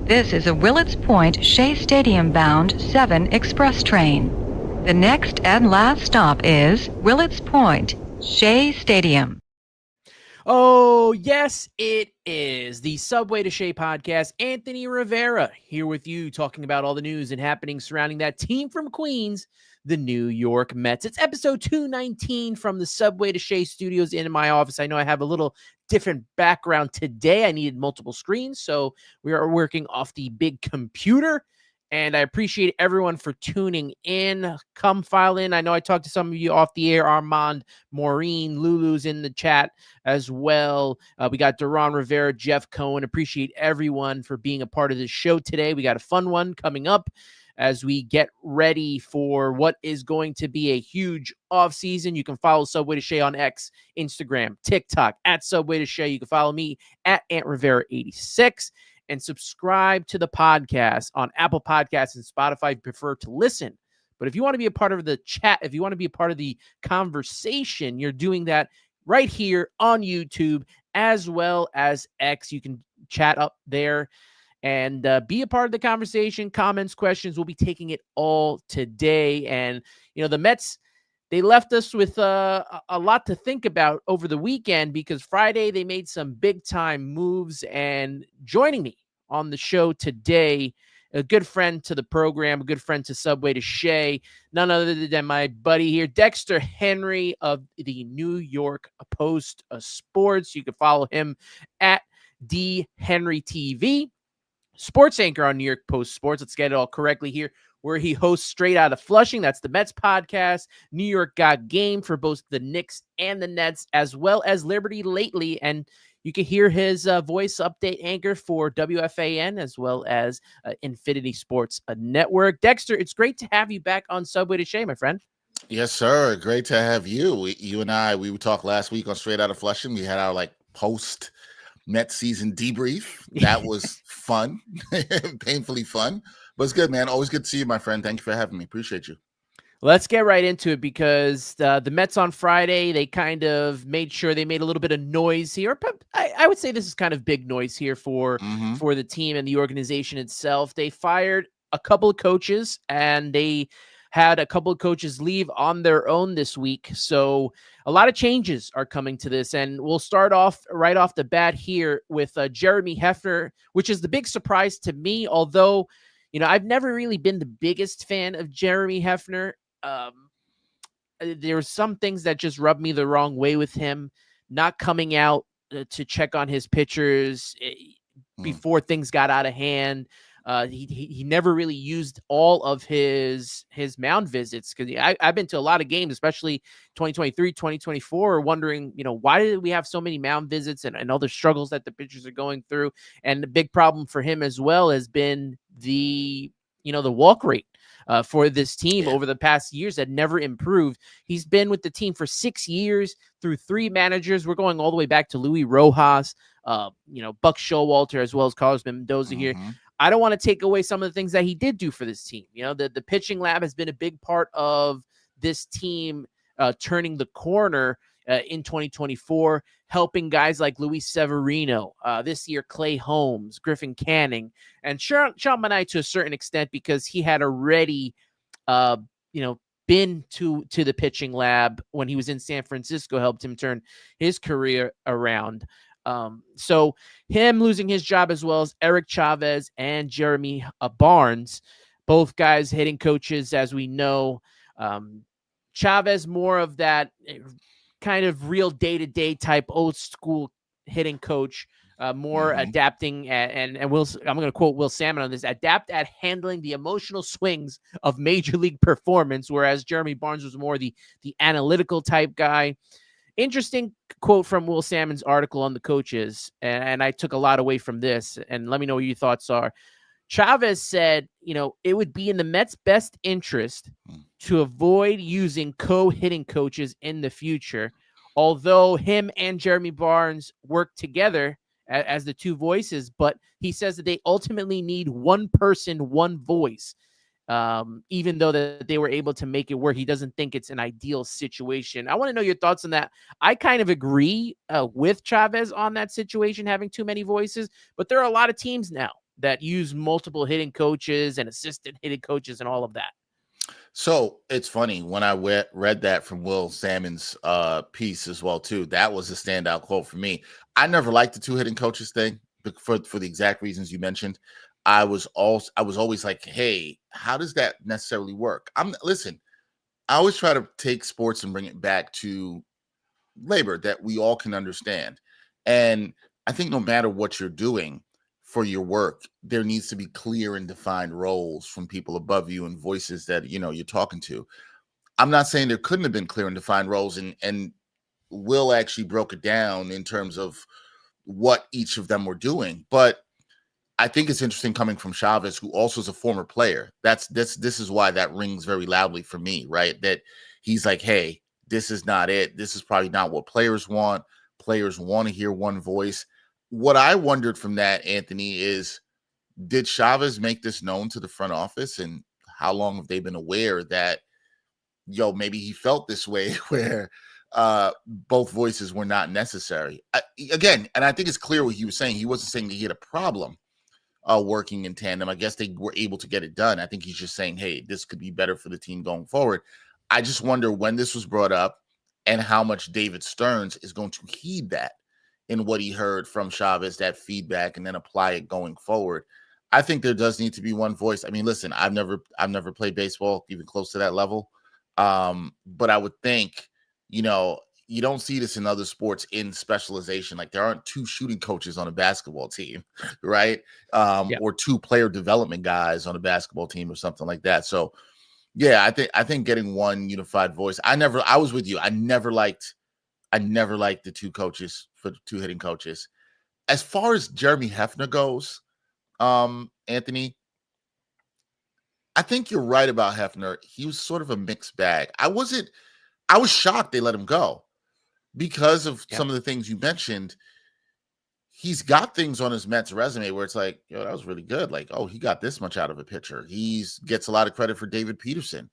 This is a Willets Point Shea Stadium bound 7 express train. The next and last stop is Willets Point, Shea Stadium. Oh, yes, it is the Subway to Shea podcast. Anthony Rivera here with you, talking about all the news and happenings surrounding that team from Queens, the New York Mets. It's episode 219 from the Subway to Shea studios in my office. I know I have a little different background today. I needed multiple screens, so we are working off the big computer. And I appreciate everyone for tuning in. Come file in. I know I talked to some of you off the air. Armand, Maureen, Lulu's in the chat as well. We got Duran Rivera, Jeff Cohen. Appreciate everyone for being a part of this show today. We got a fun one coming up as we get ready for what is going to be a huge offseason. You can follow Subway to Shea on X, Instagram, TikTok, at Subway to Shea. You can follow me at Ant Rivera 86. And subscribe to the podcast on Apple Podcasts and Spotify if you prefer to listen. But if you want to be a part of the chat, if you want to be a part of the conversation, you're doing that right here on YouTube as well as X. You can chat up there and be a part of the conversation, comments, questions. We'll be taking it all today. And, you know, the Mets, they left us with a lot to think about over the weekend because Friday they made some big-time moves. And joining me on the show today, a good friend to the program, a good friend to Subway to Shea, none other than my buddy here, Dexter Henry of the New York Post Sports. You can follow him at DHenryTV, sports anchor on New York Post Sports. Let's get it all correctly here, where he hosts Straight Outta Flushing. That's the Mets podcast. New York Got Game for both the Knicks and the Nets, as well as Liberty Lately. And you can hear his voice update anchor for WFAN, as well as Infinity Sports Network. Dexter, it's great to have you back on Subway to Shea, my friend. Yes, sir. Great to have you. You and I, we talked last week on Straight Outta Flushing. We had our post Met season debrief. That was fun, painfully fun. But it's good, man. Always good to see you, my friend. Thank you for having me. Appreciate you. Let's get right into it because the Mets on Friday, they kind of made sure they made a little bit of noise here. But I would say this is kind of big noise here for the team and the organization itself. They fired a couple of coaches and they had a couple of coaches leave on their own this week. So a lot of changes are coming to this. And we'll start off right off the bat here with Jeremy Hefner, which is the big surprise to me, although I've never really been the biggest fan of Jeremy Hefner. There's some things that just rub me the wrong way with him, not coming out to check on his pitchers before things got out of hand. He never really used all of his mound visits because I've been to a lot of games, especially 2023, 2024, wondering, why did we have so many mound visits and all the struggles that the pitchers are going through. And the big problem for him as well has been the walk rate. For this team over the past years that never improved. He's been with the team for 6 years through 3 managers. We're going all the way back to Louis Rojas, Buck Showalter, as well as Carlos Mendoza here. I don't want to take away some of the things that he did do for this team. The pitching lab has been a big part of this team turning the corner in 2024, helping guys like Luis Severino, this year Clay Holmes, Griffin Canning, and Sean Manaea to a certain extent because he had already, been to the pitching lab when he was in San Francisco, helped him turn his career around. So him losing his job as well as Eric Chavez and Jeremy Barnes, both guys hitting coaches, as we know. Chavez more of that kind of real day-to-day type old school hitting coach, more adapting and I'm going to quote Will Salmon on this, adapt at handling the emotional swings of major league performance, whereas Jeremy Barnes was more the analytical type guy. Interesting quote from Will Salmon's article on the coaches, and I took a lot away from this, and let me know what your thoughts are. Chavez said, it would be in the Mets' best interest to avoid using co-hitting coaches in the future, although him and Jeremy Barnes work together as the two voices, but he says that they ultimately need one person, one voice, even though that they were able to make it work. He doesn't think it's an ideal situation. I want to know your thoughts on that. I kind of agree with Chavez on that situation, having too many voices, but there are a lot of teams now that use multiple hitting coaches and assistant hitting coaches and all of that. So it's funny when I read that from Will Salmon's piece as well too. That was a standout quote for me. I never liked the two hitting coaches thing for the exact reasons you mentioned. I was always like, hey, how does that necessarily work? Listen, I always try to take sports and bring it back to labor that we all can understand. And I think no matter what you're doing for your work, there needs to be clear and defined roles from people above you and voices that you're talking to. I'm not saying there couldn't have been clear and defined roles, and Will actually broke it down in terms of what each of them were doing. But I think it's interesting coming from Chavez, who also is a former player. This is why that rings very loudly for me, right? That he's like, hey, this is not it. This is probably not what players want. Players want to hear one voice. What I wondered from that, Anthony, is did Chavez make this known to the front office, and how long have they been aware that, maybe he felt this way where both voices were not necessary? Again, and I think it's clear what he was saying. He wasn't saying that he had a problem working in tandem. I guess they were able to get it done. I think he's just saying, hey, this could be better for the team going forward. I just wonder when this was brought up and how much David Stearns is going to heed that in what he heard from Chavez, that feedback, and then apply it going forward. I think there does need to be one voice. I mean, listen, I've never played baseball even close to that level. But I would think, you don't see this in other sports in specialization. Like there aren't two shooting coaches on a basketball team, right? Or two player development guys on a basketball team or something like that. So yeah, I think getting one unified voice. I was with you. I never liked the two coaches, for the two hitting coaches. As far as Jeremy Hefner goes, Anthony, I think you're right about Hefner. He was sort of a mixed bag. I was shocked they let him go because of some of the things you mentioned. He's got things on his Mets resume where it's like, that was really good. Like, oh, he got this much out of a pitcher. He gets a lot of credit for David Peterson,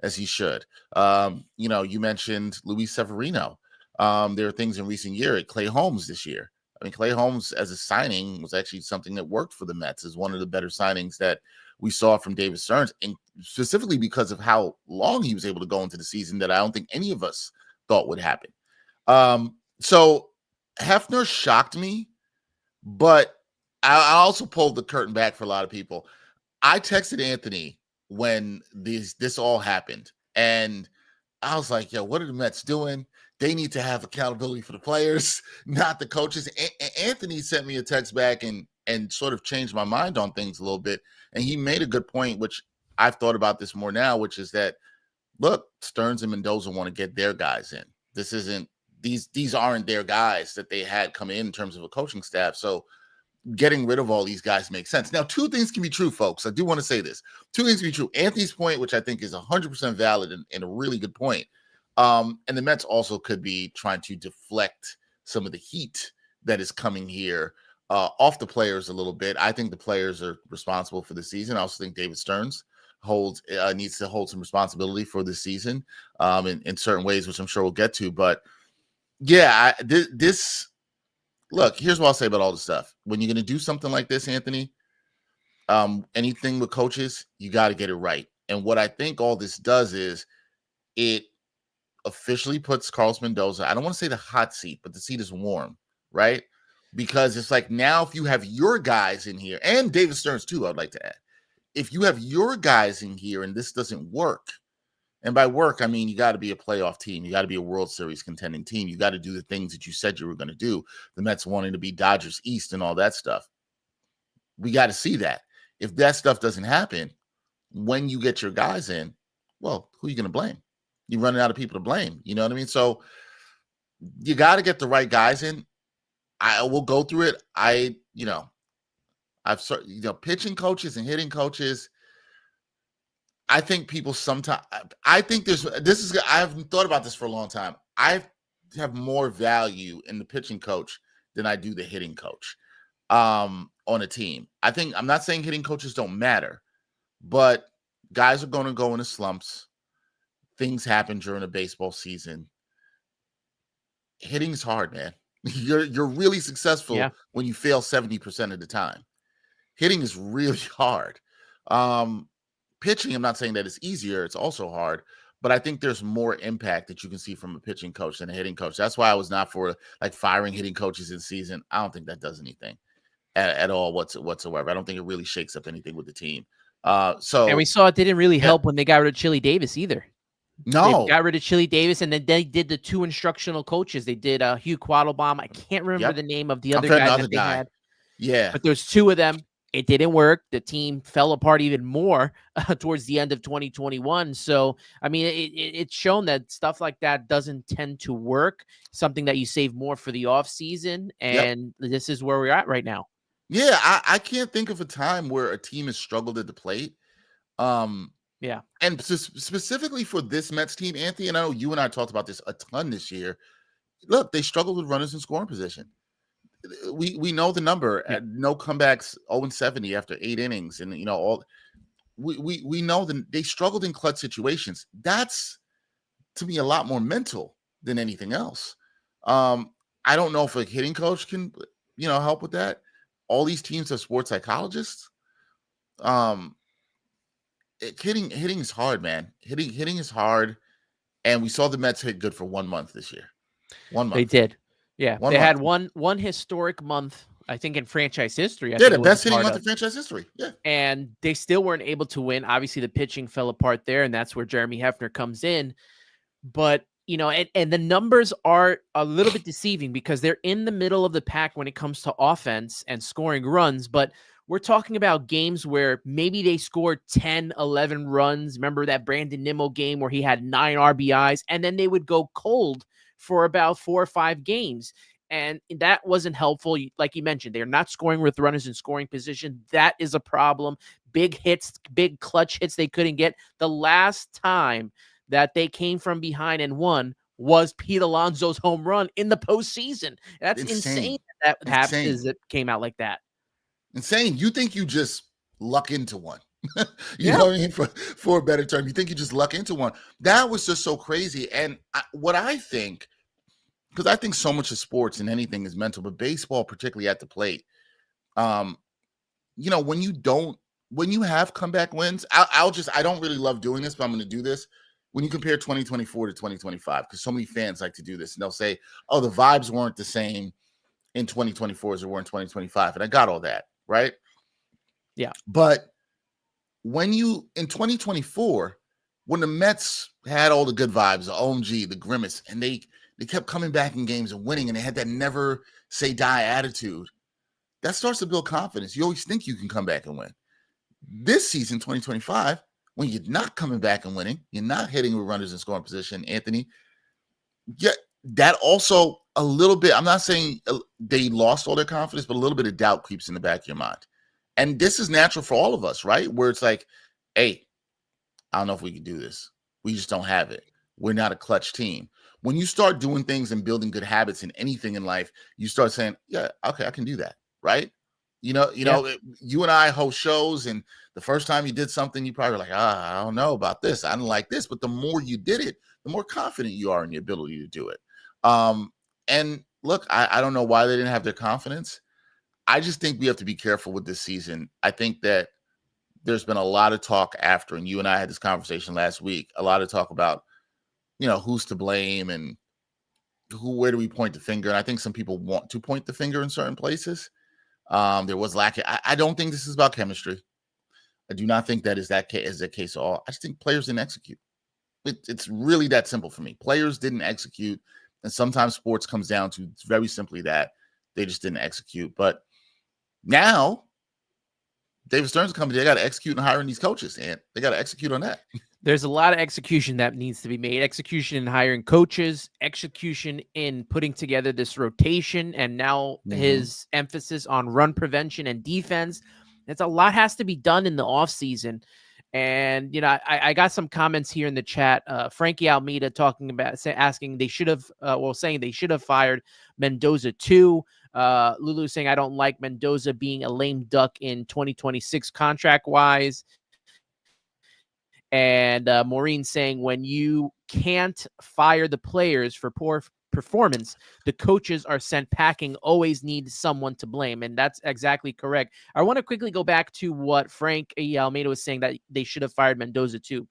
as he should. You mentioned Luis Severino. There are things in recent year. Clay Holmes this year. I mean, Clay Holmes as a signing was actually something that worked for the Mets, as one of the better signings that we saw from David Stearns, and specifically because of how long he was able to go into the season that I don't think any of us thought would happen. So Hefner shocked me, but I also pulled the curtain back for a lot of people. I texted Anthony when this all happened, and I was like, what are the Mets doing? They need to have accountability for the players, not the coaches. Anthony sent me a text back and sort of changed my mind on things a little bit. And he made a good point, which I've thought about this more now, which is that, look, Stearns and Mendoza want to get their guys in. This isn't, these aren't their guys that they had come in terms of a coaching staff. So getting rid of all these guys makes sense. Now, two things can be true, folks. I do want to say this. Two things can be true. Anthony's point, which I think is 100% valid and a really good point. And the Mets also could be trying to deflect some of the heat that is coming here off the players a little bit. I think the players are responsible for the season. I also think David Stearns needs to hold some responsibility for this season in certain ways, which I'm sure we'll get to. But yeah, look, here's what I'll say about all this stuff. When you're going to do something like this, Anthony, anything with coaches, you got to get it right. And what I think all this does is it officially puts Carlos Mendoza, I don't want to say the hot seat, but the seat is warm, right? Because it's like, now if you have your guys in here, and David Stearns too, I'd like to add, if you have your guys in here and this doesn't work, and by work, I mean, you got to be a playoff team. You got to be a World Series contending team. You got to do the things that you said you were going to do. The Mets wanting to be Dodgers East and all that stuff. We got to see that. If that stuff doesn't happen, when you get your guys in, well, who are you going to blame? You're running out of people to blame. You know what I mean? So you got to get the right guys in. I will go through it. I've pitching coaches and hitting coaches. I think people sometimes, I haven't thought about this for a long time. I have more value in the pitching coach than I do the hitting coach on a team. I'm not saying hitting coaches don't matter, but guys are going to go into slumps. Things happen during a baseball season. Hitting's hard, man. You're really successful when you fail 70% of the time. hitting is really hard. Pitching, I'm not saying that it's easier. It's also hard. But I think there's more impact that you can see from a pitching coach than a hitting coach. That's why I was not for like firing hitting coaches in season. I don't think that does anything at all whatsoever. I don't think it really shakes up anything with the team. And we saw it didn't really help when they got rid of Chili Davis either. No. They got rid of Chili Davis, and then they did the 2 instructional coaches. They did Hugh Quattlebaum. I can't remember the name of the other guy that they had. Yeah. But there's 2 of them. It didn't work. The team fell apart even more towards the end of 2021. So, I mean, it's shown that stuff like that doesn't tend to work, something that you save more for the offseason. And this is where we're at right now. Yeah, I can't think of a time where a team has struggled at the plate. Yeah. And specifically for this Mets team, Anthony, and I know you and I talked about this a ton this year. Look, they struggled with runners in scoring position. We know the number. No comebacks, 0-70 after 8 innings, and all. We know that they struggled in clutch situations. That's, to me, a lot more mental than anything else. I don't know if a hitting coach can help with that. All these teams have sports psychologists. Hitting is hard, man. Hitting is hard, and we saw the Mets hit good for 1 month this year. 1 month. They did. Yeah, they had one historic month, I think, in franchise history. Yeah, the best hitting month in franchise history. Yeah. And they still weren't able to win. Obviously, the pitching fell apart there, and that's where Jeremy Hefner comes in. But, and the numbers are a little bit deceiving because they're in the middle of the pack when it comes to offense and scoring runs. But we're talking about games where maybe they scored 10, 11 runs. Remember that Brandon Nimmo game where he had 9 RBIs, and then they would go cold for about 4 or 5 games. And that wasn't helpful. Like you mentioned, they're not scoring with runners in scoring position. That is a problem. Big hits, big clutch hits they couldn't get. The last time that they came from behind and won was Pete Alonso's home run in the postseason. That's insane that happens. It came out like that. Insane. You think you just luck into one. You know what I mean? For a better term, you think you just luck into one. That was just so crazy. And what I think, because I think so much of sports and anything is mental, but baseball, particularly at the plate, when you have comeback wins, I don't really love doing this, but I'm going to do this. When you compare 2024 to 2025, because so many fans like to do this, and they'll say, oh, the vibes weren't the same in 2024 as they were in 2025. And I got all that, right? Yeah. But in 2024, when the Mets had all the good vibes, the OMG, the grimace, and they kept coming back in games and winning, and they had that never say die attitude, that starts to build confidence. You always think you can come back and win. This season, 2025, when you're not coming back and winning, you're not hitting with runners in scoring position, Anthony, that also a little bit, I'm not saying they lost all their confidence, but a little bit of doubt creeps in the back of your mind. And this is natural for all of us, right? Where it's like, hey, I don't know if we can do this. We just don't have it. We're not a clutch team. When you start doing things and building good habits in anything in life, you start saying, yeah, okay, I can do that, right? You know, you and I host shows, and the first time you did something, you probably were like, I don't know about this. I don't like this. But the more you did it, the more confident you are in your ability to do it. And look, I don't know why they didn't have their confidence. I just think we have to be careful with this season. I think that there's been a lot of talk after, and you and I had this conversation last week, a lot of talk about, who's to blame and where do we point the finger? And I think some people want to point the finger in certain places. There was lack of, I don't think this is about chemistry. I do not think that is the case at all. I just think players didn't execute. It's really that simple for me. Players didn't execute. And sometimes sports comes down to very simply that they just didn't execute. But now David Stern's coming. They got to execute in hiring these coaches, and they got to execute on that. There's a lot of execution that needs to be made. Execution in hiring coaches, execution in putting together this rotation, and now his emphasis on run prevention and defense. It's a lot has to be done in the offseason. And, I got some comments here in the chat. Frankie Almeida talking about saying they should have fired Mendoza too. Lulu saying, I don't like Mendoza being a lame duck in 2026 contract wise. And Maureen saying, when you can't fire the players for poor performance, the coaches are sent packing, always need someone to blame. And that's exactly correct. I want to quickly go back to what Frank Almeida was saying, that they should have fired Mendoza too.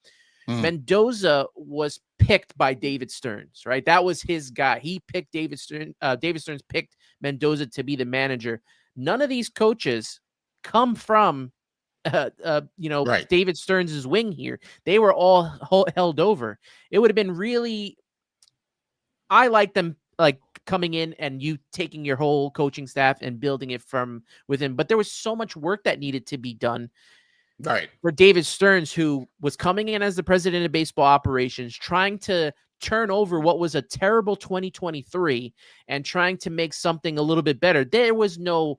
Mendoza was picked by David Stearns, right? That was his guy. He picked David Stearns. David Stearns picked Mendoza to be the manager. None of these coaches come from, Right. David Stearns' wing here. They were all held over. It would have been really, I like them like coming in and you taking your whole coaching staff and building it from within. But there was so much work that needed to be done. Right. For David Stearns, who was coming in as the president of baseball operations, trying to turn over what was a terrible 2023 and trying to make something a little bit better. There was no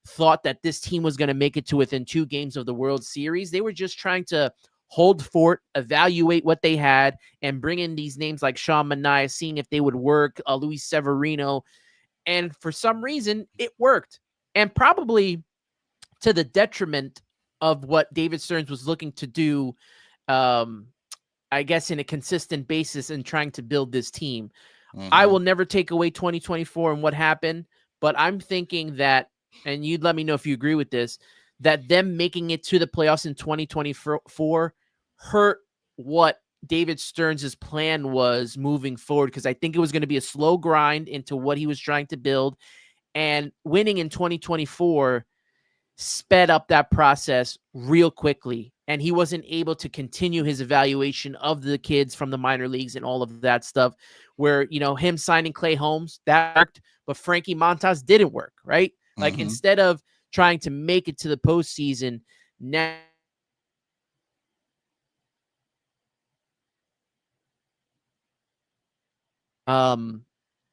thought that this team was going to make it to within 2 games of the World Series. They were just trying to hold fort, evaluate what they had, and bring in these names like Sean Manaea, seeing if they would work, Luis Severino. And for some reason, it worked. And probably to the detriment of what David Stearns was looking to do, I guess, in a consistent basis and trying to build this team. I will never take away 2024 and what happened, but I'm thinking that, and you'd let me know if you agree with this, that them making it to the playoffs in 2024 hurt what David Stearns' plan was moving forward, because I think it was going to be a slow grind into what he was trying to build, and winning in 2024 sped up that process real quickly. And he wasn't able to continue his evaluation of the kids from the minor leagues and all of that stuff, where, him signing Clay Holmes, that worked, but Frankie Montas didn't work, right? Like, instead of trying to make it to the postseason, now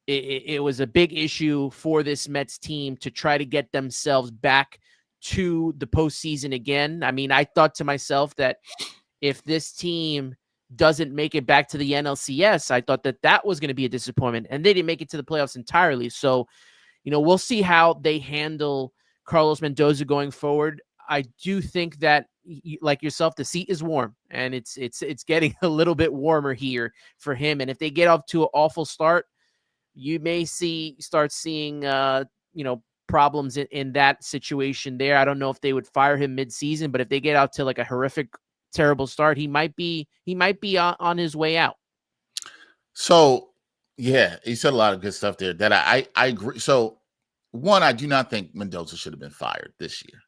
it was a big issue for this Mets team to try to get themselves back to the postseason again. I mean, I thought to myself that if this team doesn't make it back to the NLCS, I thought that was going to be a disappointment, and they didn't make it to the playoffs entirely. So, we'll see how they handle Carlos Mendoza going forward. I do think that, like yourself, the seat is warm, and it's getting a little bit warmer here for him. And if they get off to an awful start, you may start seeing, problems in that situation there. I don't know if they would fire him mid-season, but if they get out to like a horrific, terrible start, he might be on his way out. So, yeah, he said a lot of good stuff there that I agree. So, one, I do not think Mendoza should have been fired this year.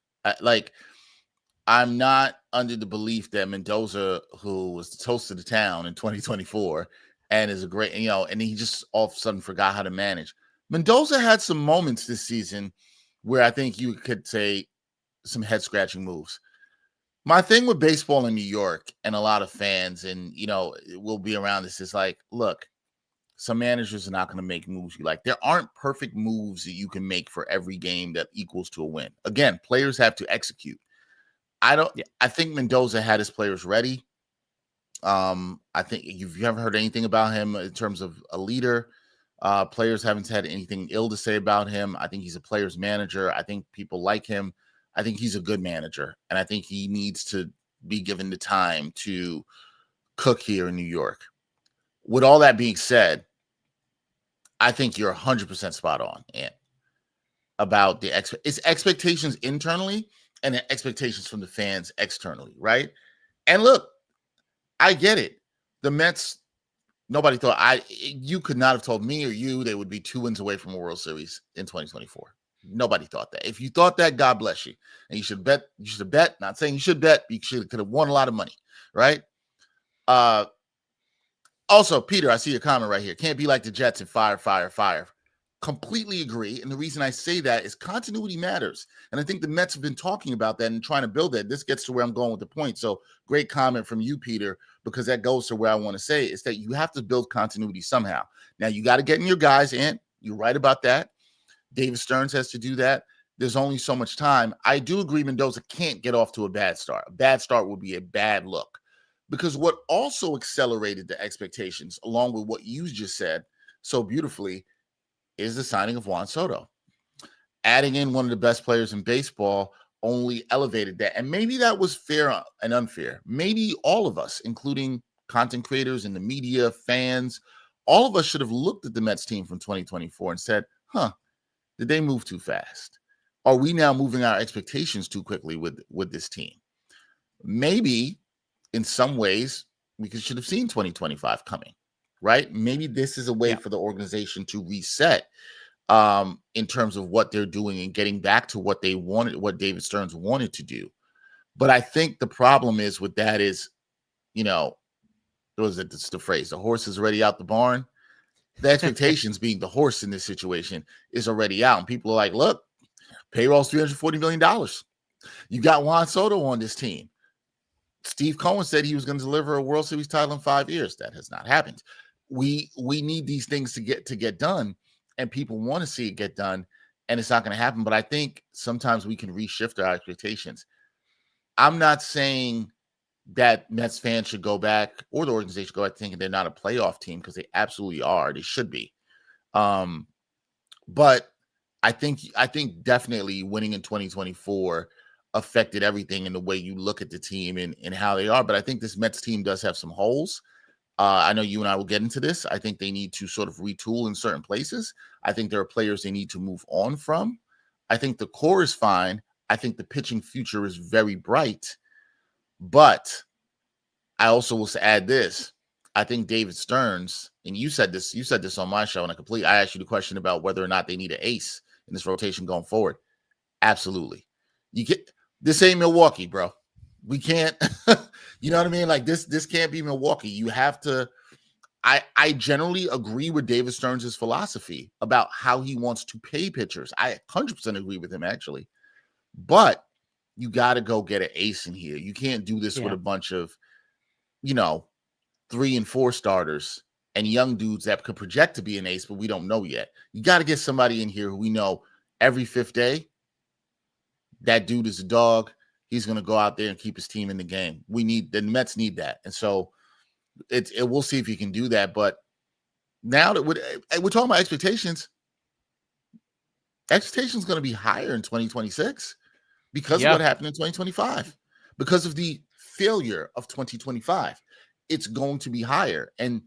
I'm not under the belief that Mendoza, who was the toast of the town in 2024 and is a great, and he just all of a sudden forgot how to manage. Mendoza had some moments this season where I think you could say some head scratching moves. My thing with baseball in New York and a lot of fans, and we'll be around this, is like, look, some managers are not going to make moves you like. There aren't perfect moves that you can make for every game that equals to a win. Again, players have to execute. I think Mendoza had his players ready. I think if you haven't heard anything about him in terms of a leader, players haven't had anything ill to say about him. I think he's a player's manager. I think people like him. I think he's a good manager, and I think he needs to be given the time to cook here in New York. With all that being said, I think you're 100% spot on, Ant, about the expectations internally and the expectations from the fans externally, right? And look, I get it. The Mets, nobody thought you could not have told me or you they would be 2 wins away from a World Series in 2024. Nobody thought that. If you thought that, God bless you. And you should bet. You should have bet. Not saying you should bet. You could have won a lot of money, right? Also, Peter, I see your comment right here. Can't be like the Jets and fire. Completely agree. And the reason I say that is continuity matters. And I think the Mets have been talking about that and trying to build that. This gets to where I'm going with the point. So great comment from you, Peter, because that goes to where I want to say is that you have to build continuity somehow. Now, you got to get in your guys, Ant. You're right about that. David Stearns has to do that. There's only so much time. I do agree Mendoza can't get off to a bad start. A bad start would be a bad look. Because what also accelerated the expectations, along with what you just said so beautifully, is the signing of Juan Soto. Adding in one of the best players in baseball only elevated that. And maybe that was fair and unfair. Maybe all of us, including content creators and the media, fans, all of us should have looked at the Mets team from 2024 and said, did they move too fast? Are we now moving our expectations too quickly with this team? Maybe in some ways we should have seen 2025 coming, right? Maybe this is a way for the organization to reset in terms of what they're doing and getting back to what they wanted, what David Stearns wanted to do. But I think the problem is with that is, it's the phrase, the horse is already out the barn. The expectations being the horse in this situation is already out. And people are like, look, payroll's $340 million. You got Juan Soto on this team. Steve Cohen said he was going to deliver a World Series title in 5 years. That has not happened. We need these things to get done, and people want to see it get done, and it's not going to happen. But I think sometimes we can reshift our expectations. I'm not saying that Mets fans should go back, or the organization go back thinking they're not a playoff team, because they absolutely are. They should be. But I think definitely winning in 2024 affected everything in the way you look at the team and how they are. But I think this Mets team does have some holes. I know you and I will get into this. I think they need to sort of retool in certain places. I think there are players they need to move on from. I think the core is fine. I think the pitching future is very bright. But I also will add this. I think David Stearns, and you said this on my show, and I asked you the question about whether or not they need an ace in this rotation going forward. Absolutely. This ain't Milwaukee, bro. We can't, you know what I mean? Like this can't be Milwaukee. You have to, I generally agree with David Stearns' philosophy about how he wants to pay pitchers. I 100% agree with him, actually. But you got to go get an ace in here. You can't do this with a bunch of, 3 and 4 starters and young dudes that could project to be an ace, but we don't know yet. You got to get somebody in here who we know every 5th day, that dude is a dog. He's going to go out there and keep his team in the game. The Mets need that. And so we'll see if he can do that. But now that we're talking about expectations going to be higher in 2026 because of what happened in 2025, because of the failure of 2025. It's going to be higher. And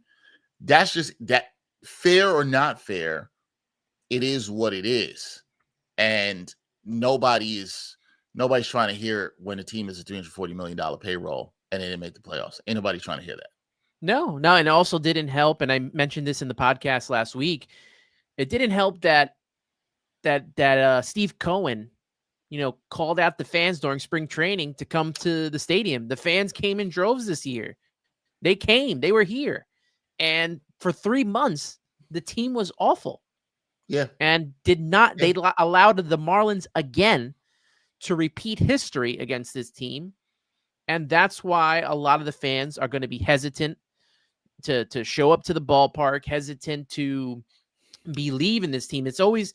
that's just that, fair or not fair, it is what it is. And nobody's trying to hear it when a team is a $340 million payroll and they didn't make the playoffs. Ain't nobody trying to hear that. No. And it also didn't help. And I mentioned this in the podcast last week. It didn't help that Steve Cohen, called out the fans during spring training to come to the stadium. The fans came in droves this year. They were here. And for 3 months, the team was awful. Yeah. And they allowed the Marlins again to repeat history against this team. And that's why a lot of the fans are going to be hesitant to show up to the ballpark, hesitant to believe in this team. It's always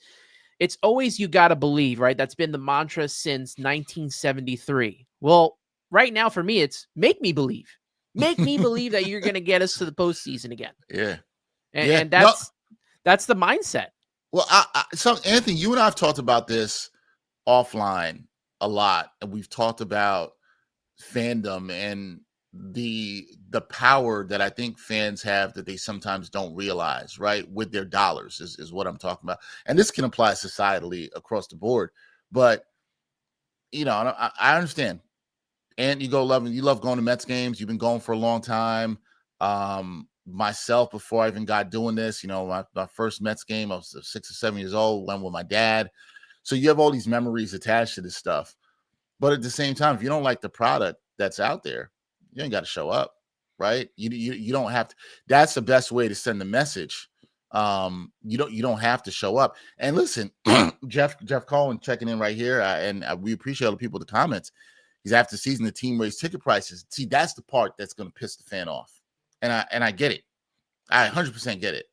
you got to believe, right? That's been the mantra since 1973. Well, right now for me, it's make me believe. Make me believe that you're going to get us to the postseason again. Yeah. And that's the mindset. Well, so Anthony, you and I have talked about this offline a lot, and we've talked about fandom and the power that I think fans have that they sometimes don't realize, right? With their dollars is what I'm talking about. And this can apply societally across the board. But, I understand. And you love going to Mets games. You've been going for a long time. Myself, before I even got doing this, my first Mets game, I was 6 or 7 years old, went with my dad. So you have all these memories attached to this stuff. But at the same time, if you don't like the product that's out there, you ain't got to show up, right? You don't have to. That's the best way to send the message. You don't have to show up. And listen, Jeff Cohen checking in right here, and we appreciate all the people with the comments. He's after the season, the team raised ticket prices. See, that's the part that's going to piss the fan off. And I get it. I 100% get it.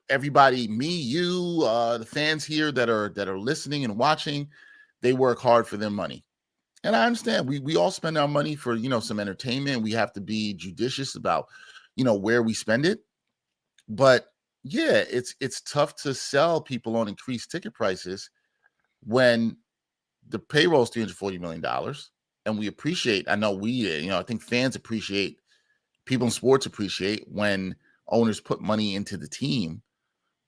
Everybody, me, you, the fans here that are listening and watching, they work hard for their money. And I understand we all spend our money for, some entertainment. We have to be judicious about, where we spend it. But yeah, it's tough to sell people on increased ticket prices when the payroll is $340 million. And we appreciate, I know I think fans appreciate, people in sports appreciate when owners put money into the team,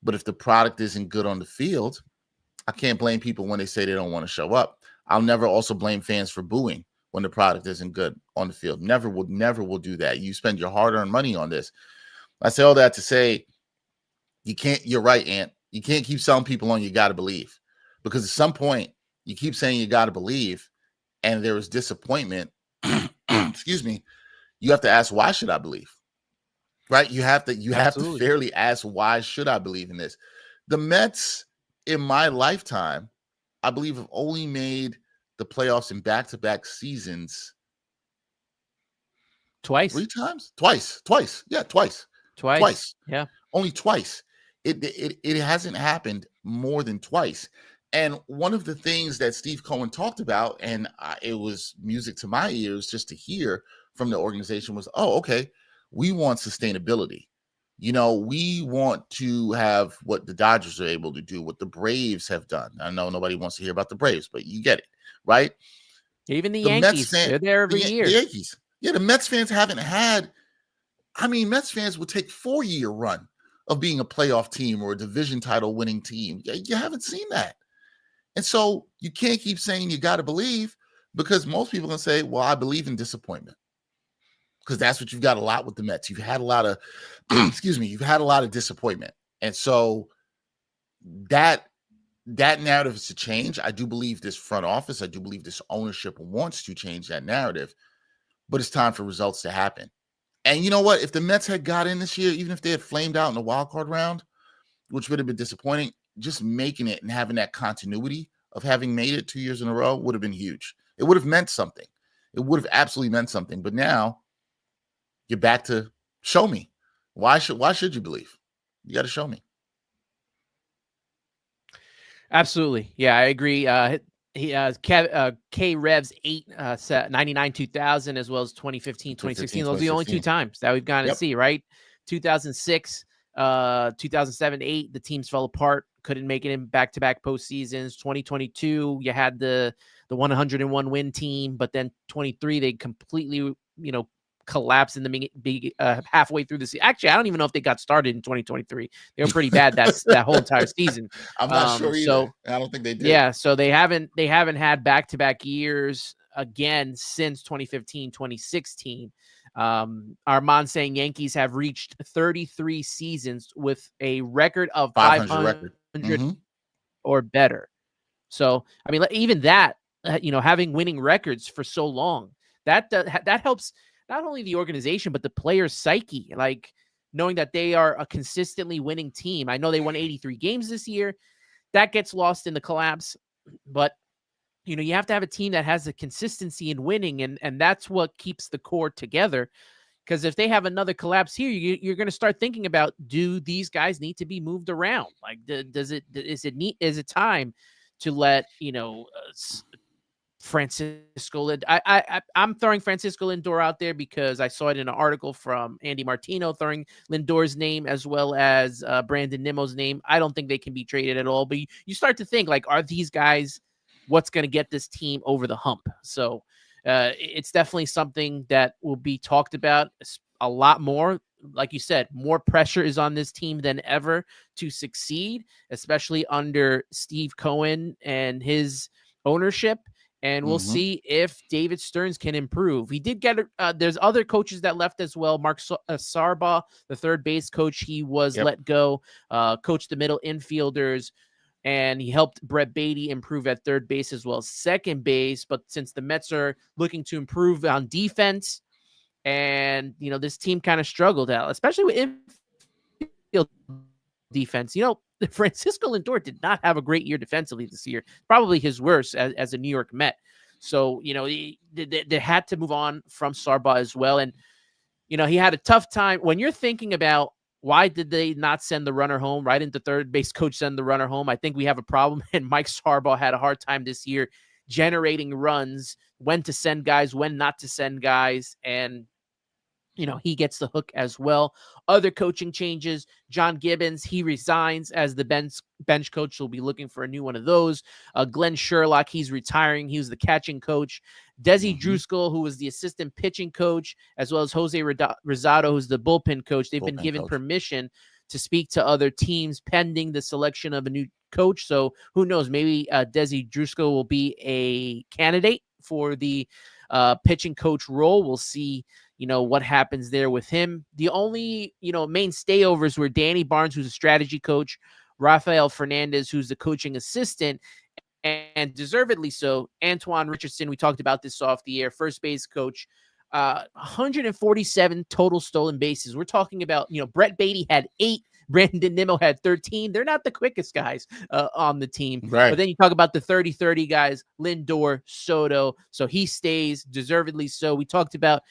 but if the product isn't good on the field, I can't blame people when they say they don't want to show up. I'll never also blame fans for booing when the product isn't good on the field. Never will do that. You spend your hard-earned money on this. I say all that to say you're right, Ant. You can't keep selling people on you got to believe, because at some point you keep saying you got to believe and there is disappointment. Excuse me. You have to ask, why should I believe? Right? You have to fairly ask, why should I believe in this? The Mets in my lifetime, I believe, have only made the playoffs in back-to-back seasons twice. 3 times? Twice. Yeah, twice. Yeah. Only twice. It hasn't happened more than twice. And one of the things that Steve Cohen talked about, and it was music to my ears just to hear from the organization, was, oh, okay, we want sustainability. We want to have what the Dodgers are able to do, what the Braves have done. I know nobody wants to hear about the Braves, but you get it, right? Even the Yankees, they're there every year. The Yankees. Yeah, the Mets fans haven't had, Mets fans would take 4-year run of being a playoff team or a division title winning team. You haven't seen that. And so you can't keep saying you got to believe, because most people are going to say, well, I believe in disappointment. Because that's what you've got a lot with the Mets. You've had a lot of, you've had a lot of disappointment. And so that narrative is to change. I do believe this front office, I do believe this ownership wants to change that narrative, but it's time for results to happen. And you know what? If the Mets had got in this year, even if they had flamed out in the wild card round, which would have been disappointing, just making it and having that continuity of having made it 2 years in a row would have been huge. It would have meant something. It would have absolutely meant something. But now you're back to show me. Why should you believe? You got to show me. Absolutely. Yeah, I agree. K Revs 99 2000 as well as 2015 2016. Those are the only 2 times that we've gone to see, right? 2006, 2007, 8, the teams fell apart, couldn't make it in back-to-back postseasons. 2022, you had the 101 win team, but then 23 they completely collapsed in the halfway through the season. Actually, I don't even know if they got started in 2023. They were pretty bad that whole entire season. I'm not sure either. So, I don't think they did. Yeah, so they haven't had back-to-back years again since 2015, 2016. Armand saying Yankees have reached 33 seasons with a record of 500 or better. So, even that, having winning records for so long, that helps not only the organization, but the player's psyche, like knowing that they are a consistently winning team. I know they won 83 games this year. That gets lost in the collapse, but you have to have a team that has a consistency in winning, and that's what keeps the core together. Because if they have another collapse here, you're going to start thinking about, do these guys need to be moved around? Like, is it time to let Francisco? I'm throwing Francisco Lindor out there because I saw it in an article from Andy Martino throwing Lindor's name as well as Brandon Nimmo's name. I don't think they can be traded at all. But you start to think, like, are these guys what's going to get this team over the hump? So it's definitely something that will be talked about a lot more. Like you said, more pressure is on this team than ever to succeed, especially under Steve Cohen and his ownership. And we'll see if David Stearns can improve. He did get there's other coaches that left as well. Mark Sarba, the third base coach, he was let go, coached the middle infielders, and he helped Brett Beatty improve at third base as well as second base. But since the Mets are looking to improve on defense, and this team kind of struggled out, especially with infield defense. Francisco Lindor did not have a great year defensively this year. Probably his worst as a New York Met. So, they had to move on from Sarba as well. And, he had a tough time. When you're thinking about why did they not send the runner home, right? Didn't the third base coach send the runner home? I think we have a problem. And Mike Sarba had a hard time this year generating runs, when to send guys, when not to send guys. And, he gets the hook as well. Other coaching changes. John Gibbons, he resigns as the bench coach. We'll be looking for a new one of those. Glenn Sherlock, he's retiring. He was the catching coach. Desi Driscoll, who was the assistant pitching coach, as well as Jose Rosado, who's the bullpen coach. They've been given permission to speak to other teams pending the selection of a new coach. So who knows? Maybe Desi Driscoll will be a candidate for the pitching coach role. We'll see, what happens there with him. The only, main stayovers were Danny Barnes, who's a strategy coach, Rafael Fernandez, who's the coaching assistant, and deservedly so, Antoine Richardson. We talked about this off the air, first base coach. 147 total stolen bases. We're talking about, Brett Beatty had 8. Brandon Nimmo had 13. They're not the quickest guys on the team. Right. But then you talk about the 30-30 guys, Lindor, Soto. So he stays, deservedly so. We talked about,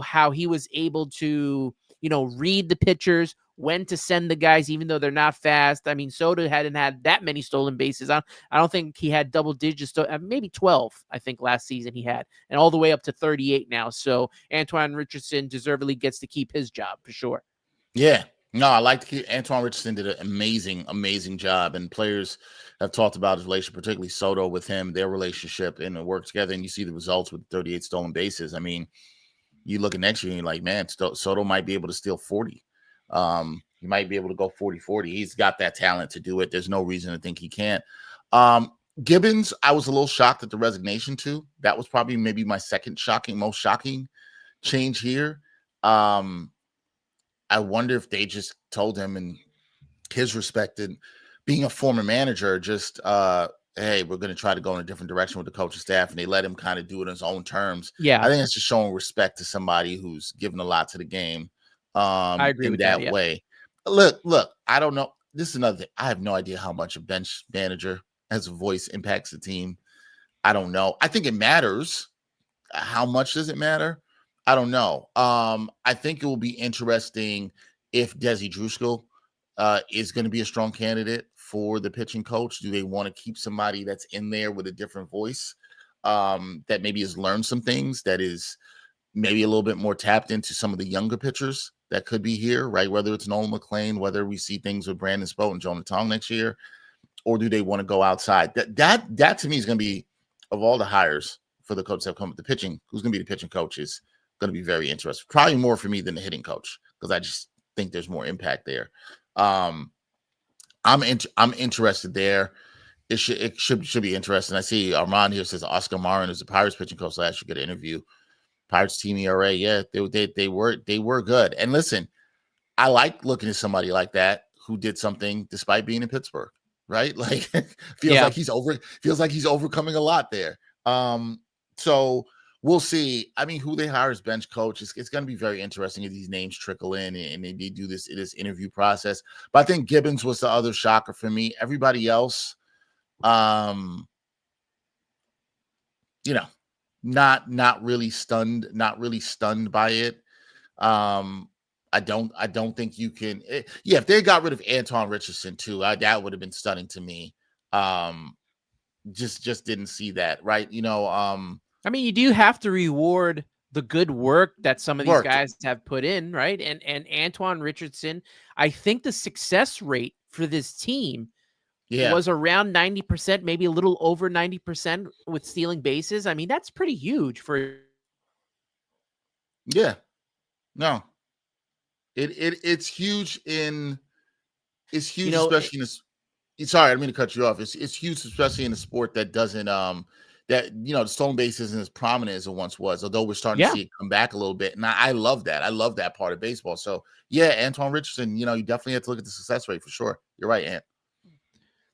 how he was able to, read the pitchers, when to send the guys, even though they're not fast. I mean, Soto hadn't had that many stolen bases. I don't think he had double digits, maybe 12, I think last season he had, and all the way up to 38 now. So Antoine Richardson deservedly gets to keep his job for sure. Yeah. No, I like to keep Antoine Richardson did an amazing job, and players have talked about his relationship, particularly Soto with him, their relationship, and it worked together. And you see the results with 38 stolen bases. I mean, you look at next year and you're like, man, Soto might be able to steal 40. He might be able to go 40-40. He's got that talent to do it. There's no reason to think he can't. Gibbons, I was a little shocked at the resignation too. That was probably maybe my most shocking change here. I wonder if they just told him, in his respect, and being a former manager, just hey, we're going to try to go in a different direction with the coaching staff, and they let him kind of do it on his own terms. Yeah, I think it's just showing respect to somebody who's given a lot to the game. I agree with that way. Look, I don't know. This is another thing. I have no idea how much a bench manager as a voice impacts the team. I don't know. I think it matters. How much does it matter? I don't know. I think it will be interesting if Desi Driscoll is going to be a strong candidate for the pitching coach. Do they want to keep somebody that's in there with a different voice that maybe has learned some things, that is maybe a little bit more tapped into some of the younger pitchers that could be here, right? Whether it's Nolan McLean, whether we see things with Brandon Spote and Jonah Tong next year, or do they want to go outside? That to me is going to be, of all the hires for the coaches that have come with the pitching, who's going to be the pitching coach is going to be very interesting. Probably more for me than the hitting coach, because I just think there's more impact there. I'm interested there. It should be interesting. I see Armand here says Oscar Marin is the Pirates pitching coach last year. Get an interview. Pirates team ERA, yeah, they were good. And listen, I like looking at somebody like that who did something despite being in Pittsburgh, right? Like feels like he's overcoming a lot there. So we'll see. I mean, who they hire as bench coach, it's going to be very interesting if these names trickle in and they do this interview process. But I think Gibbons was the other shocker for me. Everybody else, not really stunned by it. I don't think you can. If they got rid of Antoine Richardson too, that would have been stunning to me. Just didn't see that, right? I mean, you do have to reward the good work that some of these guys have put in, right? And Antoine Richardson, I think the success rate for this team was around 90%, maybe a little over 90% with stealing bases. I mean, that's pretty huge for. Yeah, no, it's huge it's huge, especially in this. Sorry, I didn't mean to cut you off. It's huge, especially in a sport that doesn't that the stolen base isn't as prominent as it once was. Although we're starting to see it come back a little bit, and I love that. I love that part of baseball. So yeah, Antoine Richardson. You definitely have to look at the success rate for sure. You're right, Ant.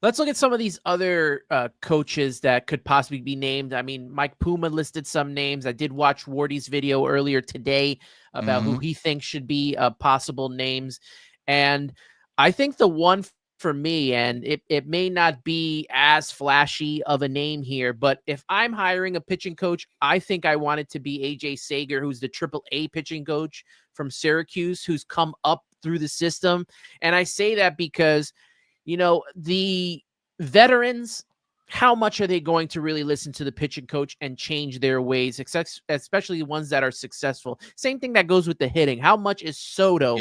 Let's look at some of these other coaches that could possibly be named. I mean, Mike Puma listed some names. I did watch Wardy's video earlier today about who he thinks should be possible names. And I think the one for me, and it may not be as flashy of a name here, but if I'm hiring a pitching coach, I think I want it to be AJ Sager, who's the AAA pitching coach from Syracuse, who's come up through the system. And I say that because the veterans, how much are they going to really listen to the pitching coach and change their ways, especially the ones that are successful? Same thing that goes with the hitting. How much is Soto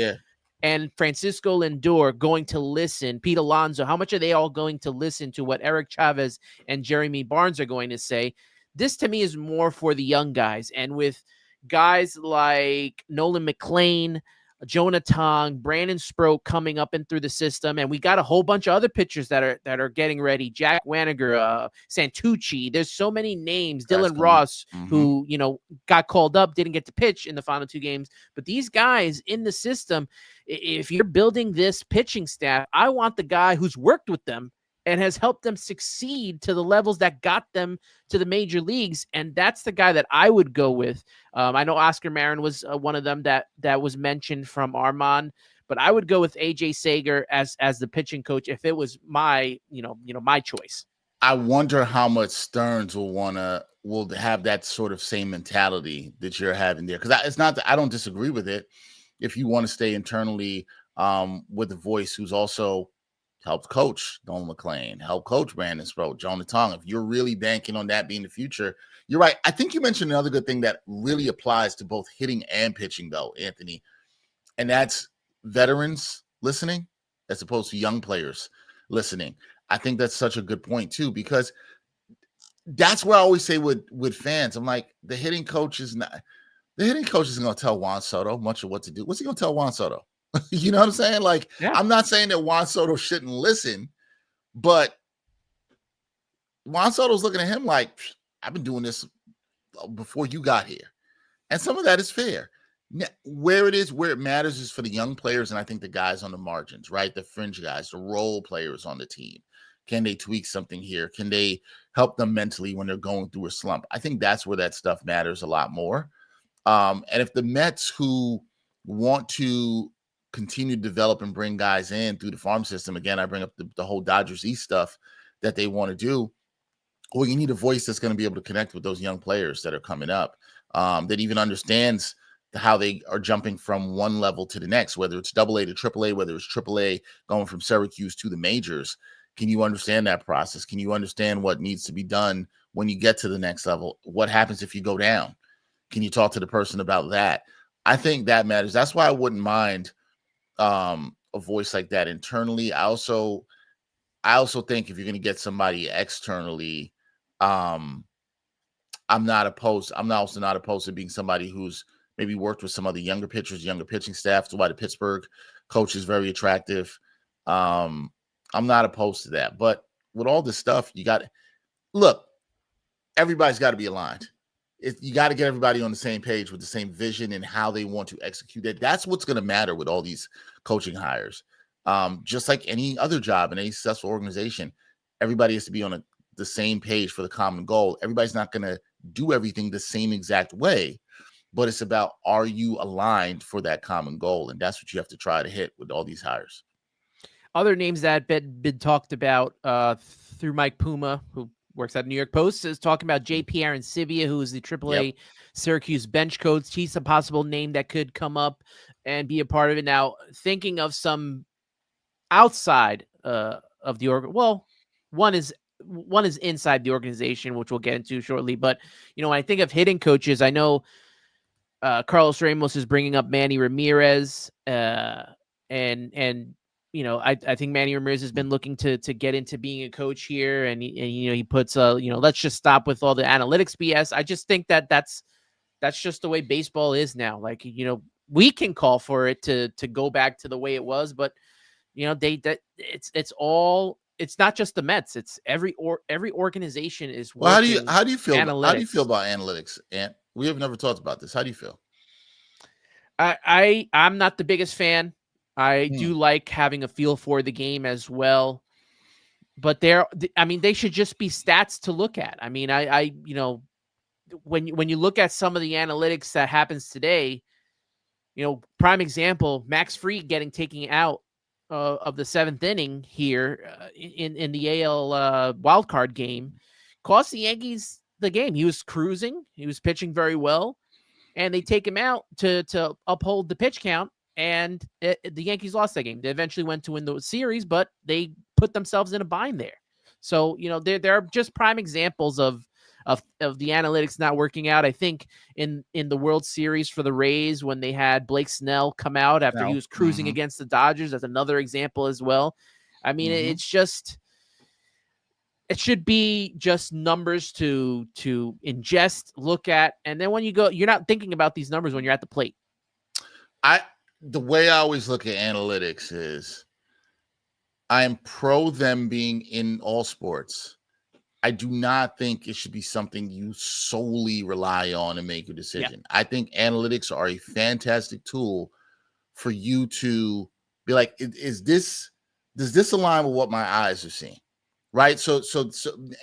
and Francisco Lindor going to listen? Pete Alonso, how much are they all going to listen to what Eric Chavez and Jeremy Barnes are going to say? This to me is more for the young guys, and with guys like Nolan McLean, Jonah Tong, Brandon Sproat coming up and through the system, and we got a whole bunch of other pitchers that are getting ready. Jack Waniger, Santucci. There's so many names. That's Dylan coming. Ross, who got called up, didn't get to pitch in the final 2 games. But these guys in the system, if you're building this pitching staff, I want the guy who's worked with them and has helped them succeed to the levels that got them to the major leagues. And that's the guy that I would go with. I know Oscar Marin was one of them that was mentioned from Armand, but I would go with AJ Sager as the pitching coach if it was my choice. I wonder how much Stearns will have that sort of same mentality that you're having there. Because it's not that I don't disagree with it. If you want to stay internally with a voice who's also helped coach Nolan McLean, helped coach Brandon Sproat, Jonah Tong. If you're really banking on that being the future, you're right. I think you mentioned another good thing that really applies to both hitting and pitching, though, Anthony, and that's veterans listening as opposed to young players listening. I think that's such a good point, too, because that's what I always say with fans. I'm like, the hitting coach isn't going to tell Juan Soto much of what to do. What's he going to tell Juan Soto? You know what I'm saying? Like, yeah. I'm not saying that Juan Soto shouldn't listen, but Juan Soto's looking at him like, I've been doing this before you got here. And some of that is fair. Where it matters is for the young players, and I think the guys on the margins, right? The fringe guys, the role players on the team. Can they tweak something here? Can they help them mentally when they're going through a slump? I think that's where that stuff matters a lot more. And if the Mets who want to continue to develop and bring guys in through the farm system. Again, I bring up the whole Dodgers East stuff that they want to do. Well, you need a voice that's going to be able to connect with those young players that are coming up, that even understands how they are jumping from one level to the next, whether it's AA to AAA, whether it's AAA going from Syracuse to the majors. Can you understand that process? Can you understand what needs to be done when you get to the next level? What happens if you go down? Can you talk to the person about that? I think that matters. That's why I wouldn't mind a voice like that internally. I also think if you're going to get somebody externally, I'm also not opposed to being somebody who's maybe worked with some other younger pitchers, younger pitching staff. That's why the Pittsburgh coach is very attractive. I'm not opposed to that. But with all this stuff, everybody's got to be aligned. You got to get everybody on the same page with the same vision and how they want to execute it. That's what's going to matter with all these coaching hires. Just like any other job in any successful organization, everybody has to be on the same page for the common goal. Everybody's not going to do everything the same exact way, but it's about, are you aligned for that common goal? And that's what you have to try to hit with all these hires. Other names that have been talked about through Mike Puma, who works at New York Post, is talking about J.P. Arancibia, who is the AAA Syracuse bench coach. He's a possible name that could come up and be a part of it. Now, thinking of some outside of the org, well, one is inside the organization, which we'll get into shortly. But when I think of hitting coaches, I know Carlos Ramos is bringing up Manny Ramirez, and I think Manny Ramirez has been looking to get into being a coach here, and he puts let's just stop with all the analytics BS. I just think that's just the way baseball is now. Like, we can call for it to go back to the way it was, but it's not just the Mets. It's every organization is. Well, how do you feel? Analytics. How do you feel about analytics, Ant? We have never talked about this. How do you feel? I'm not the biggest fan. I do like having a feel for the game as well, but they should just be stats to look at. I mean, when you look at some of the analytics that happens today, prime example, Max Fried getting taken out of the 7th inning here in the AL wildcard game cost the Yankees the game. He was cruising. He was pitching very well, and they take him out to uphold the pitch count, and the Yankees lost that game. They eventually went to win the series, but they put themselves in a bind there. So, there are just prime examples of the analytics not working out. I think in the World Series for the Rays, when they had Blake Snell come out after he was cruising against the Dodgers, that's another example as well. I mean, it's just, It should be just numbers to ingest, look at, and then when you go, you're not thinking about these numbers when you're at the plate. The way I always look at analytics is I am pro them being in all sports. I do not think it should be something you solely rely on and make a decision. I think analytics are a fantastic tool for you to be like, does this align with what my eyes are seeing? Right. So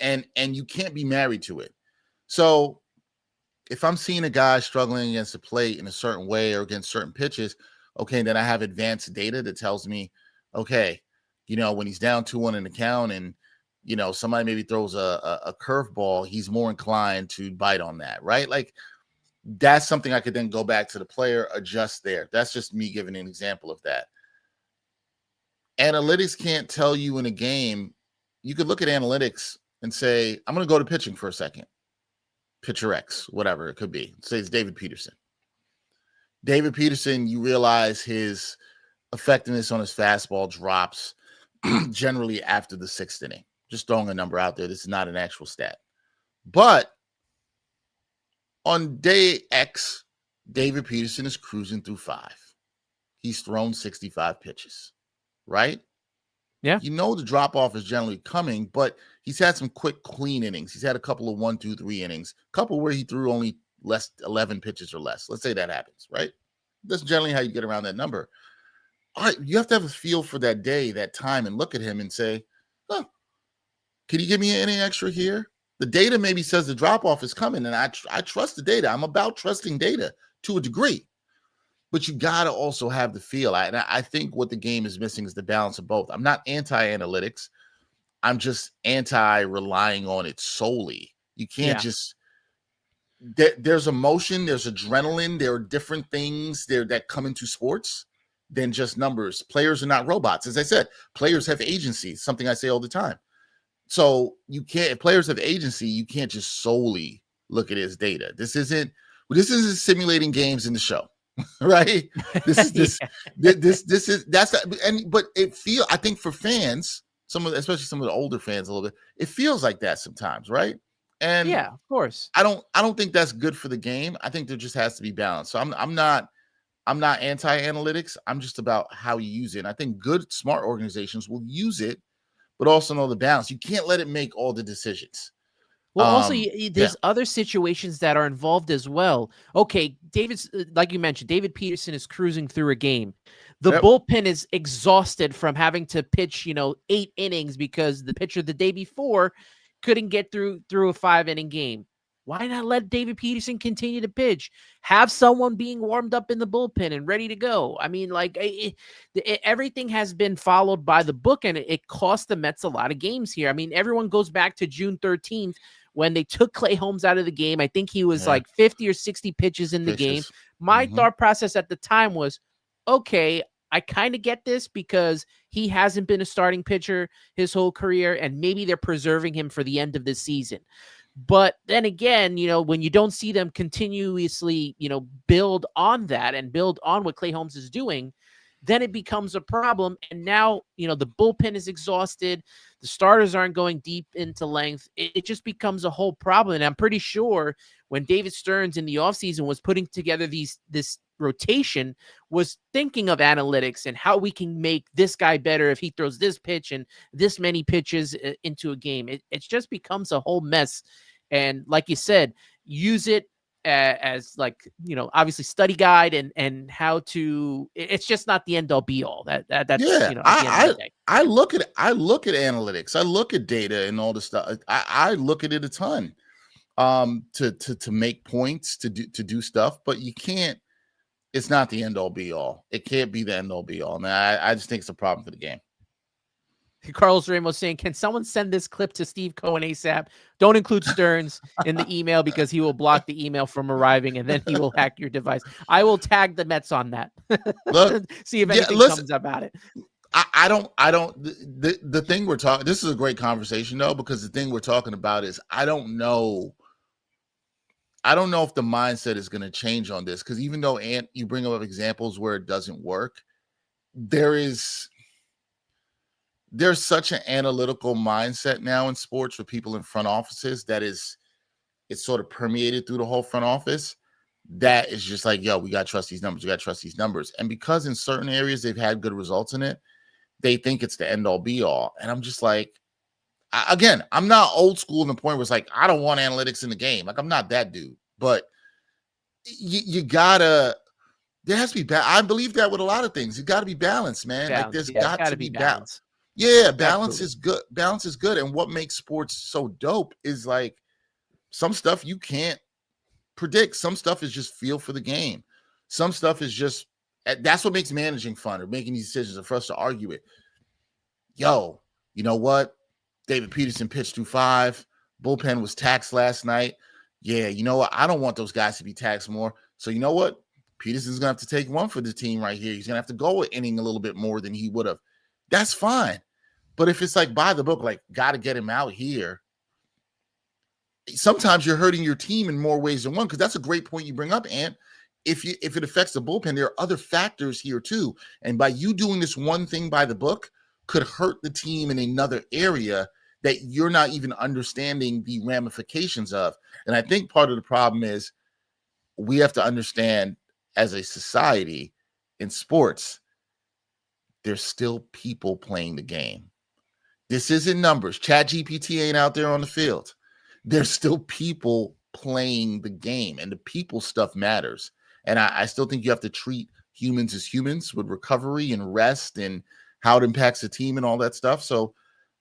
and you can't be married to it. So if I'm seeing a guy struggling against the plate in a certain way or against certain pitches, okay, then I have advanced data that tells me, okay, when he's down 2-1 in the count and somebody maybe throws a curveball, he's more inclined to bite on that, right? Like that's something I could then go back to the player, adjust there. That's just me giving an example of that. Analytics can't tell you in a game. You could look at analytics and say, I'm going to go to pitching for a second. Pitcher X, whatever it could be. Say it's David Peterson. David Peterson, you realize his effectiveness on his fastball drops generally after the 6th inning. Just throwing a number out there. This is not an actual stat. But on day X, David Peterson is cruising through 5. He's thrown 65 pitches, right? Yeah. The drop off is generally coming, but he's had some quick, clean innings. He's had a couple of 1, 2, 3 innings, a couple where he threw only 11 pitches or less. Let's say that happens, right? That's generally how you get around that number. All right, you have to have a feel for that day, that time, and look at him and say, oh, can you give me an inning extra here? The data maybe says the drop off is coming, and I trust the data. I'm about trusting data to a degree. But you got to also have the feel. I think what the game is missing is the balance of both. I'm not anti-analytics. I'm just anti-relying on it solely. You can't just there's emotion, there's adrenaline, there are different things there that come into sports than just numbers. Players are not robots. As I said, players have agency, something I say all the time. So you can't, if players have agency, you can't just solely look at his data. This isn't simulating games in the show. Right? But I think for fans, especially some of the older fans a little bit, it feels like that sometimes, right? And yeah, of course. I don't think that's good for the game. I think there just has to be balance. So I'm not anti-analytics. I'm just about how you use it. And I think good, smart organizations will use it, but also know the balance. You can't let it make all the decisions. Well, also, there's other situations that are involved as well. Okay, like you mentioned, David Peterson is cruising through a game. The bullpen is exhausted from having to pitch, 8 innings because the pitcher the day before couldn't get through a 5-inning game. Why not let David Peterson continue to pitch? Have someone being warmed up in the bullpen and ready to go. I mean, like everything has been followed by the book, and it cost the Mets a lot of games here. I mean, everyone goes back to June 13th when they took Clay Holmes out of the game. I think he was like 50 or 60 pitches in the game. My thought process at the time was, okay, I kind of get this because he hasn't been a starting pitcher his whole career, and maybe they're preserving him for the end of this season. But then again, when you don't see them continuously, build on that and build on what Clay Holmes is doing, then it becomes a problem. And now, the bullpen is exhausted. The starters aren't going deep into length. It just becomes a whole problem. And I'm pretty sure when David Stearns in the offseason was putting together this rotation, was thinking of analytics and how we can make this guy better if he throws this pitch and this many pitches into a game. It just becomes a whole mess. And like you said, use it as obviously study guide and how to. It's just not the end all be all. That's at the end of the day. I look at analytics. I look at data and all this stuff. I look at it a ton to make points, to do stuff, but you can't. It's not the end all be all. It can't be the end all be all. Man, I just think it's a problem for the game. Carlos Ramos saying, can someone send this clip to Steve Cohen ASAP? Don't include Stearns in the email because he will block the email from arriving and then he will hack your device. I will tag the Mets on that. Look, see if anything comes about it. The thing we're talking, this is a great conversation though, because the thing we're talking about is I don't know if the mindset is going to change on this, because even though you bring up examples where it doesn't work, there is there's such an analytical mindset now in sports for people in front offices that it's sort of permeated through the whole front office. That is just like, yo, we got to trust these numbers. We got to trust these numbers. And because in certain areas they've had good results in it, they think it's the end all be all. And I'm just like, again, I'm not old school in the point where it's like, I don't want analytics in the game. Like, I'm not that dude. But you gotta, there has to be, I believe that with a lot of things. You got to be balanced, man. Like, there's got to be balance. Yeah, balance is good. Balance is good. And what makes sports so dope is like some stuff you can't predict. Some stuff is just feel for the game. Some stuff is just, that's what makes managing fun or making these decisions, and for us to argue it. Yo, you know what? David Peterson pitched through 5. Bullpen was taxed last night. Yeah, you know what? I don't want those guys to be taxed more. So you know what? Peterson's going to have to take one for the team right here. He's going to have to go an inning a little bit more than he would have. That's fine. But if it's like by the book, like got to get him out here, sometimes you're hurting your team in more ways than one, because that's a great point you bring up, Ant. If it affects the bullpen, there are other factors here too. And by you doing this one thing by the book could hurt the team in another area that you're not even understanding the ramifications of. And I think part of the problem is we have to understand as a society in sports, there's still people playing the game. This isn't numbers. ChatGPT ain't out there on the field. There's still people playing the game, and the people stuff matters. And I still think you have to treat humans as humans with recovery and rest and how it impacts the team and all that stuff. So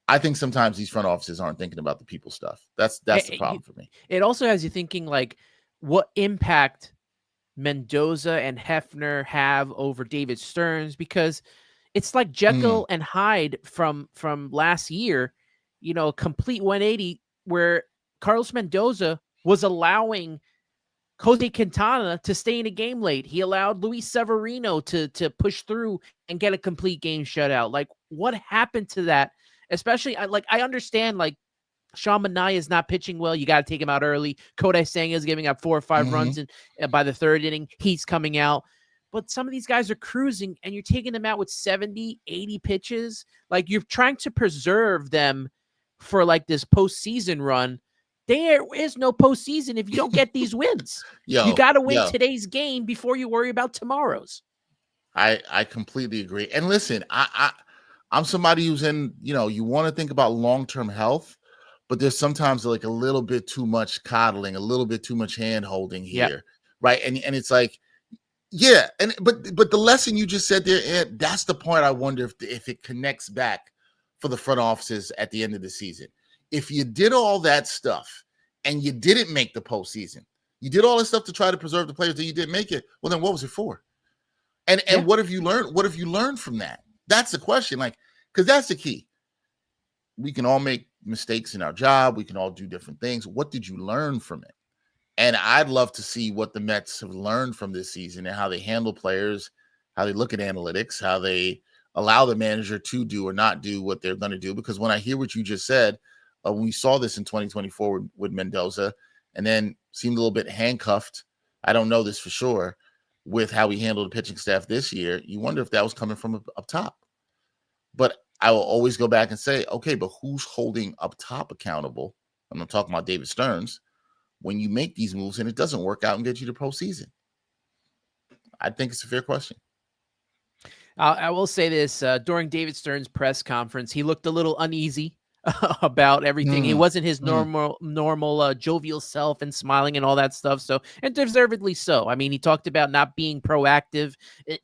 I think sometimes these front offices aren't thinking about the people stuff. That's the problem for me. It also has you thinking like, what impact Mendoza and Hefner have over David Stearns, because it's like Jekyll and Hyde from last year, you know, a complete 180 where Carlos Mendoza was allowing Jose Quintana to stay in a game late. He allowed Luis Severino to push through and get a complete game shutout. Like, what happened to that? Especially, I understand, like, Sean Manaea is not pitching well. You got to take him out early. Kodai Senga is giving up 4 or 5 runs, and by the 3rd inning, he's coming out. But some of these guys are cruising, and you're taking them out with 70, 80 pitches. Like, you're trying to preserve them for, like, this postseason run. There is no postseason if you don't get these wins. You got to win today's game before you worry about tomorrow's. I completely agree. And listen, I'm somebody who's in, you know, you want to think about long-term health, but there's sometimes like a little bit too much coddling, a little bit too much hand-holding here, right? And it's like, yeah, but the lesson you just said there, Ed, that's the point. I wonder if it connects back for the front offices at the end of the season. If you did all that stuff and you didn't make the postseason, you did all this stuff to try to preserve the players that you didn't make it, well, then what was it for? And what have you learned? What have you learned from that? That's the question. Like, because that's the key. We can all make mistakes in our job. We can all do different things. What did you learn from it? And I'd love to see what the Mets have learned from this season and how they handle players, how they look at analytics, how they allow the manager to do or not do what they're going to do. Because when I hear what you just said, when we saw this in 2024 with Mendoza, and then seemed a little bit handcuffed, I don't know this for sure, with how he handled the pitching staff this year, you wonder if that was coming from up top. But I will always go back and say, okay, but who's holding up top accountable? I'm not talking about David Stearns. When you make these moves and it doesn't work out and get you to postseason, I think it's a fair question. I will say this, during David Stearns' press conference, he looked a little uneasy about everything. He wasn't his normal jovial self and smiling and all that stuff. So, and deservedly so. I mean, he talked about not being proactive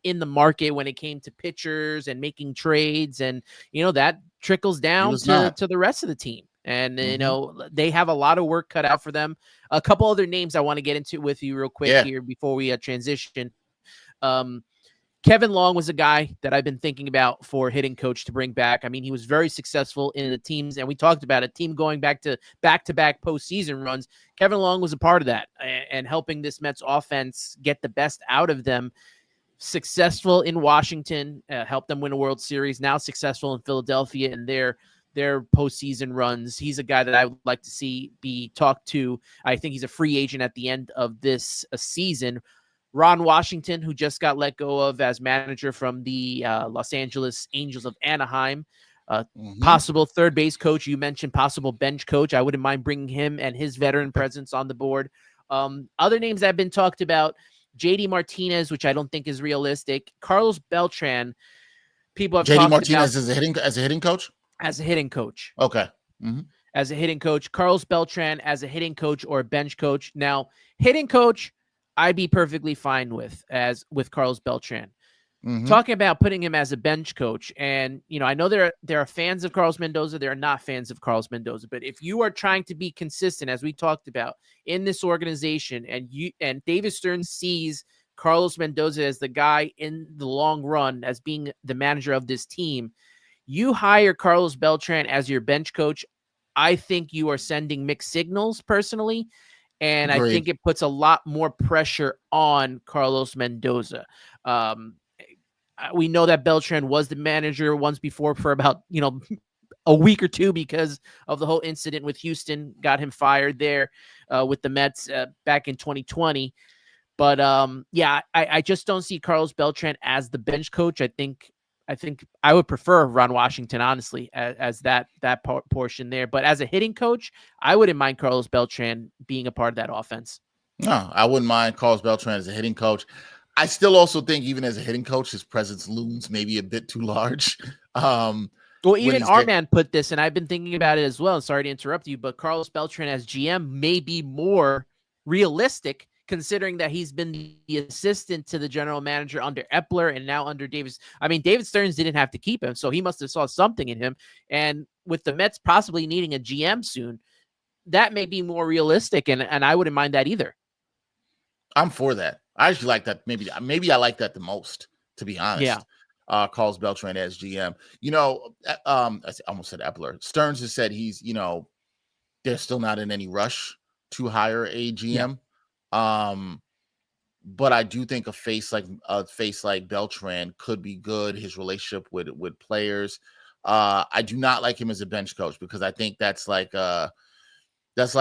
in the market when it came to pitchers and making trades. And, you know, that trickles down to the rest of the team. And, you know, they have a lot of work cut out for them. A couple other names I want to get into with you real quick here before we transition. Kevin Long was a guy that I've been thinking about for hitting coach to bring back. I mean, he was very successful in the teams, and we talked about a team going back to back-to-back postseason runs. Kevin Long was a part of that and helping this Mets offense get the best out of them. Successful in Washington, helped them win a World Series. Now successful in Philadelphia in their postseason runs. He's a guy that I would like to see be talked to. I think he's a free agent at the end of this season. Ron Washington, who just got let go of as manager from the Los Angeles Angels of Anaheim. Possible third base coach. You mentioned possible bench coach. I wouldn't mind bringing him and his veteran presence on the board. Other names that have been talked about, JD Martinez, which I don't think is realistic. Carlos Beltran. People have JD talked Martinez about as a hitting coach? As a hitting coach. Okay. As a hitting coach. Carlos Beltran as a hitting coach or a bench coach. Now, hitting coach, I'd be perfectly fine with Carlos Beltran. Talking about putting him as a bench coach, and I know there are fans of Carlos Mendoza, there are not fans of Carlos Mendoza, but if you are trying to be consistent, as we talked about in this organization, and David Stern sees Carlos Mendoza as the guy in the long run as being the manager of this team, you hire Carlos Beltran as your bench coach. I think you are sending mixed signals personally. And Agreed. I think it puts a lot more pressure on Carlos Mendoza. We know that Beltran was the manager once before for about, a week or two because of the whole incident with Houston, got him fired there with the Mets back in 2020. But I just don't see Carlos Beltran as the bench coach. I think I would prefer Ron Washington, honestly, as that portion there. But as a hitting coach, I wouldn't mind Carlos Beltran being a part of that offense. No, I wouldn't mind Carlos Beltran as a hitting coach. I still also think even as a hitting coach, his presence looms maybe a bit too large. Well, even our man put this, and I've been thinking about it as well. Sorry to interrupt you, but Carlos Beltran as GM may be more realistic, considering that he's been the assistant to the general manager under Epler and now under Davis. I mean, David Stearns didn't have to keep him, so he must have saw something in him. And with the Mets possibly needing a GM soon, that may be more realistic, and I wouldn't mind that either. I'm for that. I actually like that. Maybe I like that the most, to be honest. Yeah. Carlos Beltran as GM. I almost said Epler. Stearns has said he's, they're still not in any rush to hire a GM. Yeah. But I do think a face like Beltran could be good. His relationship with players. I do not like him as a bench coach because I think that's like it's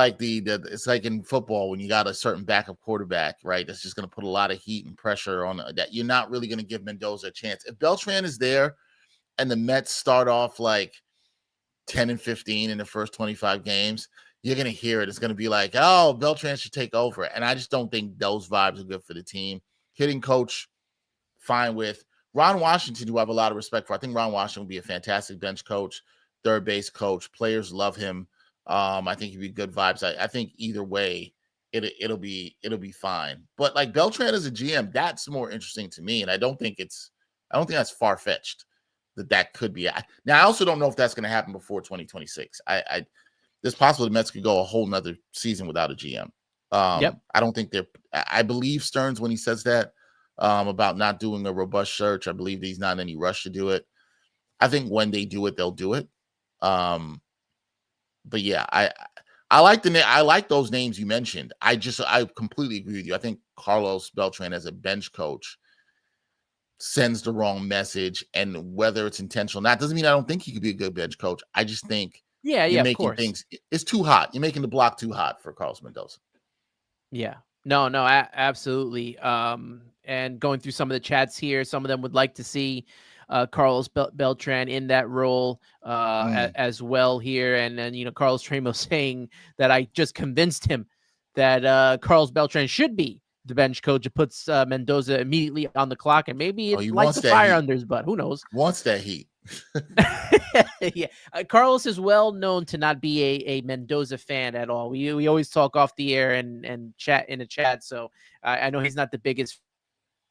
like in football when you got a certain backup quarterback, right? That's just going to put a lot of heat and pressure on that. You're not really going to give Mendoza a chance. If Beltran is there and the Mets start off like 10-15 in the first 25 games, you're going to hear it. It's going to be like, oh, Beltran should take over. And I just don't think those vibes are good for the team. Hitting coach, fine with. Ron Washington, who I have a lot of respect for. I think Ron Washington will be a fantastic bench coach, third base coach. Players love him. I think he'd be good vibes. I think either way, it'll be fine. But like Beltran as a GM, that's more interesting to me. And I don't think that's far-fetched that could be. Now, I also don't know if that's going to happen before 2026. It's possible the Mets could go a whole nother season without a GM. I don't think I believe Stearns when he says that about not doing a robust search. I believe he's not in any rush to do it. I think when they do it, they'll do it. But yeah, I like those names you mentioned. I completely agree with you. I think Carlos Beltran as a bench coach sends the wrong message, and whether it's intentional or not doesn't mean I don't think he could be a good bench coach. I just think you're making things, it's too hot. You're making the block too hot for Carlos Mendoza. Yeah. No, absolutely. And going through some of the chats here, some of them would like to see Carlos Beltran in that role as well here. And then, Carlos Tremo saying that I just convinced him that Carlos Beltran should be the bench coach. It puts Mendoza immediately on the clock, and maybe it's like the fire under his butt. Who knows? Wants that heat. Yeah. Carlos is well known to not be a Mendoza fan at all. We always talk off the air and chat in a chat. So I know he's not the biggest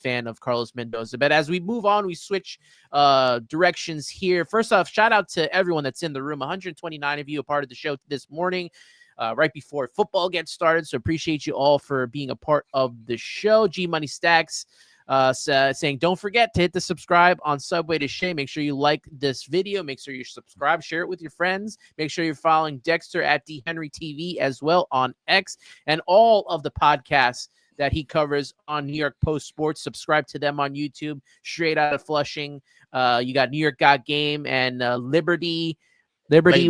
fan of Carlos Mendoza. But as we move on, we switch directions here. First off, shout out to everyone that's in the room. 129 of you a part of the show this morning, right before football gets started. So appreciate you all for being a part of the show. G Money Stacks saying, don't forget to hit the subscribe on Subway to Shea. Make sure you like this video. Make sure you subscribe, share it with your friends. Make sure you're following Dexter at DHenryTV as well on X, and all of the podcasts that he covers on New York Post Sports. Subscribe to them on YouTube. Straight Out of Flushing. You got New York Got Game and Liberty. Lately.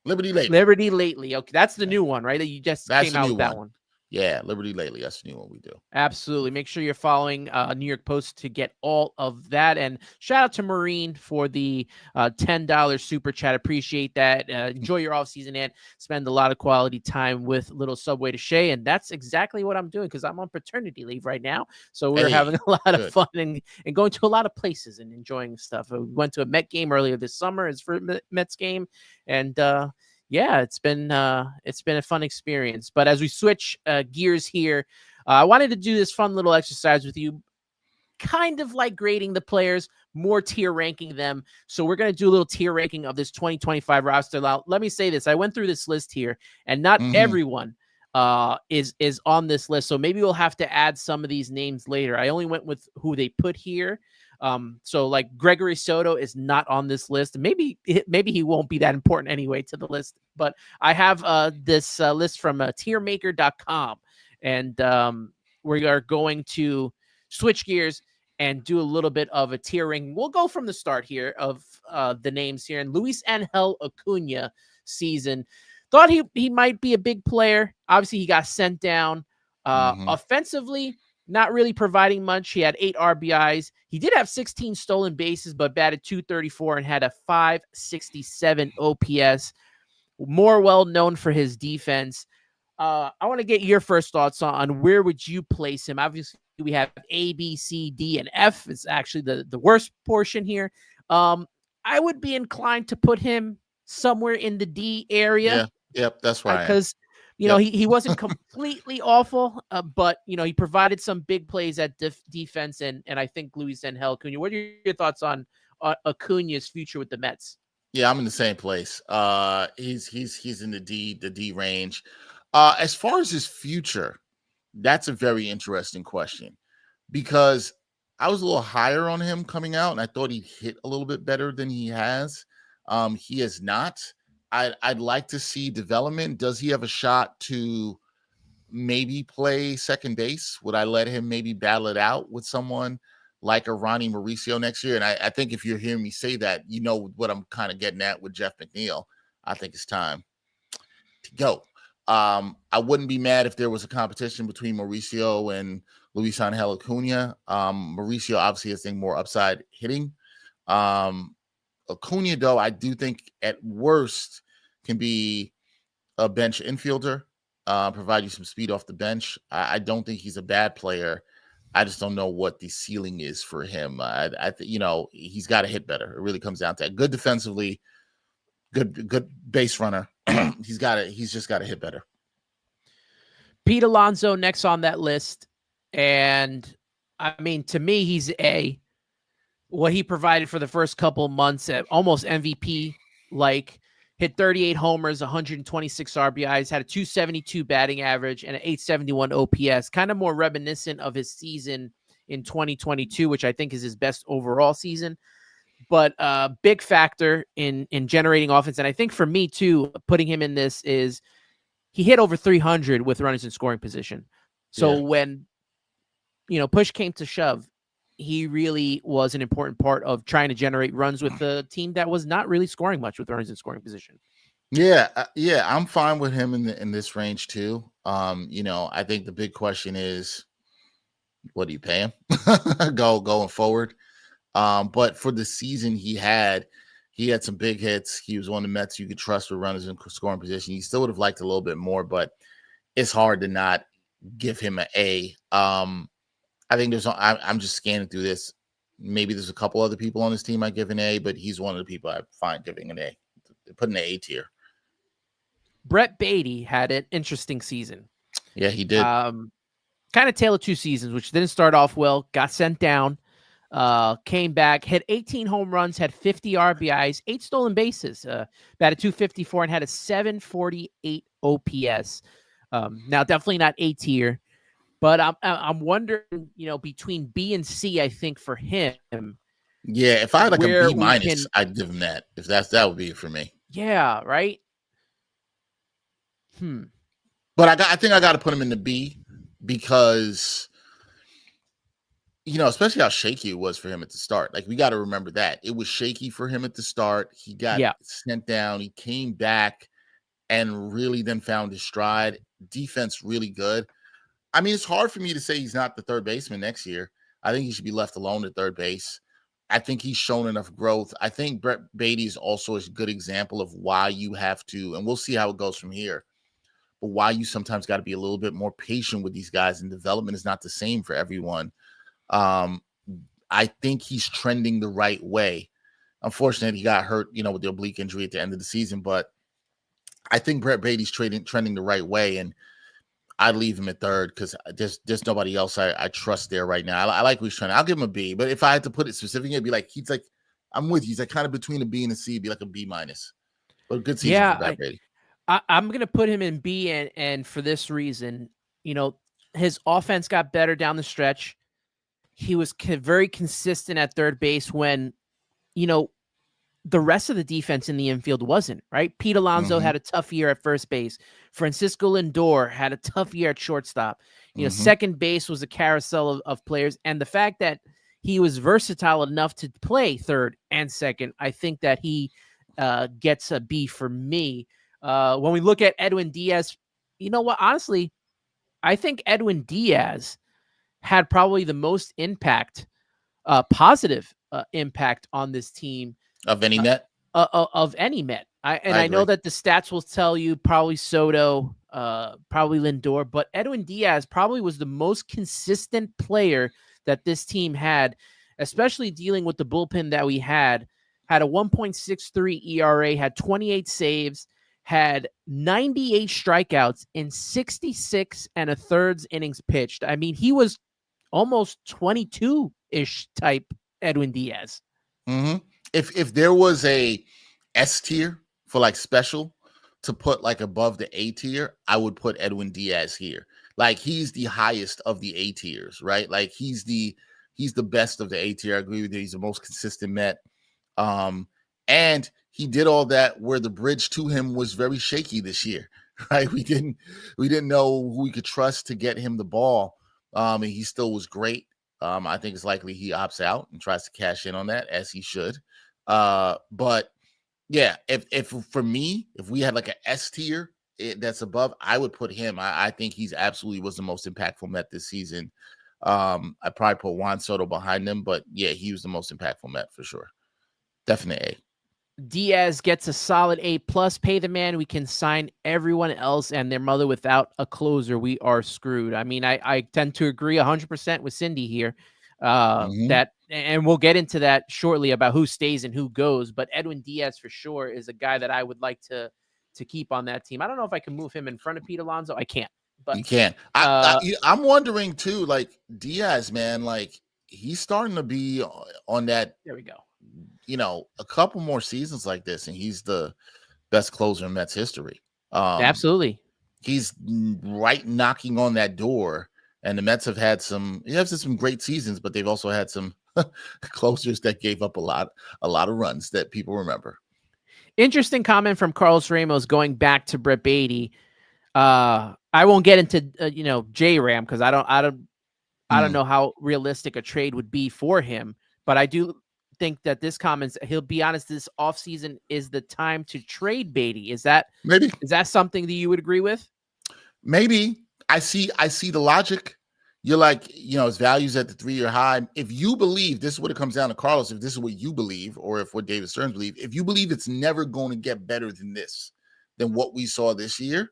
Liberty Lately. Okay, that's the new one, right? That you just came out with that one. Yeah, Liberty Lately. That's the new one we do. Absolutely. Make sure you're following New York Post to get all of that. And shout out to Maureen for the $10 super chat. Appreciate that. Enjoy your off season and spend a lot of quality time with little Subway to Shea. And that's exactly what I'm doing because I'm on paternity leave right now. So we're having a lot of fun and going to a lot of places and enjoying stuff. We went to a Met game earlier this summer. It's for Mets game. And yeah, it's been a fun experience. But as we switch gears here, I wanted to do this fun little exercise with you, kind of like grading the players, more tier ranking them. So we're going to do a little tier ranking of this 2025 roster. Now, let me say this. I went through this list here, and not everyone is on this list. So maybe we'll have to add some of these names later. I only went with who they put here. So like Gregory Soto is not on this list. Maybe he won't be that important anyway to the list. But I have this list from tiermaker.com. And we are going to switch gears and do a little bit of a tiering. We'll go from the start here of the names here. And Luis Angel Acuna season. Thought he might be a big player. Obviously, he got sent down. Offensively, not really providing much. He had 8 RBIs. He did have 16 stolen bases, but batted .234 and had a .567 OPS. More well known for his defense. I want to get your first thoughts on where would you place him. Obviously, we have A, B, C, D, and F. It's actually the worst portion here. I would be inclined to put him somewhere in the D area. Yeah, yep, that's right. Because you know he wasn't completely awful, but you know he provided some big plays at defense, and I think Luis Angel Acuna. What are your thoughts on Acuna's future with the Mets? Yeah, I'm in the same place. He's in the D range. As far as his future, that's a very interesting question because I was a little higher on him coming out, and I thought he'd hit a little bit better than he has. He has not. I'd like to see development. Does he have a shot to maybe play second base? Would I let him maybe battle it out with someone like a Ronnie Mauricio next year? And I think if you're hearing me say that, you know what I'm kind of getting at with Jeff McNeil. I think it's time to go. I wouldn't be mad if there was a competition between Mauricio and Luis Angel Acuna. Mauricio obviously has more upside hitting. Acuna, though, I do think at worst can be a bench infielder, provide you some speed off the bench. I don't think he's a bad player. I just don't know what the ceiling is for him. I think he's got to hit better. It really comes down to that. Good defensively, good base runner. He's just got to hit better. Pete Alonso next on that list, and I mean to me he's A. What he provided for the first couple months at almost MVP, like hit 38 homers, 126 RBIs, had a .272 batting average and an .871 OPS, kind of more reminiscent of his season in 2022, which I think is his best overall season. But a big factor in generating offense, and I think for me too, putting him in this is he hit over 300 with runners in scoring position. So when push came to shove, he really was an important part of trying to generate runs with the team that was not really scoring much with runners in scoring position. Yeah, I'm fine with him in this range too. I think the big question is, what do you pay him going forward? But for the season he had some big hits. He was one of the Mets you could trust with runners in scoring position. You still would have liked a little bit more, but it's hard to not give him an A. I think I'm just scanning through this. Maybe there's a couple other people on this team I give an A, but he's one of the people I find giving an A. Put in an A tier. Brett Beatty had an interesting season. Yeah, he did. Kind of tale of two seasons, which didn't start off well, got sent down, came back, hit 18 home runs, had 50 RBIs, 8 stolen bases, batted .254 and had a .748 OPS. Now definitely not A tier, but I'm wondering, between B and C, I think for him. Yeah, if I had like a B minus, I'd give him that. If that would be it for me. Yeah, right. But I think I got to put him in the B because, especially how shaky it was for him at the start. Like, we got to remember that. It was shaky for him at the start. He got sent down. He came back and really then found his stride. Defense really good. I mean, it's hard for me to say he's not the third baseman next year. I think he should be left alone at third base. I think he's shown enough growth. I think Brett Beatty is also a good example of why you have to, and we'll see how it goes from here, but why you sometimes got to be a little bit more patient with these guys, and development is not the same for everyone. I think he's trending the right way. Unfortunately, he got hurt, with the oblique injury at the end of the season, but I think Brett Beatty's trending the right way, and I'd leave him at third because there's nobody else I trust there right now. I like who he's trending. I'll give him a B, but if I had to put it specifically, it'd be like I'm with you. He's like kind of between a B and a C. It'd be like a B minus. But a good season for Brett Beatty. I'm gonna put him in B, and for this reason, his offense got better down the stretch. He was very consistent at third base when, the rest of the defense in the infield wasn't, right? Pete Alonso had a tough year at first base. Francisco Lindor had a tough year at shortstop. Second base was a carousel of players. And the fact that he was versatile enough to play third and second, I think that he gets a B for me. When we look at Edwin Diaz, you know what? Honestly, I think Edwin Diaz had probably the most positive impact on this team. Of any Met? Of any Met. I know that the stats will tell you probably Soto, probably Lindor, but Edwin Diaz probably was the most consistent player that this team had, especially dealing with the bullpen that we had a 1.63 ERA, had 28 saves, had 98 strikeouts in 66 and a thirds innings pitched. I mean, he was almost 22-ish type Edwin Diaz. Mm-hmm. If there was a S tier for like special to put like above the A tier, I would put Edwin Diaz here. Like he's the highest of the A tiers, right? Like he's the best of the A tier. I agree with you. He's the most consistent Met. And he did all that where the bridge to him was very shaky this year, right? We didn't know who we could trust to get him the ball. And he still was great. I think it's likely he opts out and tries to cash in on that, as he should. But yeah, if for me, if we had like an S tier that's above, I would put him. I think he's absolutely was the most impactful Met this season. I'd probably put Juan Soto behind him, but yeah, he was the most impactful Met for sure. Definite A. Diaz gets a solid A+. Pay the man. We can sign everyone else and their mother without a closer. We are screwed. I mean, I tend to agree 100% with Cindy here. That, and we'll get into that shortly about who stays and who goes. But Edwin Diaz for sure is a guy that I would like to keep on that team. I don't know if I can move him in front of Pete Alonso. I can't. But you can't. I'm wondering too. Like Diaz, man, like he's starting to be on that. There we go. A couple more seasons like this, and he's the best closer in Mets history. Absolutely. He's right knocking on that door, and the Mets have had some great seasons, but they've also had some closers that gave up a lot of runs that people remember. Interesting comment from Carlos Ramos going back to Brett Beatty. I won't get into J-Ram because I don't know how realistic a trade would be for him, but I do think that this comments, he'll be honest, this offseason is the time to trade Beatty. Is that something that you would agree with? Maybe. I see the logic. You're like, his value's at the 3-year high. If you believe, this is what it comes down to, Carlos, if this is what you believe, or if what David Stearns believe, if you believe it's never going to get better than what we saw this year,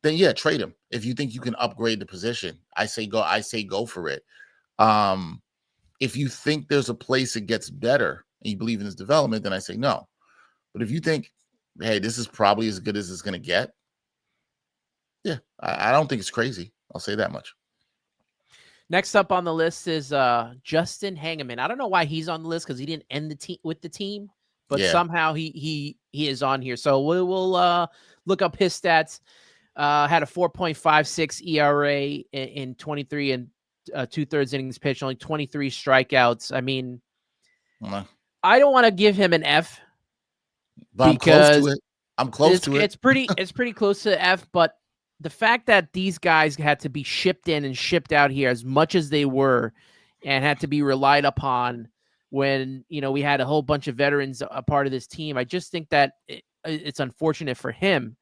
then yeah, trade him. If you think you can upgrade the position, I say go for it. If you think there's a place it gets better and you believe in his development, then I say no. But if you think, hey, this is probably as good as it's going to get, yeah, I don't think it's crazy. I'll say that much. Next up on the list is Justin Hangeman. I don't know why he's on the list because he didn't end with the team, but somehow he is on here. So we'll look up his stats. Had a 4.56 ERA in 23 and 2/3 innings pitched, only 23 strikeouts. I mean, I don't want to give him an F, but because I'm close to it. It's pretty close to F, but the fact that these guys had to be shipped in and shipped out here as much as they were and had to be relied upon when, we had a whole bunch of veterans a part of this team, I just think that it's unfortunate for him.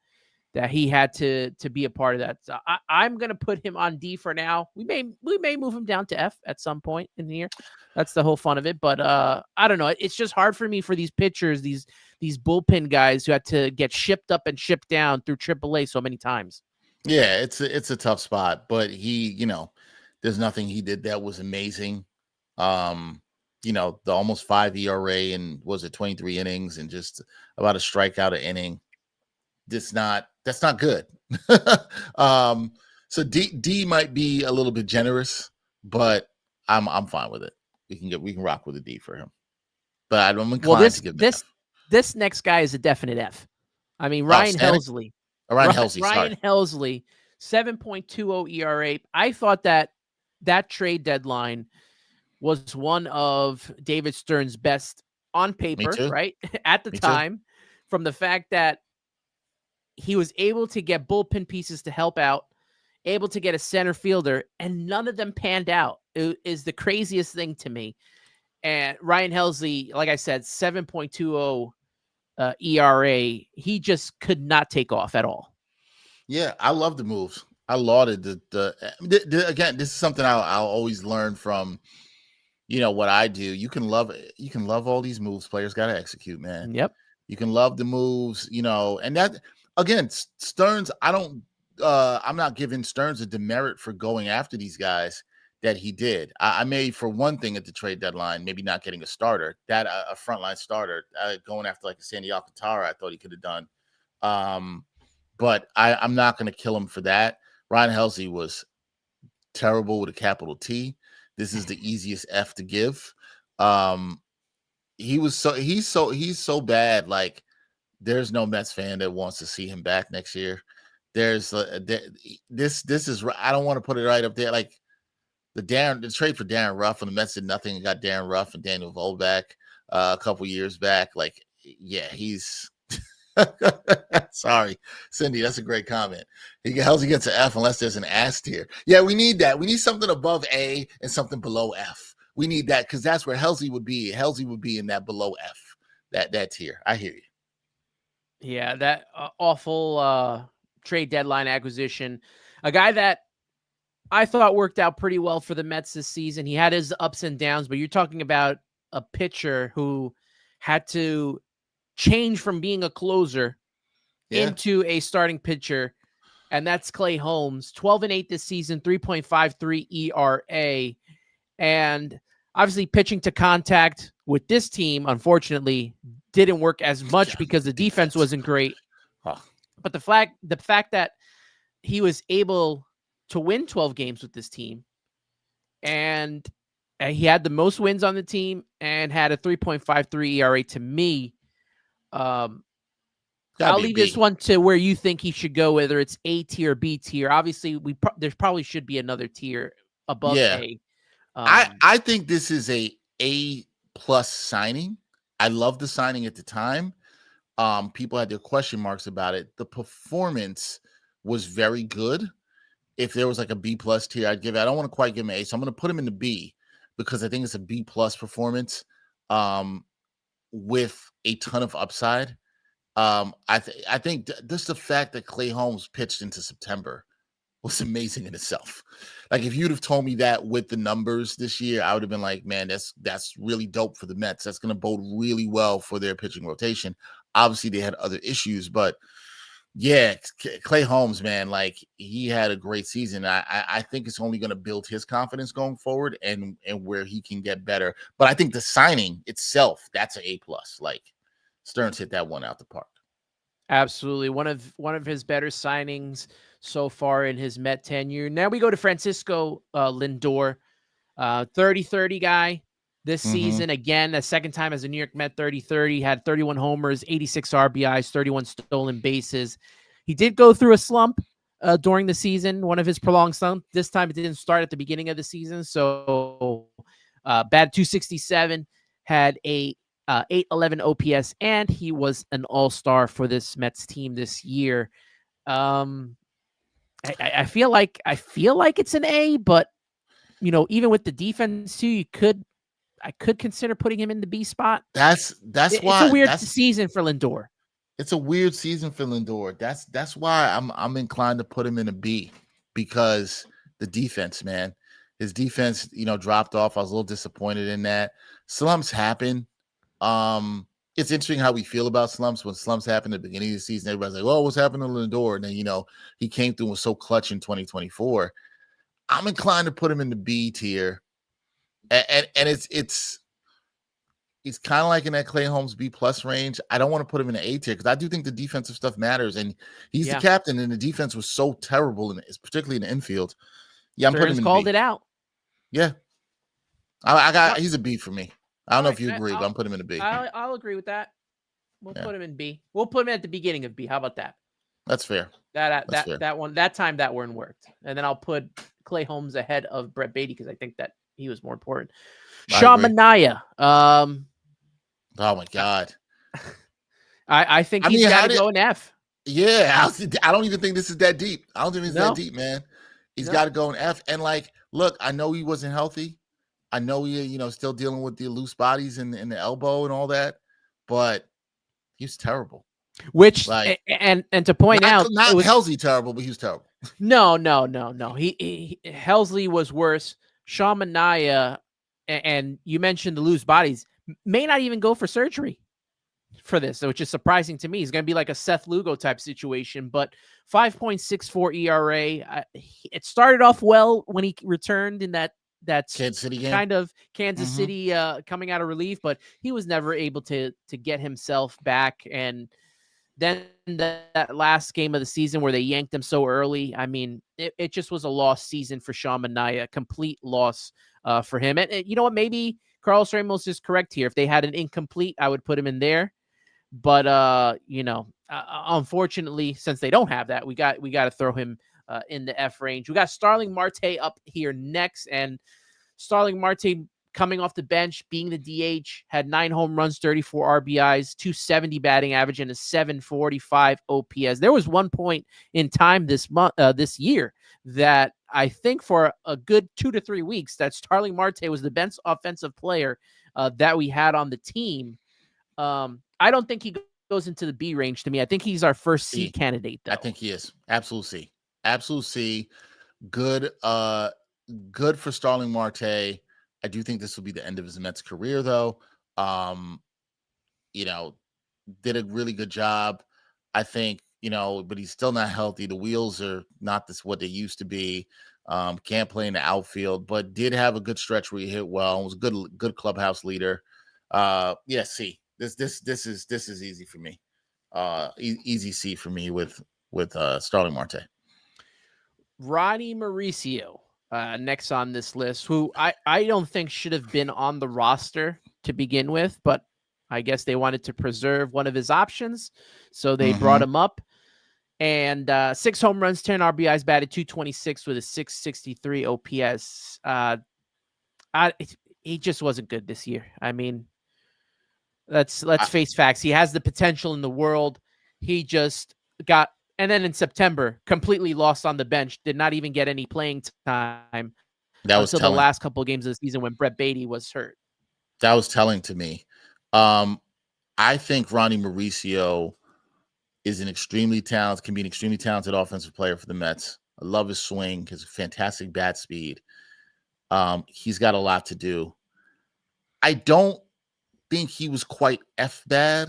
that he had to be a part of that. So I'm going to put him on D for now. We may move him down to F at some point in the year. That's the whole fun of it. But I don't know. It's just hard for me for these pitchers, these bullpen guys who had to get shipped up and shipped down through AAA so many times. Yeah, it's a tough spot, but he, there's nothing he did that was amazing. The almost 5 ERA and was it 23 innings and just about a strikeout an inning. That's not good. So D might be a little bit generous, but I'm fine with it. We can rock with a D for him. But I'm inclined to give this next guy is a definite F. I mean, Ryan Helsley. Ryan Helsley, 7.20 ERA. I thought that trade deadline was one of David Stern's best on paper, right? At the time, from the fact that he was able to get bullpen pieces to help out, able to get a center fielder, and none of them panned out. It is the craziest thing to me. And Ryan Helsley, like I said, 7.20 ERA. He just could not take off at all. Yeah, I love the moves. I lauded the again, this is something I'll always learn from, what I do. You can love all these moves. Players got to execute, man. Yep. You can love the moves, and that, again, Stearns, I'm not giving Stearns a demerit for going after these guys that he did. I may, for one thing, at the trade deadline, maybe not getting a starter, that a frontline starter, going after like a Sandy Alcantara, I thought he could have done. But I'm not going to kill him for that. Ryan Helsley was terrible with a capital T. This is the easiest F to give. He's so bad. Like, there's no Mets fan that wants to see him back next year. This is, I don't want to put it right up there. Like the trade for Darren Ruff, and the Mets did nothing and got Darren Ruff and Daniel Vogt back a couple years back. Like, yeah, he's sorry, Cindy, that's a great comment. Helsley gets an F unless there's an ass tier. Yeah, we need that. We need something above A and something below F. We need that because that's where Helsley would be. Helsley would be in that below F, that tier. I hear you. Yeah, that awful trade deadline acquisition. A guy that I thought worked out pretty well for the Mets this season. He had his ups and downs, but you're talking about a pitcher who had to change from being a closer into a starting pitcher, and that's Clay Holmes. 12-8 this season, 3.53 ERA, and obviously pitching to contact with this team, unfortunately, didn't work as much because the defense wasn't great. But the fact that he was able to win 12 games with this team, and he had the most wins on the team and had a 3.53 ERA, to me, I'll leave this one to where you think he should go, whether it's A tier, B tier. Obviously, there probably should be another tier above A. I think this is A+ signing. I love the signing at the time. People had their question marks about it. The performance was very good. If there was like a B+ tier, I'd give it. I don't want to quite give him A, so I'm going to put him in the B because I think it's a B+ performance with a ton of upside. I think just the fact that Clay Holmes pitched into September was amazing in itself. Like, if you'd have told me that with the numbers this year, I would have been like, man, that's really dope for the Mets. That's going to bode really well for their pitching rotation. Obviously, they had other issues, but yeah, Clay Holmes, man, like, he had a great season. I think it's only going to build his confidence going forward and where he can get better. But I think the signing itself, that's an A+. Like, Stearns hit that one out the park. Absolutely. One of his better signings so far in his Met tenure. Now we go to Francisco Lindor, 30-30 guy this season. Again, a second time as a New York Met, 30-30, had 31 homers, 86 RBIs, 31 stolen bases. He did go through a slump during the season, one of his prolonged slumps. This time it didn't start at the beginning of the season. So batted .267, had a 811 OPS, and he was an all-star for this Mets team this year. I feel like it's an A, but even with the defense too, I could consider putting him in the B spot. That's why it's a weird season for Lindor. it's a weird season for Lindor. That's why I'm inclined to put him in a B, because the defense, man, his defense, dropped off. I was a little disappointed in that. Slumps happen. It's interesting how we feel about slumps. When slumps happen at the beginning of the season, everybody's like, "Oh, what's happening to Lindor?" And then he came through and was so clutch in 2024. I'm inclined to put him in the B tier, and it's he's kind of like in that Clay Holmes B plus range. I don't want to put him in the A tier because I do think the defensive stuff matters, and he's the captain, and the defense was so terrible, particularly in the infield. Yeah, I'm putting him in called B. it out. Yeah, he's a B for me. I don't know if you agree, but I'm putting him in a B. I'll agree with that. We'll put him in B. We'll put him at the beginning of B. How about that? That's fair. That time that one worked, and then I'll put Clay Holmes ahead of Brett Beatty because I think that he was more important. Sean Manaea. Oh my God. I think he's got to go in F. Yeah, I don't even think this is that deep. I don't think it's that deep, man. He's got to go in F. And look, I know he wasn't healthy. I know he, still dealing with the loose bodies in the elbow and all that, but he was terrible. Which and to point out, not Helsley terrible, but he was terrible. No. He Helsley was worse. Sean Manaea, and you mentioned the loose bodies, may not even go for surgery for this, which is surprising to me. He's going to be like a Seth Lugo type situation, but 5.64 ERA. It started off well when he returned in that Kansas City game, kind of Kansas City coming out of relief, but he was never able to get himself back. And then that last game of the season where they yanked him so early, I mean, it just was a lost season for Sean Manaea, a complete loss for him. And you know what? Maybe Carlos Ramos is correct here. If they had an incomplete, I would put him in there. But unfortunately, since they don't have that, we got to throw him in the F range. We got Starling Marte up here next, and Starling Marte coming off the bench, being the DH, had 9 home runs, 34 RBIs, 270 batting average, and a 745 OPS. There was one point in time this year that I think for a good 2 to 3 weeks that Starling Marte was the best offensive player that we had on the team. I don't think he goes into the B range to me. I think he's our first C candidate, though. I think he is. Absolute C. Absolute C. Good for Starling Marte. I do think this will be the end of his Mets career, though. Did a really good job. I think, but he's still not healthy. The wheels are not what they used to be. Can't play in the outfield, but did have a good stretch where he hit well. Was a good clubhouse leader. C. This is easy for me. Easy C for me with Starling Marte. Ronnie Mauricio, next on this list, who I don't think should have been on the roster to begin with, but I guess they wanted to preserve one of his options, so they brought him up. And 6 home runs, 10 RBIs, batted .226 with a 663 OPS. He just wasn't good this year. I mean, let's face facts. He has the potential in the world. He just got, and then in September, completely lost on the bench. Did not even get any playing time until the last couple of games of the season when Brett Beatty was hurt. That was telling to me. I think Ronnie Mauricio is can be an extremely talented offensive player for the Mets. I love his swing, his fantastic bat speed. He's got a lot to do. I don't think he was quite F bad,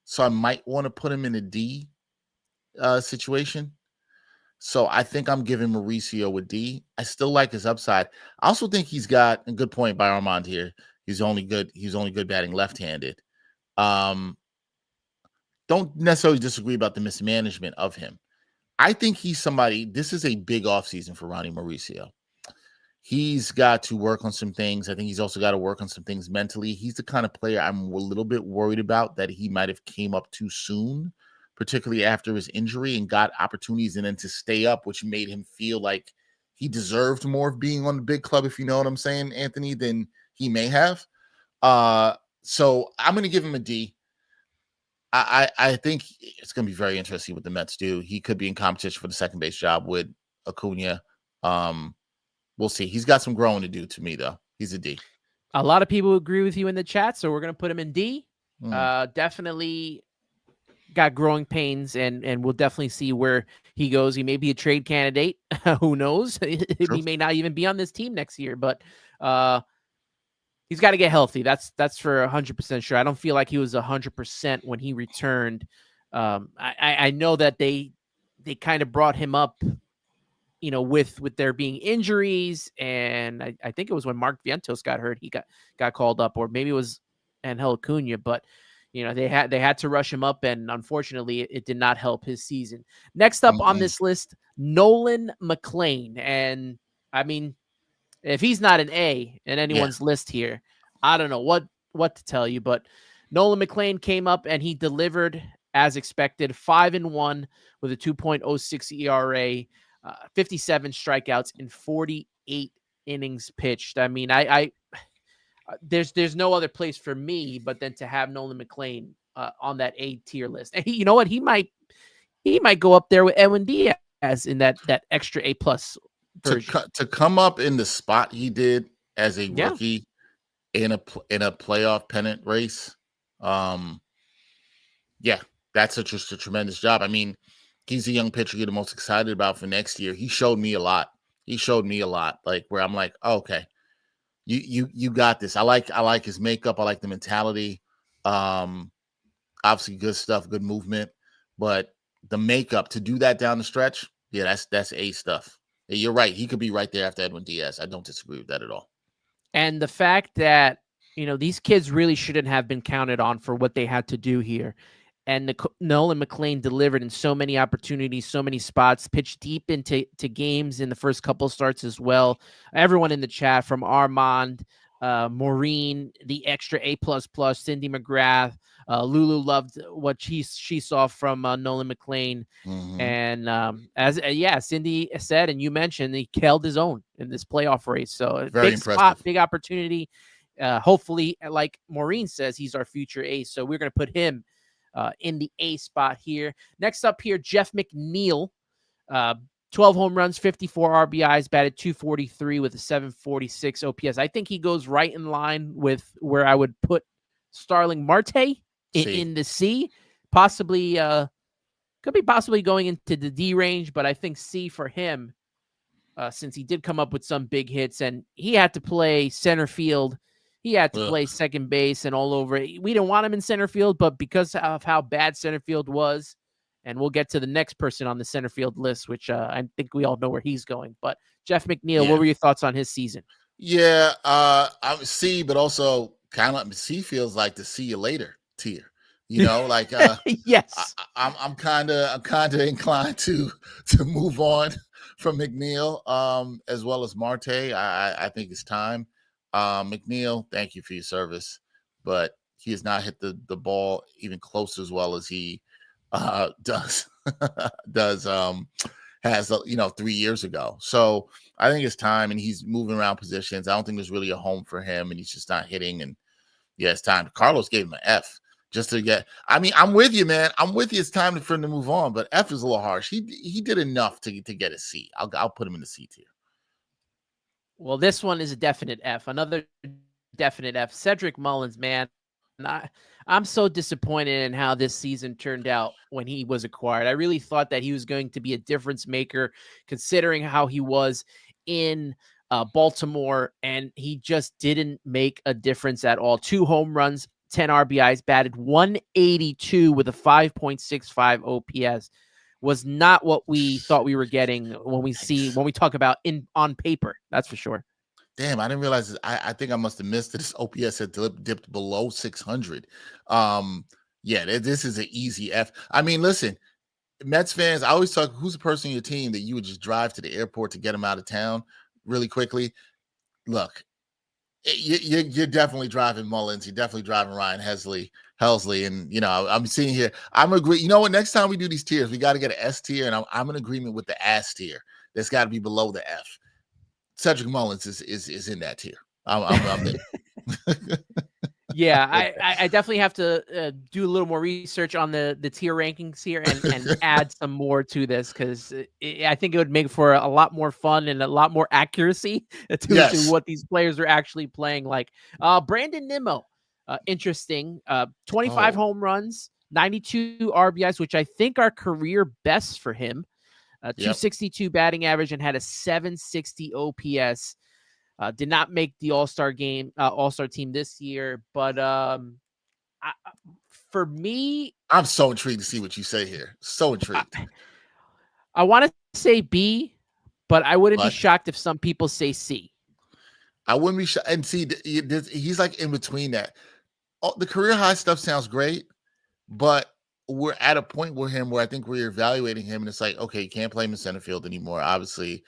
so I might want to put him in a D situation. So I think I'm giving Mauricio a D. I still like his upside. I also think he's got a good point by Armand here. He's only good batting left-handed. Don't necessarily disagree about the mismanagement of him. I think he's somebody, this is a big offseason for Ronnie Mauricio. He's got to work on some things. I think he's also got to work on some things mentally. He's the kind of player I'm a little bit worried about that he might have came up too soon, particularly after his injury, and got opportunities and then to stay up, which made him feel like he deserved more of being on the big club, if you know what I'm saying, Anthony, than he may have. So I'm going to give him a D. I think it's going to be very interesting what the Mets do. He could be in competition for the second base job with Acuna. We'll see. He's got some growing to do to me, though. He's a D. A lot of people agree with you in the chat, so we're going to put him in D. Definitely got growing pains, and we'll definitely see where he goes. He may be a trade candidate. Who knows? True. He may not even be on this team next year, but he's got to get healthy. That's for 100% sure. I don't feel like he was 100% when he returned. I know that they kind of brought him up, with there being injuries, and I think it was when Mark Vientos got hurt, he got called up, or maybe it was Angel Acuna, but they had to rush him up, and unfortunately it did not help his season. Next up on this list, Nolan McLean. And I mean, if he's not an A in anyone's list here, I don't know what to tell you, but Nolan McLean came up and he delivered as expected, 5-1 with a 2.06 ERA, 57 strikeouts in 48 innings pitched. I mean, I there's no other place for me but then to have Nolan McLean on that A tier list. And you know what? He might go up there with Edwin Diaz in that extra A plus version. To come up in the spot he did as a rookie in a playoff pennant race. That's just a tremendous job. I mean, he's a young pitcher you're the most excited about for next year. He showed me a lot. Like where I'm like, oh, okay, you got this. I like his makeup. I like the mentality. Obviously good stuff, good movement, but the makeup to do that down the stretch, that's A stuff. You're right. He could be right there after Edwin Diaz. I don't disagree with that at all. And the fact that, these kids really shouldn't have been counted on for what they had to do here. And Nolan McLean delivered in so many opportunities, so many spots, pitched deep into games in the first couple of starts as well. Everyone in the chat, from Armand, Maureen, the extra A++, Cindy McGrath, Lulu loved what she saw from Nolan McLean. Mm-hmm. And Cindy said, and you mentioned, he held his own in this playoff race. So very big impressive spot, big opportunity. Hopefully, like Maureen says, he's our future ace. So we're going to put him in the A spot here. Next up here, Jeff McNeil, 12 home runs, 54 RBIs, batted .243 with a 746 OPS. I think he goes right in line with where I would put Starling Marte in the C. Possibly, could be possibly going into the D range, but I think C for him, since he did come up with some big hits and he had to play center field. He had to play second base and all over. We didn't want him in center field, but because of how bad center field was, and we'll get to the next person on the center field list, which I think we all know where he's going. But Jeff McNeil, what were your thoughts on his season? Yeah, I'm C, but also kind of C feels like the see you later tier. Like yes, I'm kind of inclined to move on from McNeil, as well as Marte. I think it's time. McNeil, thank you for your service, but he has not hit the ball even close as well as he has 3 years ago. So I think it's time, and he's moving around positions. I don't think there's really a home for him, and he's just not hitting. And it's time. Carlos gave him an F just to get. I mean, I'm with you, man. I'm with you. It's time for him to move on, but F is a little harsh. He did enough to get a C. I'll put him in the C tier. Well, this one is a definite F. Another definite F. Cedric Mullins, man. I'm so disappointed in how this season turned out when he was acquired. I really thought that he was going to be a difference maker, considering how he was in Baltimore, and he just didn't make a difference at all. 2 home runs, 10 RBIs, batted .182 with a 5.65 OPS. Was not what we thought we were getting when we talk about on paper. That's for sure. Damn, I didn't realize this. I think I must have missed that this OPS had dipped below 600. This is an easy F. I mean, listen, Mets fans, I always talk, who's the person in your team that you would just drive to the airport to get him out of town really quickly? Look, you're definitely driving Mullins. You're definitely driving Ryan Helsley. And, I'm seeing here, I'm agree. You know what? Next time we do these tiers, we got to get an S tier, and I'm in agreement with the ass tier. That's got to be below the F. Cedric Mullins is in that tier. I'm in. Yeah, I definitely have to do a little more research on the tier rankings here and add some more to this, because I think it would make for a lot more fun and a lot more accuracy to what these players are actually playing like. Brandon Nimmo, interesting. 25 home runs, 92 RBIs, which I think are career best for him. 262 batting average and had a 760 OPS. Did not make the All-Star team this year, but for me, I'm so intrigued to see what you say here. So intrigued. I want to say B, but I wouldn't be But shocked if some people say C. I wouldn't be shocked. And see, he's like in between that. The career high stuff sounds great, but we're at a point with him where I think we're evaluating him, and it's like, okay, you can't play him in center field anymore. Obviously,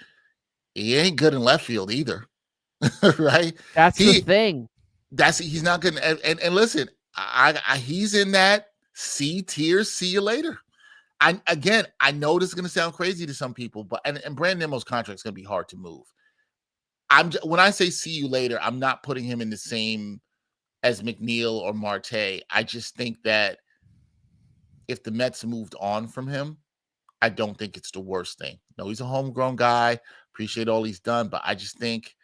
he ain't good in left field either, right? That's the thing. He's not good. And listen, he's in that C tier. See you later. I know this is going to sound crazy to some people, but and Brandon Nimmo's contract is going to be hard to move. When I say see you later, I'm not putting him in the same as McNeil or Marte. I just think that if the Mets moved on from him, I don't think it's the worst thing. No, he's a homegrown guy. Appreciate all he's done, but I just think,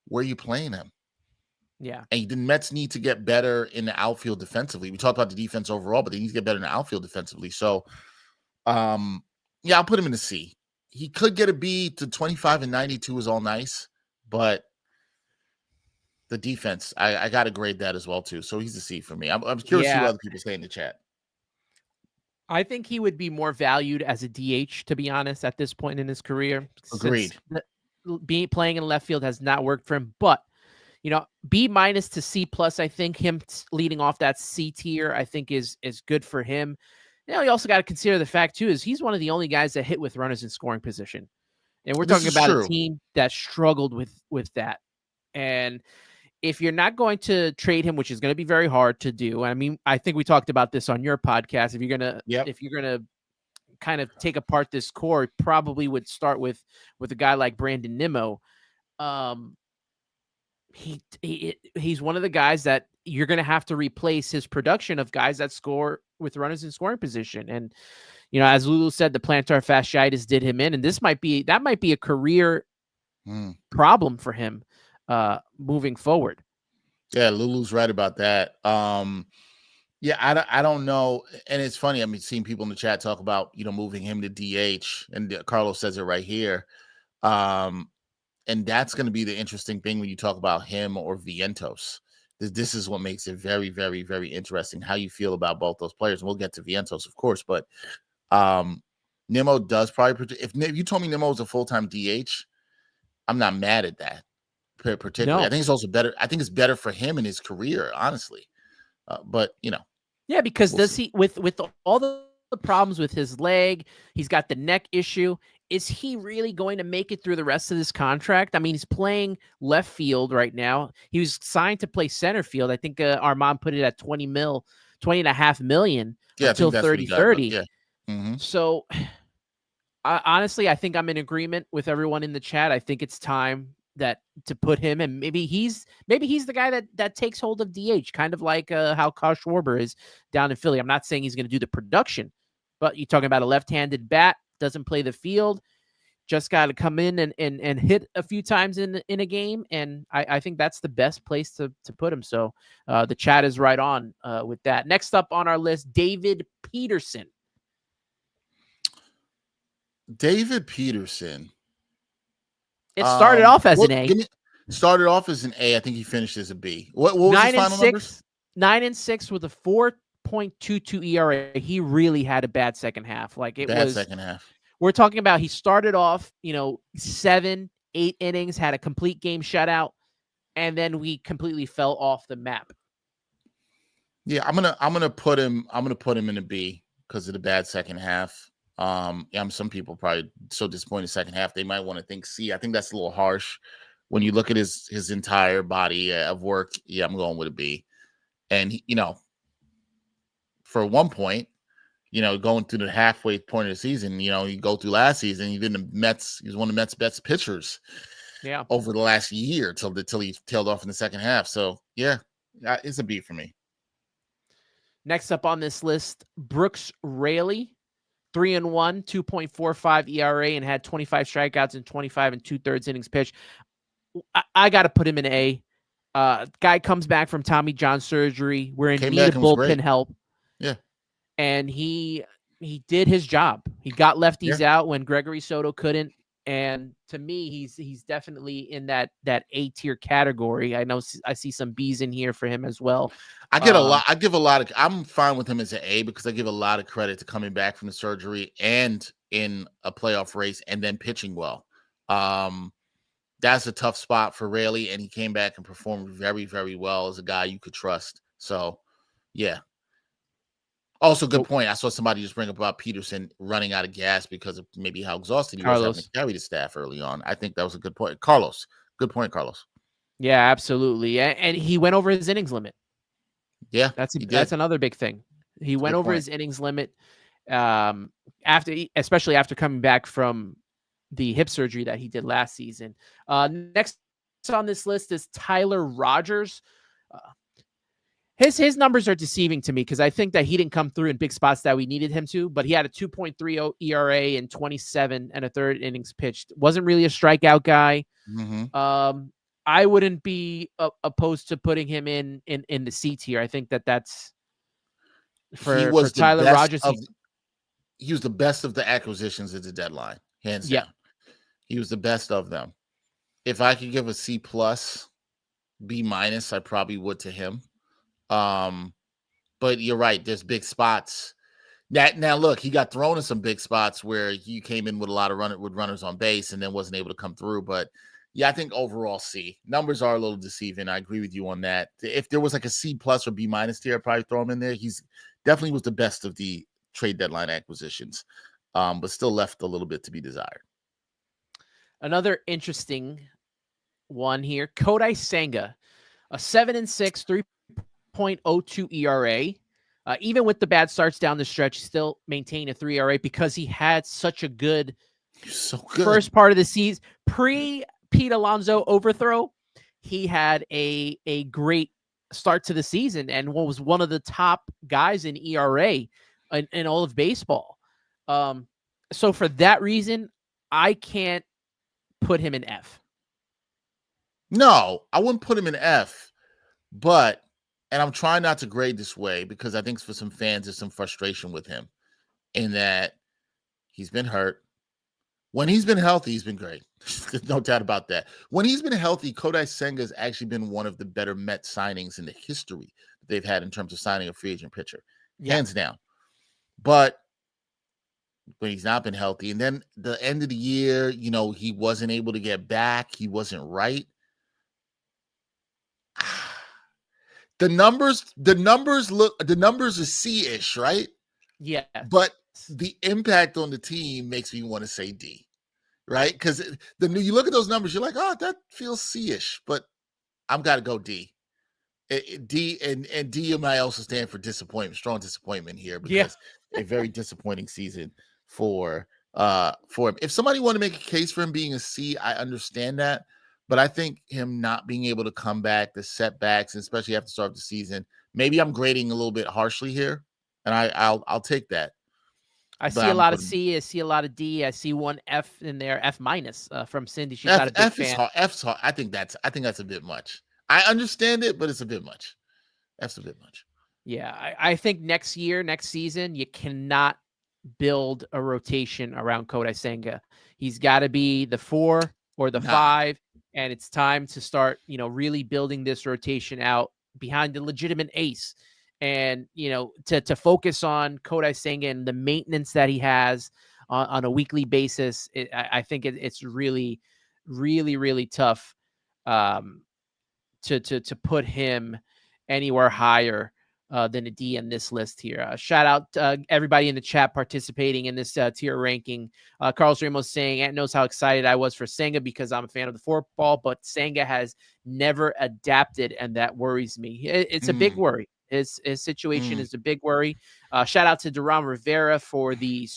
where are you playing him? Yeah. And the Mets need to get better in the outfield defensively. We talked about the defense overall, but they need to get better in the outfield defensively. So, yeah, I'll put him in the C. He could get a B. To 25 and 92 is all nice, but the defense, I got to grade that as well, too. So he's a C for me. I'm curious to see what other people say in the chat. I think he would be more valued as a DH, to be honest, at this point in his career. Agreed. Playing in left field has not worked for him. But, B- to C+, I think him leading off that C tier, I think is good for him. You also got to consider the fact, too, is he's one of the only guys that hit with runners in scoring position. And we're talking about a team that struggled with that. And if you're not going to trade him, which is going to be very hard to do. I mean, I think we talked about this on your podcast. If you're gonna kind of take apart this core, probably would start with a guy like Brandon Nimmo. He's one of the guys that you're going to have to replace his production of guys that score with runners in scoring position. And as Lulu said, the plantar fasciitis did him in, and that might be a career problem for him moving forward. Yeah, Lulu's right about that. Yeah, I don't know. And it's funny. I mean, seeing people in the chat talk about, moving him to DH, and Carlos says it right here. And that's going to be the interesting thing when you talk about him or Vientos. This is what makes it very, very, very interesting how you feel about both those players. And we'll get to Vientos, of course, but Nimmo does probably, if you told me Nimmo was a full-time DH, I'm not mad at that. Particularly, no. I think it's also better. I think it's better for him in his career, honestly. But yeah, because with all the problems with his leg, he's got the neck issue. Is he really going to make it through the rest of this contract? I mean, he's playing left field right now. He was signed to play center field. I think Armand put it at $20.5 million until 30-30. Yeah. Mm-hmm. So, honestly, I think I'm in agreement with everyone in the chat. I think it's time to put him, and maybe he's the guy that takes hold of DH, kind of like how Kyle Schwarber is down in Philly. I'm not saying he's going to do the production, but you're talking about a left-handed bat, doesn't play the field, just got to come in and hit a few times in a game, and I think that's the best place to put him. So the chat is right on with that. Next up on our list, David Peterson. David Peterson. It started off as an A. Started off as an A. I think he finished as a B. What was his final numbers? 9-6 with a 4.22 ERA. He really had a bad second half. Second half. We're talking about he started off, 7-8 innings, had a complete game shutout, and then we completely fell off the map. Yeah, I'm gonna put him in a B because of the bad second half. Some people probably so disappointed second half they might want to think C. I think that's a little harsh when you look at his entire body of work. Yeah, I'm going with a B. And for one point, going through the halfway point of the season, you go through last season, he was one of the Mets' best pitchers. Yeah, over the last year till he tailed off in the second half. So yeah, it's a B for me. Next up on this list, Brooks Raley. 3-1, 2.45 ERA, and had 25 strikeouts in 25 2/3 innings pitched. I got to put him in A. Guy comes back from Tommy John surgery. We're in need of bullpen help. Yeah. and he did his job. He got lefties Yeah. out when Gregory Soto couldn't. And to me, he's definitely in that A tier category. I know I see some B's in here for him as well. I give a lot of. I'm fine with him as an A because I give a lot of credit to coming back from the surgery and in a playoff race and then pitching well. That's a tough spot for Raley, and he came back and performed very, very well as a guy you could trust. So, yeah. Also, good point. I saw somebody just bring up about Peterson running out of gas because of maybe how exhausted he was having to carry the staff early on. I think that was a good point. Carlos, good point, Carlos. Yeah, absolutely. And he went over his innings limit. Yeah, that's another big thing. He went over his innings limit especially after coming back from the hip surgery that he did last season. Next on this list is Tyler Rogers. His numbers are deceiving to me because I think that he didn't come through in big spots that we needed him to, but he had a 2.30 ERA in 27 and a third innings pitched. Wasn't really a strikeout guy. Mm-hmm. I wouldn't be opposed to putting him in the C tier. I think that's for Tyler Rogers. He was the best of the acquisitions at the deadline, hands down. He was the best of them. If I could give a C plus, B minus, I probably would to him. But you're right. There's big spots. Now look, he got thrown in some big spots where he came in with a lot of runners on base and then wasn't able to come through. But yeah, I think overall C. Numbers are a little deceiving. I agree with you on that. If there was like a C plus or B minus tier, I'd probably throw him in there. He's definitely was the best of the trade deadline acquisitions, but still left a little bit to be desired. Another interesting one here, Kodai Senga, a 7-6, 3.02 ERA. Even with the bad starts down the stretch, still maintained a 3 ERA because he had such a good first part of the season. Pre-Pete Alonso overthrow, he had a great start to the season and was one of the top guys in ERA in all of baseball. So for that reason, I can't put him in F. No, I wouldn't put him in F, but, and I'm trying not to grade this way because I think for some fans, there's some frustration with him in that he's been hurt. When he's been healthy, he's been great. There's no doubt about that. When he's been healthy, Kodai Senga has actually been one of the better Met signings in the history that they've had in terms of signing a free agent pitcher. Hands down. But when he's not been healthy, and then the end of the year, he wasn't able to get back. He wasn't right. The numbers are C-ish, right? Yeah. But the impact on the team makes me want to say D, right? Because you look at those numbers, you're like, oh, that feels C-ish, but I've got to go D. D and D might also stand for disappointment, strong disappointment here because a very disappointing season for him. If somebody want to make a case for him being a C, I understand that. But I think him not being able to come back, the setbacks, especially after the start of the season, maybe I'm grading a little bit harshly here, and I'll take that. I see a lot of C. I see a lot of D. I see one F in there, F minus from Cindy. She's not a big fan. F's hard. I think that's a bit much. I understand it, but it's a bit much. F's a bit much. Yeah, I think next season, you cannot build a rotation around Kodai Senga. He's got to be the 4 or the 5. And it's time to start, really building this rotation out behind the legitimate ace and, to focus on Kodai Senga and the maintenance that he has on a weekly basis. I think it's really, really, really tough to put him anywhere higher than a D in this list here. Shout out to everybody in the chat participating in this tier ranking. Carlos Ramos saying, Ant knows how excited I was for Senga because I'm a fan of the four-ball, but Senga has never adapted, and that worries me. It's a big worry. His situation is a big worry. Shout out to Duran Rivera for the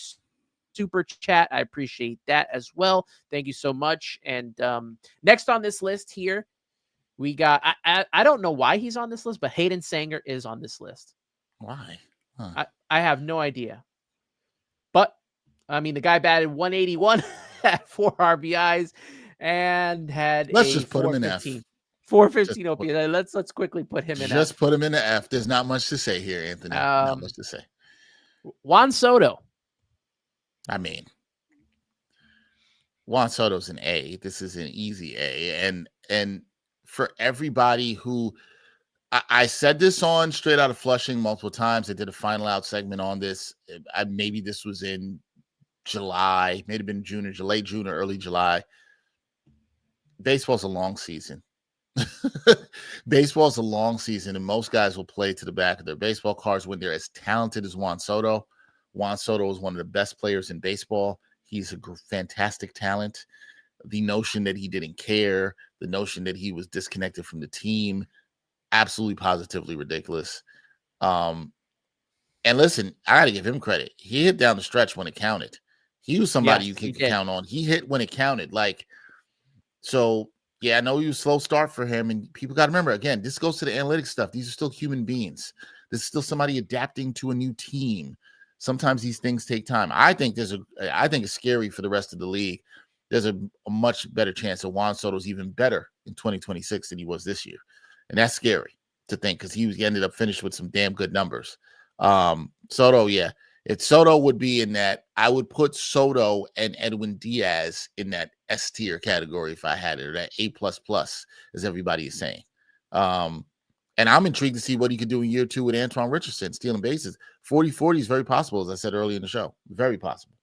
super chat. I appreciate that as well. Thank you so much. And next on this list here, we got, I don't know why he's on this list, but Hayden Sanger is on this list. Why? Huh. I have no idea. But, I mean, the guy batted 181 at 4 RBIs and had Let's just put him in F. 415 OPS. Let's quickly put him in F. Just put him in the F. There's not much to say here, Anthony. Not much to say. Juan Soto. I mean, Juan Soto's an A. This is an easy A. And for everybody who I said this on Straight Out of Flushing multiple times. I did a final out segment on this. Maybe this was in July, may have been June or late June or early July. Baseball's a long season. Baseball's a long season, and most guys will play to the back of their baseball cards when they're as talented as Juan Soto. Juan Soto is one of the best players in baseball. He's a fantastic talent. The notion that he didn't care, the notion that he was disconnected from the team, absolutely positively ridiculous. And listen, I got to give him credit. He hit down the stretch when it counted. He was somebody you can count on. He hit when it counted. So yeah, I know he was a slow start for him. And people got to remember, again, this goes to the analytics stuff. These are still human beings. This is still somebody adapting to a new team. Sometimes these things take time. I think it's scary for the rest of the league. There's a much better chance that Juan Soto's even better in 2026 than he was this year. And that's scary to think because he ended up finished with some damn good numbers. Soto, yeah. If Soto would be in that, I would put Soto and Edwin Diaz in that S tier category if I had it, or that A++, as everybody is saying. And I'm intrigued to see what he could do in year 2 with Antoine Richardson stealing bases. 40-40 is very possible, as I said earlier in the show. Very possible.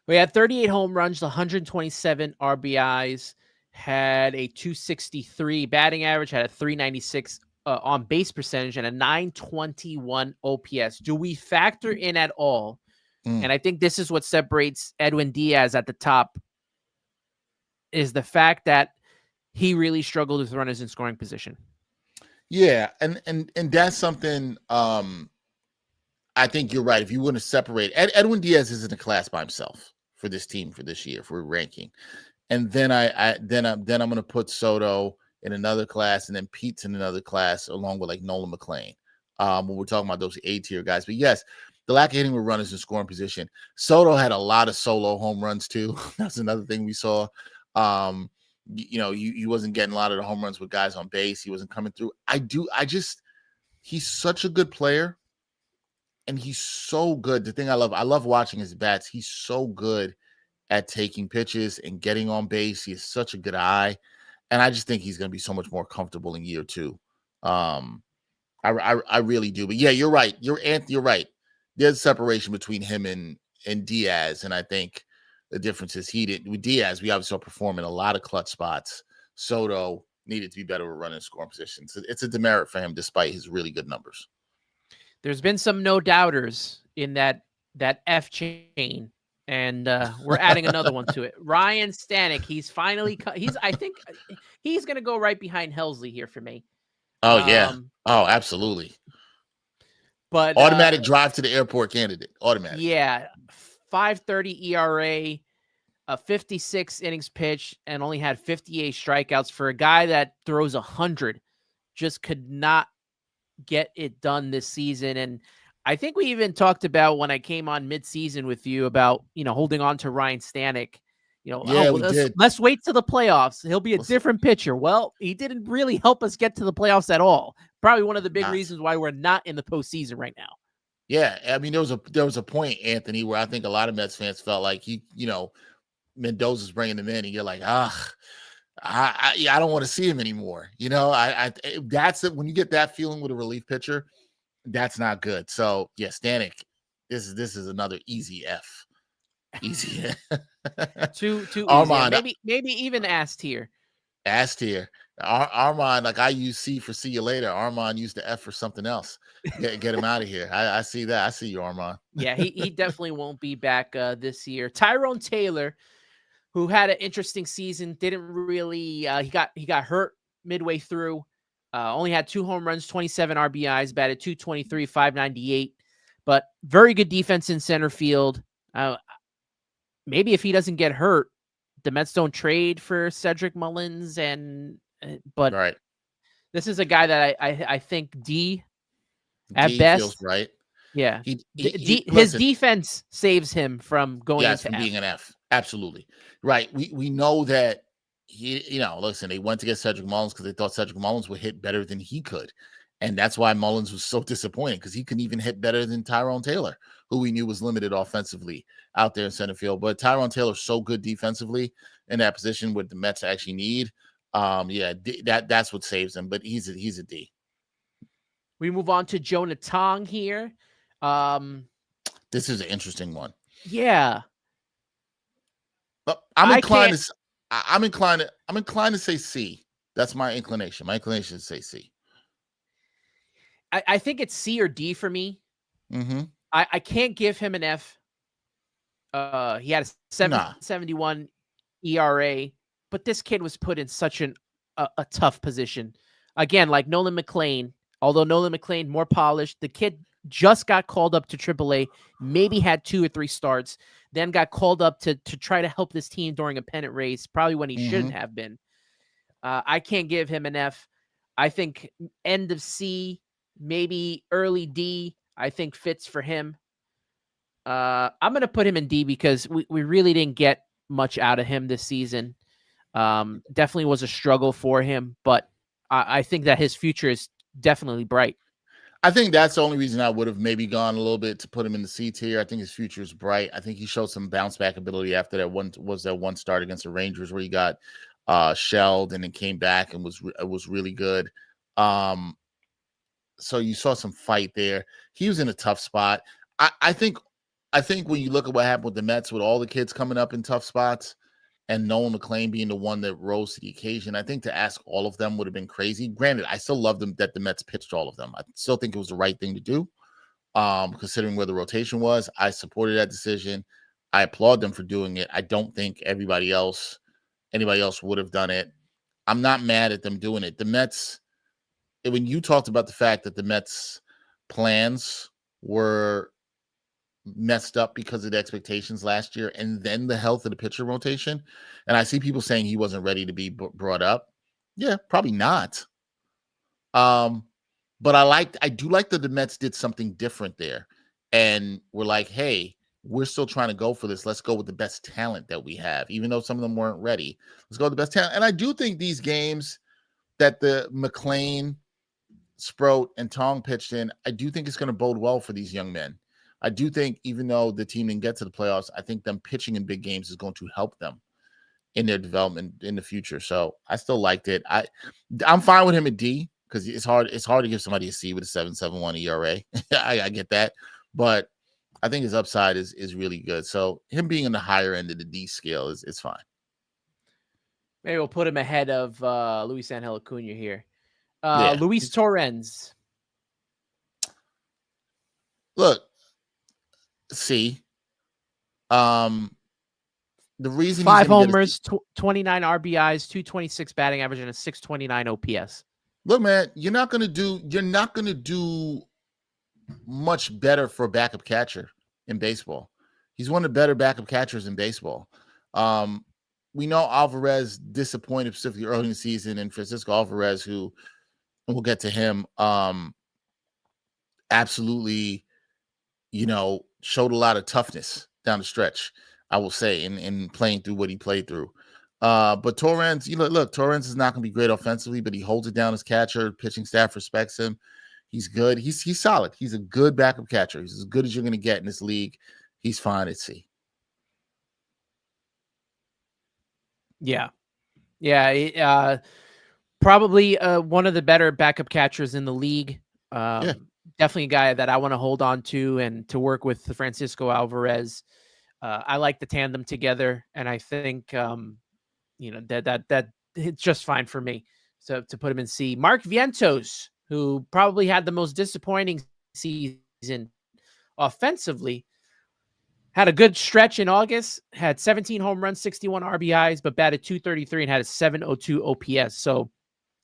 We had 38 home runs, 127 RBIs, had a 263 batting average, had a 396 on base percentage, and a 921 OPS. Do we factor in at all? And I think this is what separates Edwin Diaz at the top, is the fact that he really struggled with runners in scoring position. Yeah, and that's something I think you're right. If you want to separate, Edwin Diaz is in a class by himself for this team for this year, if we're ranking. And then I'm going to put Soto in another class, and then Pete's in another class, along with like Nolan McLean. When we're talking about those A-tier guys. But yes, the lack of hitting with runners in scoring position. Soto had a lot of solo home runs too. That's another thing we saw. You wasn't getting a lot of the home runs with guys on base. He wasn't coming through. He's such a good player, and he's so good. The thing I love watching his bats. He's so good at taking pitches and getting on base. He has such a good eye, and I just think he's going to be so much more comfortable in year 2. I really do. But yeah, you're right. You're right. There's separation between him and Diaz, and I think the difference is with Diaz, we obviously saw perform in a lot of clutch spots. Soto needed to be better with running scoring positions. It's a demerit for him despite his really good numbers. There's been some no doubters in that F chain, and we're adding another one to it. Ryan Stanek, I think he's going to go right behind Helsley here for me. Oh yeah. Oh, absolutely. But automatic drive to the airport candidate. Automatic. Yeah. 5.30 ERA, a 56 innings pitch, and only had 58 strikeouts for a guy that throws 100. Just could not get it done this season. And I think we even talked about when I came on mid-season with you about, holding on to Ryan Stanek. Let's wait till the playoffs. He'll be a different pitcher. Well, he didn't really help us get to the playoffs at all. Probably one of the big reasons why we're not in the postseason right now. Yeah, I mean, there was a point, Anthony, where I think a lot of Mets fans felt like Mendoza's bringing him in, and you're like, I don't want to see him anymore. That's it. When you get that feeling with a relief pitcher, that's not good. So yeah, Stanek, this is another easy F. Easy. too Armand, maybe even S tier. S tier. Armand, like I use C for see you later. Armand used the F for something else. Get him out of here. I see that. I see you, Armand. Yeah, he definitely won't be back this year. Tyrone Taylor, who had an interesting season, didn't really. He got hurt midway through. Only had 2 home runs, 27 RBIs, batted .223, 598. But very good defense in center field. Maybe if he doesn't get hurt, the Mets don't trade for Cedric Mullins, but right. This is a guy that I think D at D best feels right. Yeah, his defense saves him from going into being an F. Absolutely right. We know that listen, they went to get Cedric Mullins because they thought Cedric Mullins would hit better than he could, And that's why Mullins was so disappointed, because he couldn't even hit better than Tyrone Taylor, who we knew was limited offensively out there in center field. But Tyrone Taylor's so good defensively in that position, what the Mets actually need. That's what saves him. But he's a D. We move on to Jonah Tong here. This is an interesting one. Yeah. But I'm inclined to say C. That's my inclination. My inclination is to say C. I think it's C or D for me. Mm-hmm. I can't give him an F. He had a 7.71 ERA, but this kid was put in such a tough position. Again, like Nolan McLean, although Nolan McLean more polished, the kid just got called up to AAA, maybe had 2 or 3 starts, then got called up to try to help this team during a pennant race, probably when he shouldn't have been. I can't give him an F. I think end of C, maybe early D, I think fits for him. I'm going to put him in D because we really didn't get much out of him this season. Definitely was a struggle for him, but I think that his future is definitely bright. I think that's the only reason I would have maybe gone a little bit to put him in the C tier. I think his future is bright. I think he showed some bounce back ability after that one start against the Rangers where he got shelled and then came back and was really good. So you saw some fight there. He was in a tough spot. I think when you look at what happened with the Mets, with all the kids coming up in tough spots and Nolan McLean being the one that rose to the occasion, I think to ask all of them would have been crazy. Granted, I still love them that the Mets pitched all of them. I still think it was the right thing to do, considering where the rotation was. I supported that decision. I applaud them for doing it. I don't think anybody else would have done it. I'm not mad at them doing it. The Mets, when you talked about the fact that the Mets' plans were messed up because of the expectations last year and then the health of the pitcher rotation, and I see people saying he wasn't ready to be brought up. Yeah, probably not. But I do like that the Mets did something different there, and we're like, hey, we're still trying to go for this. Let's go with the best talent that we have, even though some of them weren't ready. Let's go with the best talent. And I do think these games that the McLean, Sproat, and Tong pitched in, I do think it's going to bode well for these young men. I do think even though the team didn't get to the playoffs, I think them pitching in big games is going to help them in their development in the future. So I still liked it. I'm fine with him at D because it's hard to give somebody a C with a 7.71 ERA. I get that. But I think his upside is really good. So him being in the higher end of the D scale is fine. Maybe we'll put him ahead of Luis Angel Acuna here. Yeah. Luis Torrens. Look, C. The reason 5 homers, 29 RBIs, 226 batting average, and a 629 OPS. Look, man, you're not gonna do much better for a backup catcher in baseball. He's one of the better backup catchers in baseball. We know Alvarez disappointed specifically early in the season, and Francisco Alvarez, who we'll get to him, absolutely, showed a lot of toughness down the stretch, I will say, in playing through what he played through. But Torrens, look, Torrens is not going to be great offensively, but he holds it down as catcher. Pitching staff respects him. He's good. He's solid. He's a good backup catcher. He's as good as you're going to get in this league. He's fine at C. Yeah. Probably one of the better backup catchers in the league. Definitely a guy that I want to hold on to and to work with Francisco Alvarez. I like the tandem together, and I think that it's just fine for me. So to put him in C. Mark Vientos, who probably had the most disappointing season offensively, had a good stretch in August, had 17 home runs, 61 RBIs, but batted .233 and had a 702 OPS. So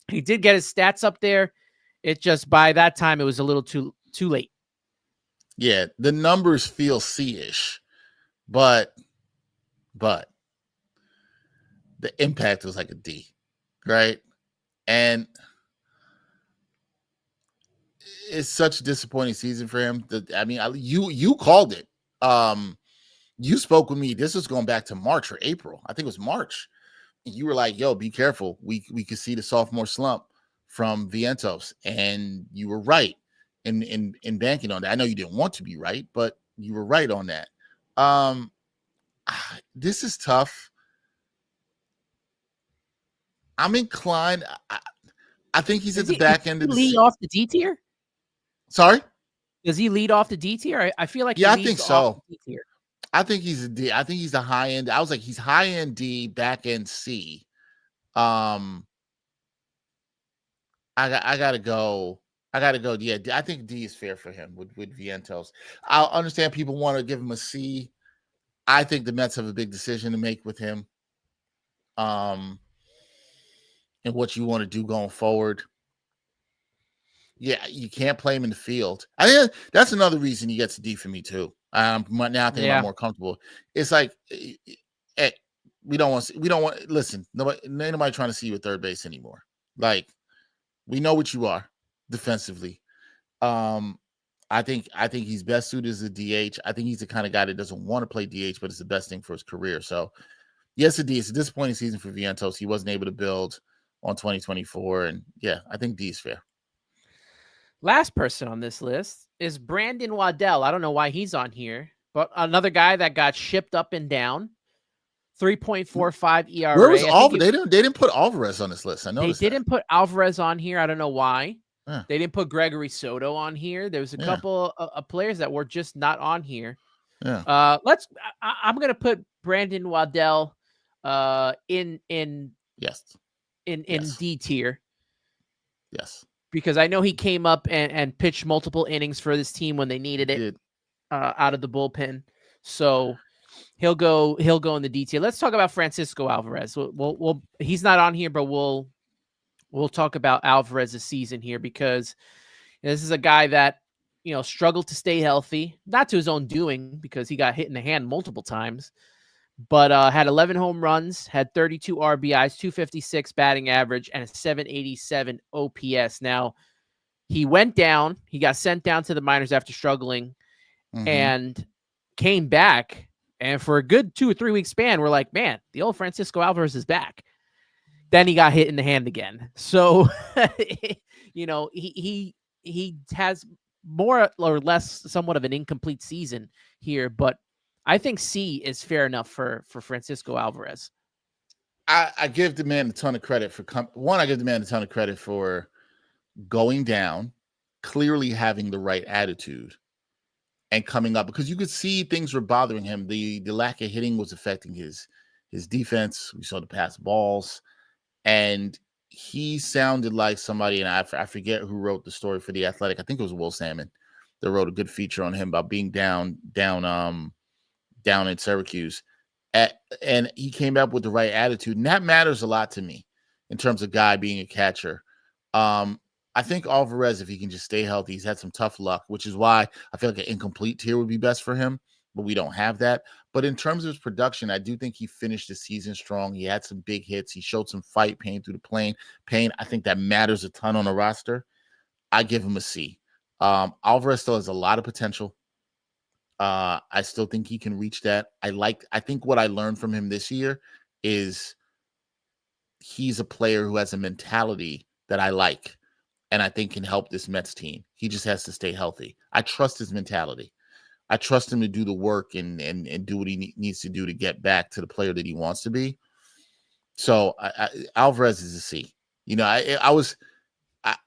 he did get his stats up there. It just, by that time, it was a little too late. Yeah, the numbers feel C-ish, but the impact was like a D, right? And it's such a disappointing season for him. You called it. You spoke with me. This was going back to March or April. I think it was March. You were like, "Yo, be careful. We could see the sophomore slump from Vientos, and you were right in banking on that. I know you didn't want to be right, but you were right on that. This is tough. I'm inclined. I think he's at the back end of the lead off the D tier. Sorry, does he lead off the D tier? I feel like yeah, he I think leads so. off the D tier. I think he's a D. I think he's a high end. I was like, he's high end D, back end C. I gotta go. Yeah, I think D is fair for him with Vientos. I'll understand people want to give him a C. I think the Mets have a big decision to make with him. And what you want to do going forward. Yeah, you can't play him in the field. I think that's another reason he gets a D for me too. Now I think I'm more comfortable. It's like, hey, we don't want. Listen, nobody trying to see you at third base anymore. Like, we know what you are defensively. I think he's best suited as a DH. I think he's the kind of guy that doesn't want to play DH, but it's the best thing for his career. So, yes, it's a disappointing season for Vientos. He wasn't able to build on 2024, and yeah, I think D is fair. Last person on this list is Brandon Waddell. I don't know why he's on here, but another guy that got shipped up and down. 3.45 ERA. Where was Alvarez? They didn't put Alvarez on this list. I noticed they didn't put Alvarez on here. I don't know why. Yeah. They didn't put Gregory Soto on here. There was a couple of players that were just not on here. Yeah. I'm gonna put Brandon Waddell in D tier. Yes. Because I know he came up and pitched multiple innings for this team when they needed it out of the bullpen. So he'll go in the detail. Let's talk about Francisco Alvarez. We'll he's not on here, but we'll talk about Alvarez's season here because this is a guy that struggled to stay healthy, not to his own doing because he got hit in the hand multiple times, but had 11 home runs, had 32 RBIs, 256 batting average, and a 787 OPS. Now, he went down. He got sent down to the minors after struggling and came back. And for a good 2 or 3 week span, we're like, man, the old Francisco Alvarez is back. Then he got hit in the hand again. So, he has more or less somewhat of an incomplete season here, but I think C is fair enough for Francisco Alvarez. I give the man a ton of credit for I give the man a ton of credit for going down, clearly having the right attitude, and coming up because you could see things were bothering him. The lack of hitting was affecting his defense. We saw the pass balls, and he sounded like somebody. And I forget who wrote the story for The Athletic. I think it was Will Salmon that wrote a good feature on him about being down in Syracuse, and he came up with the right attitude, and that matters a lot to me in terms of guy being a catcher. I think Alvarez, if he can just stay healthy, he's had some tough luck, which is why I feel like an incomplete tier would be best for him, but we don't have that. But in terms of his production, I do think he finished the season strong. He had some big hits. He showed some fight pain through the pain. I think that matters a ton on a roster. I give him a C. Alvarez still has a lot of potential. I still think he can reach that. I think what I learned from him this year is he's a player who has a mentality that I like and I think can help this Mets team. He just has to stay healthy. I trust his mentality. I trust him to do the work and do what he needs to do to get back to the player that he wants to be. So Alvarez is a C.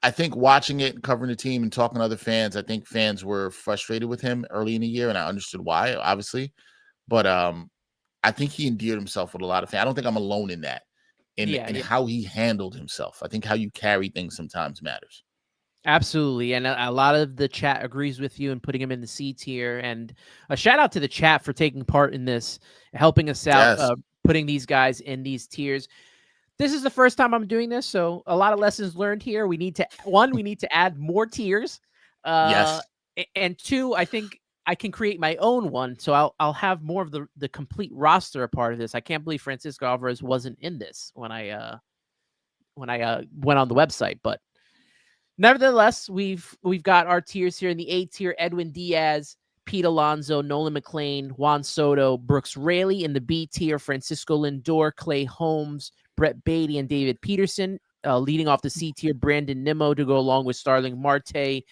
I think watching it and covering the team and talking to other fans, I think fans were frustrated with him early in the year, and I understood why, obviously. But I think he endeared himself with a lot of fans. I don't think I'm alone in that, in how he handled himself. I think how you carry things sometimes matters. Absolutely. And a lot of the chat agrees with you and putting him in the C tier. And a shout out to the chat for taking part in this, helping us out, putting these guys in these tiers. This is the first time I'm doing this, so a lot of lessons learned here. We need to add more tiers. Yes. And 2, I think I can create my own one, so I'll have more of the complete roster a part of this. I can't believe Francisco Alvarez wasn't in this when I went on the website, but nevertheless, we've got our tiers here. In the A tier, Edwin Diaz, Pete Alonso, Nolan McLean, Juan Soto, Brooks Raley. In the B tier, Francisco Lindor, Clay Holmes, Brett Beatty, and David Peterson. leading off the C tier, Brandon Nimmo to go along with Starling Marte,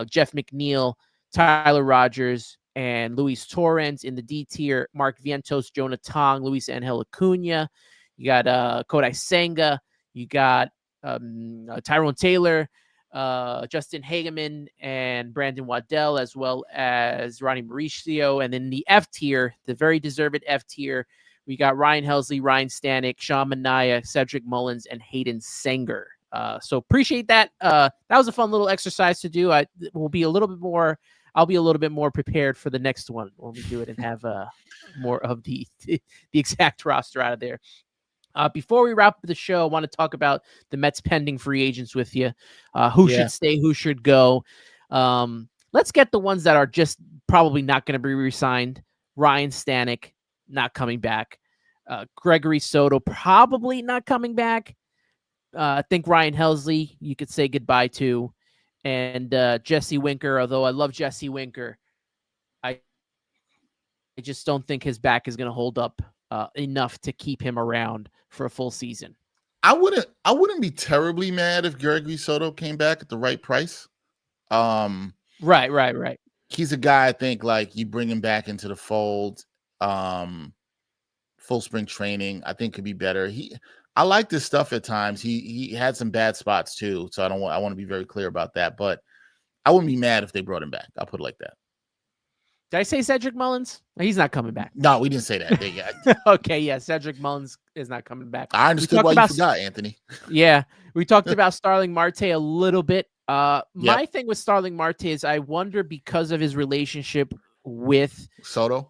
Jeff McNeil, Tyler Rogers, and Luis Torrens. In the D tier, Mark Vientos, Jonah Tong, Luis Angel Acuna. You got Kodai Senga. You got Tyrone Taylor, Justin Hageman, and Brandon Waddell, as well as Ronnie Mauricio. And then the F tier, the very deserved F tier, we got Ryan Helsley, Ryan Stanek, Sean Manaea, Cedric Mullins, and Hayden Sanger. So appreciate that. That was a fun little exercise to do. I'll be a little bit more prepared for the next one when we do it and have more of the exact roster out of there. Before we wrap up the show, I want to talk about the Mets pending free agents with you. Who should stay, who should go. Let's get the ones that are just probably not going to be re-signed. Ryan Stanek, not coming back. Gregory Soto, probably not coming back. I think Ryan Helsley, you could say goodbye to. And Jesse Winker, although I love Jesse Winker, I just don't think his back is going to hold up enough to keep him around for a full season. I wouldn't be terribly mad if Gregory Soto came back at the right price. Right. He's a guy, I think, like, you bring him back into the fold, full spring training, I think could be better. I like this stuff at times. He had some bad spots too, so I want to be very clear about that. But I wouldn't be mad if they brought him back. I'll put it like that. Did I say Cedric Mullins? He's not coming back. No, we didn't say that. Okay, yeah, Cedric Mullins is not coming back. I understood why you forgot, Anthony. Yeah, we talked about Starling Marte a little bit. My thing with Starling Marte is I wonder, because of his relationship with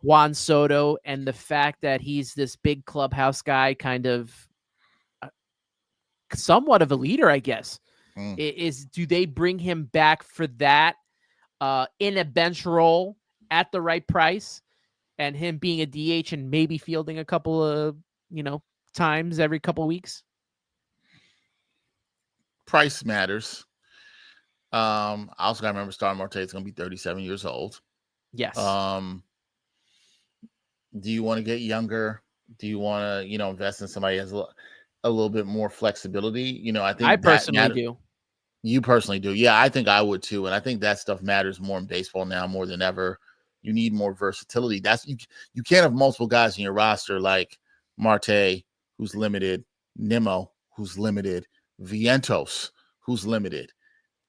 Juan Soto and the fact that he's this big clubhouse guy, kind of somewhat of a leader, I guess. Do they bring him back for that in a bench role at the right price, and him being a DH and maybe fielding a couple of, times every couple of weeks? Price matters. I also got to remember Starling Marte is going to be 37 years old. Yes. Do you want to get younger? Do you want to, invest in somebody who has a little bit more flexibility? I think I personally do. You personally do. Yeah, I think I would too. And I think that stuff matters more in baseball now more than ever. You need more versatility. You can't have multiple guys in your roster like Marte, who's limited, Nimmo, who's limited, Vientos, who's limited.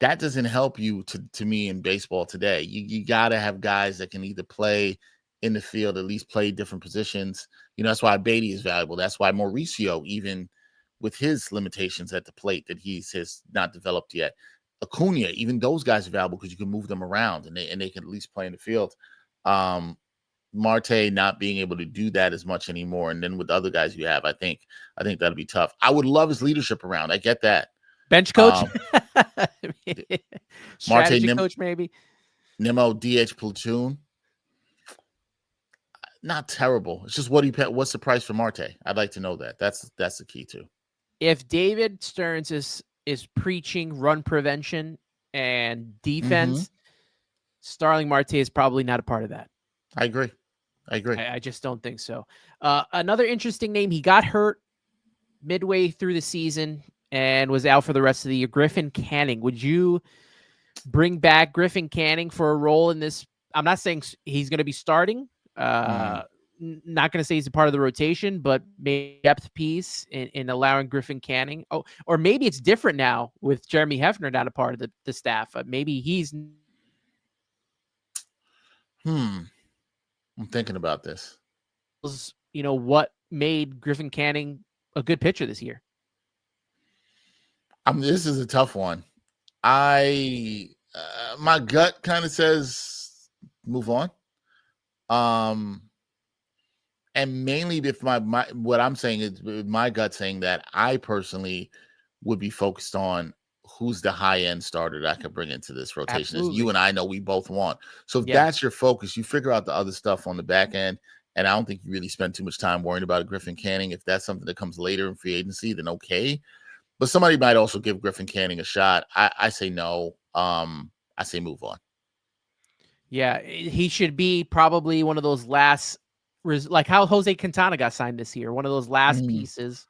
That doesn't help you to me in baseball today. You got to have guys that can either play in the field, at least play different positions. That's why Beatty is valuable. That's why Mauricio, even with his limitations at the plate that has not developed yet. Acuna, even those guys are valuable because you can move them around and they can at least play in the field. Marte not being able to do that as much anymore. And then with the other guys you have, I think that'll be tough. I would love his leadership around. I get that. Bench coach? Marte, coach, maybe. Nimmo, DH platoon. Not terrible. It's just what's the price for Marte? I'd like to know that. That's the key too. If David Stearns is preaching run prevention and defense, Starling Marte is probably not a part of that. I agree. I just don't think so. Another interesting name, he got hurt midway through the season and was out for the rest of the year. Griffin Canning. Would you bring back Griffin Canning for a role in this? I'm not saying he's going to be starting. Not going to say he's a part of the rotation, but maybe depth piece in allowing Griffin Canning. Oh, or maybe it's different now with Jeremy Hefner not a part of the staff. Maybe he's. I'm thinking about this. What made Griffin Canning a good pitcher this year? This is a tough one. My gut kind of says move on. And mainly if what I'm saying is my gut saying that I personally would be focused on who's the high end starter that I could bring into this rotation. As you and I know we both want. So if that's your focus, you figure out the other stuff on the back end. And I don't think you really spend too much time worrying about Griffin Canning. If that's something that comes later in free agency, then okay. But somebody might also give Griffin Canning a shot. I say no. I say move on. Yeah, he should be probably one of those last, like how Jose Quintana got signed this year, one of those last pieces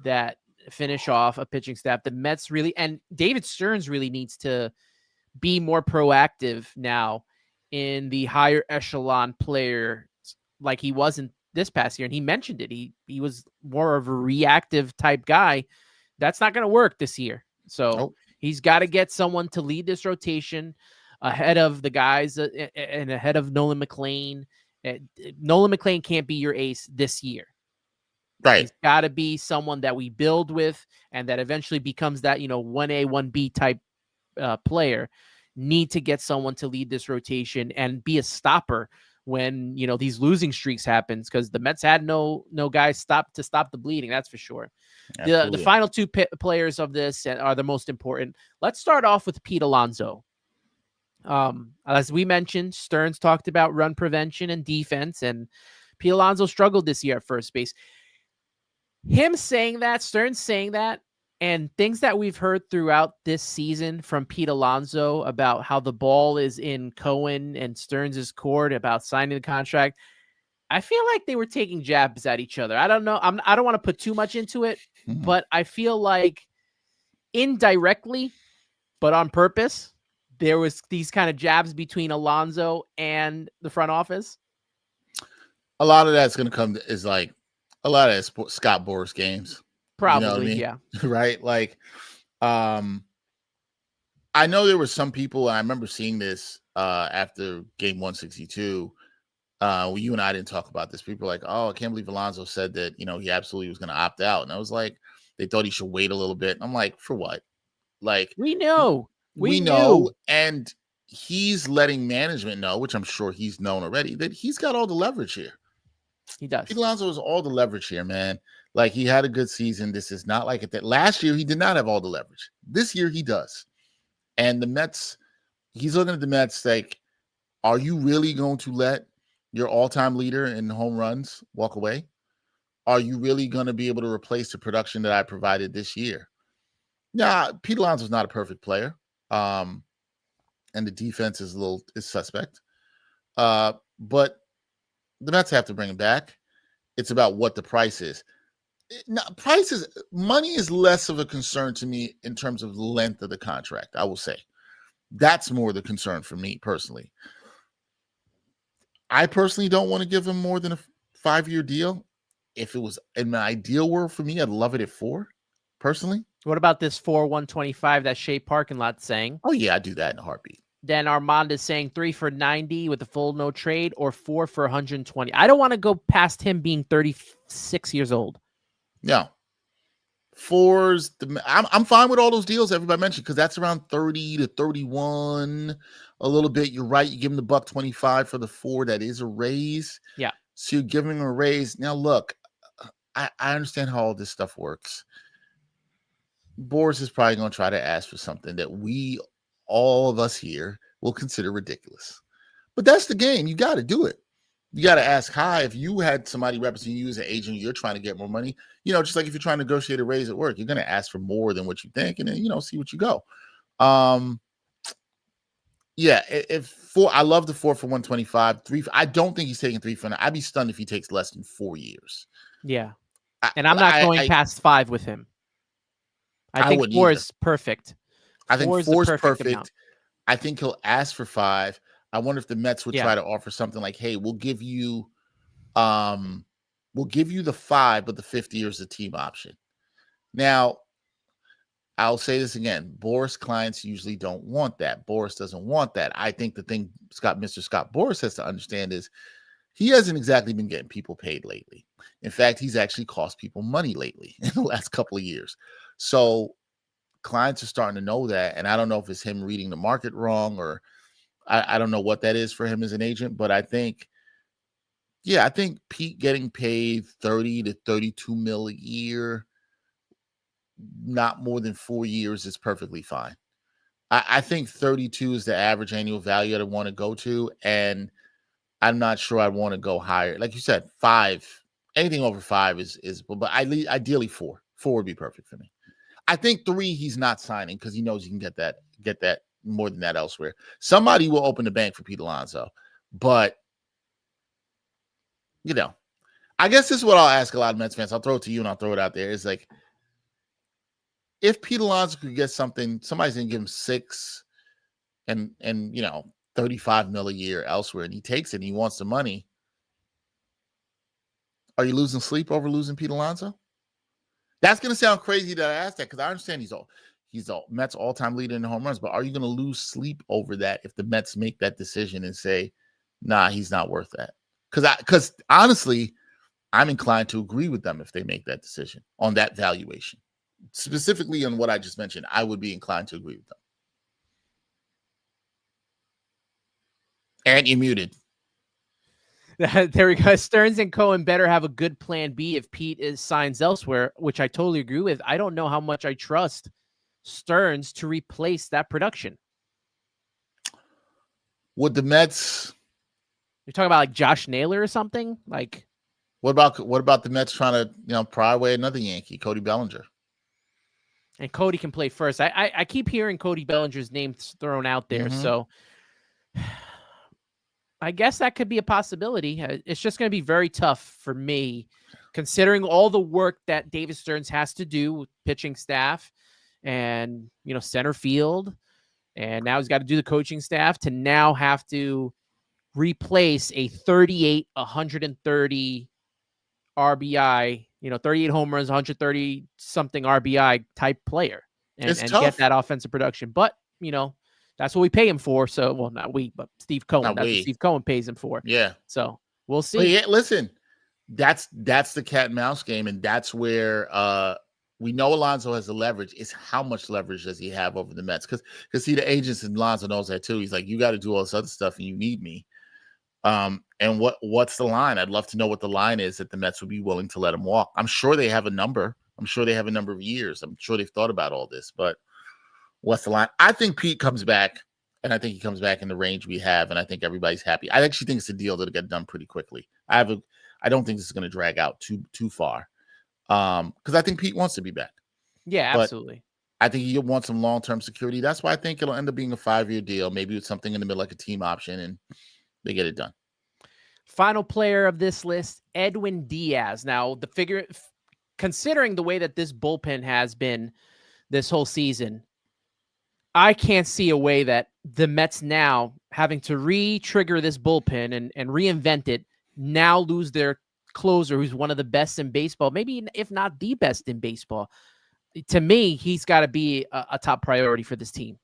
that finish off a pitching staff. The Mets really, and David Stearns really needs to be more proactive now in the higher echelon player like he wasn't this past year. And he mentioned it. He was more of a reactive type guy. That's not going to work this year. So he's got to get someone to lead this rotation ahead of the guys and ahead of Nolan McLean. Nolan McLean can't be your ace this year. Right. He's got to be someone that we build with and that eventually becomes that, 1A, 1B type player. Need to get someone to lead this rotation and be a stopper when, these losing streaks happens, because the Mets had no guys to stop the bleeding. That's for sure. The final two players of this are the most important. Let's start off with Pete Alonso. As we mentioned, Stearns talked about run prevention and defense, and Pete Alonso struggled this year at first base. Him saying that, Stearns saying that, and things that we've heard throughout this season from Pete Alonso about how the ball is in Cohen and Stearns' court about signing the contract, I feel like they were taking jabs at each other. I don't know. I don't want to put too much into it, but I feel like indirectly, but on purpose, there was these kind of jabs between Alonso and the front office. A lot of that's going to come is like a lot of Scott Boras games. Probably, you know what I mean? Yeah. Right? Like, I know there were some people, and I remember seeing this after game 162. You and I didn't talk about this. People were like, oh, I can't believe Alonso said that, he absolutely was going to opt out. And I was like, they thought he should wait a little bit. And I'm like, for what? Like, we know. We know. And he's letting management know, which I'm sure he's known already, that he's got all the leverage here. He does. Pete Alonso has all the leverage here, man. Like, he had a good season. This is not like it that last year he did not have all the leverage. This year he does. And the Mets, he's looking at the Mets like, are you really going to let your all-time leader in home runs walk away? Are you really going to be able to replace the production that I provided this year? Nah, Pete Alonso's not a perfect player. And the defense is suspect. But the Mets have to bring him back. It's about what the price is. Money is less of a concern to me in terms of the length of the contract, I will say. That's more the concern for me personally. I personally don't want to give him more than a 5-year deal. If it was in my ideal world for me, I'd love it at 4, personally. What about this 4/125 that Shea parking lot saying? Oh, yeah, I'd do that in a heartbeat. Then Armand is saying 3 for 90 with a full no trade, or 4 for 120. I don't want to go past him being 36 years old. No. 4's I'm fine with all those deals everybody mentioned, because that's around 30 to 31 a little bit. You're right. You give him the $125 for the 4. That is a raise. Yeah. So you're giving him a raise. Now, look, I understand how all this stuff works. Boras is probably going to try to ask for something that all of us here will consider ridiculous. But that's the game. You got to do it. You got to ask high. If you had somebody representing you as an agent, you're trying to get more money, just like if you're trying to negotiate a raise at work, you're going to ask for more than what you think, and then, see what you go. Yeah, I love the 4 for 125, 3. I don't think he's taking 3 for. I'd be stunned if he takes less than 4 years. Yeah. And I'm not going past 5 with him. I think 4 is perfect. I think 4 is perfect. I think he'll ask for 5. I wonder if the Mets would try to offer something like, hey, we'll give you the 5, but the 5th year is a team option. Now, I'll say this again. Boras clients usually don't want that. Boras doesn't want that. I think the thing Mr. Scott Boras has to understand is he hasn't exactly been getting people paid lately. In fact, he's actually cost people money lately in the last couple of years. So clients are starting to know that. And I don't know if it's him reading the market wrong, or I don't know what that is for him as an agent. But I think Pete getting paid 30 to 32 mil a year, not more than 4 years, is perfectly fine. I think 32 is the average annual value I'd want to go to. And I'm not sure I'd want to go higher. Like you said, 5, anything over 5 is, but ideally 4. 4 would be perfect for me. I think 3, he's not signing because he knows he can get that more than that elsewhere. Somebody will open the bank for Pete Alonso, but I guess this is what I'll ask a lot of Mets fans. I'll throw it to you and I'll throw it out there. It's like, if Pete Alonso could get something, somebody's gonna give him 6 and 35 mil a year elsewhere, and he takes it and he wants the money. Are you losing sleep over losing Pete Alonso? That's gonna sound crazy that I asked that, because I understand he's a Mets all-time leader in home runs, but are you gonna lose sleep over that if the Mets make that decision and say, nah, he's not worth that? Because honestly, I'm inclined to agree with them if they make that decision on that valuation. Specifically on what I just mentioned, I would be inclined to agree with them. And you're muted. There we go. Stearns and Cohen better have a good plan B if Pete signs elsewhere, which I totally agree with. I don't know how much I trust Stearns to replace that production. Would the Mets? You're talking about like Josh Naylor or something? Like, what about the Mets trying to pry away another Yankee, Cody Bellinger? And Cody can play first. I keep hearing Cody Bellinger's name thrown out there, so I guess that could be a possibility. It's just going to be very tough for me, considering all the work that David Stearns has to do with pitching staff and, center field. And now he's got to do the coaching staff to now have to replace a 38, 130 RBI, 38 home runs, 130 something RBI type player and get that offensive production. But, that's what we pay him for. So, well, not we, but Steve Cohen. That's what Steve Cohen pays him for. Yeah. So we'll see. But yeah, listen, that's the cat and mouse game, and that's where we know Alonso has the leverage. It's how much leverage does he have over the Mets? Because see, the agents and Alonso knows that too. He's like, you got to do all this other stuff, and you need me. And what's the line? I'd love to know what the line is that the Mets would be willing to let him walk. I'm sure they have a number. I'm sure they have a number of years. I'm sure they've thought about all this, but what's the line? I think Pete comes back, and I think he comes back in the range we have, and I think everybody's happy. I actually think it's a deal that'll get done pretty quickly. I don't think this is going to drag out too far, because I think Pete wants to be back. Yeah, absolutely. But I think he wants some long-term security. That's why I think it'll end up being a 5-year deal, maybe with something in the middle like a team option, and they get it done. Final player of this list, Edwin Diaz. Now, considering the way that this bullpen has been this whole season, I can't see a way that the Mets now having to re-trigger this bullpen and reinvent it, now lose their closer, who's one of the best in baseball, maybe if not the best in baseball. To me, he's got to be a top priority for this team.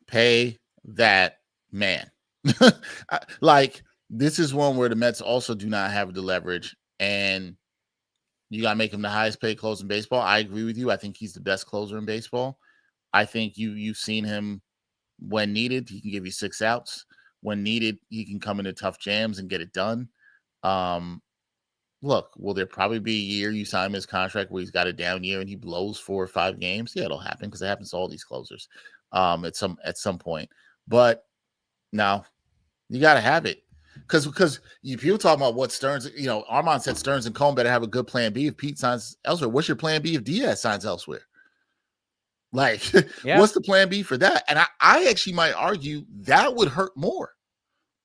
Pay that man. This is one where the Mets also do not have the leverage, and you got to make him the highest paid closer in baseball. I agree with you. I think he's the best closer in baseball. I think you've seen him when needed. He can give you 6 outs. When needed, he can come into tough jams and get it done. Look, will there probably be a year you sign his contract where he's got a down year and he blows 4 or 5 games? Yeah, it'll happen because it happens to all these closers at some point. But no, you got to have it. Because people talking about what Stearns, Armand said Stearns and Cohen better have a good plan B if Pete signs elsewhere. What's your plan B if Diaz signs elsewhere? What's the plan B for that? And I actually might argue that would hurt more.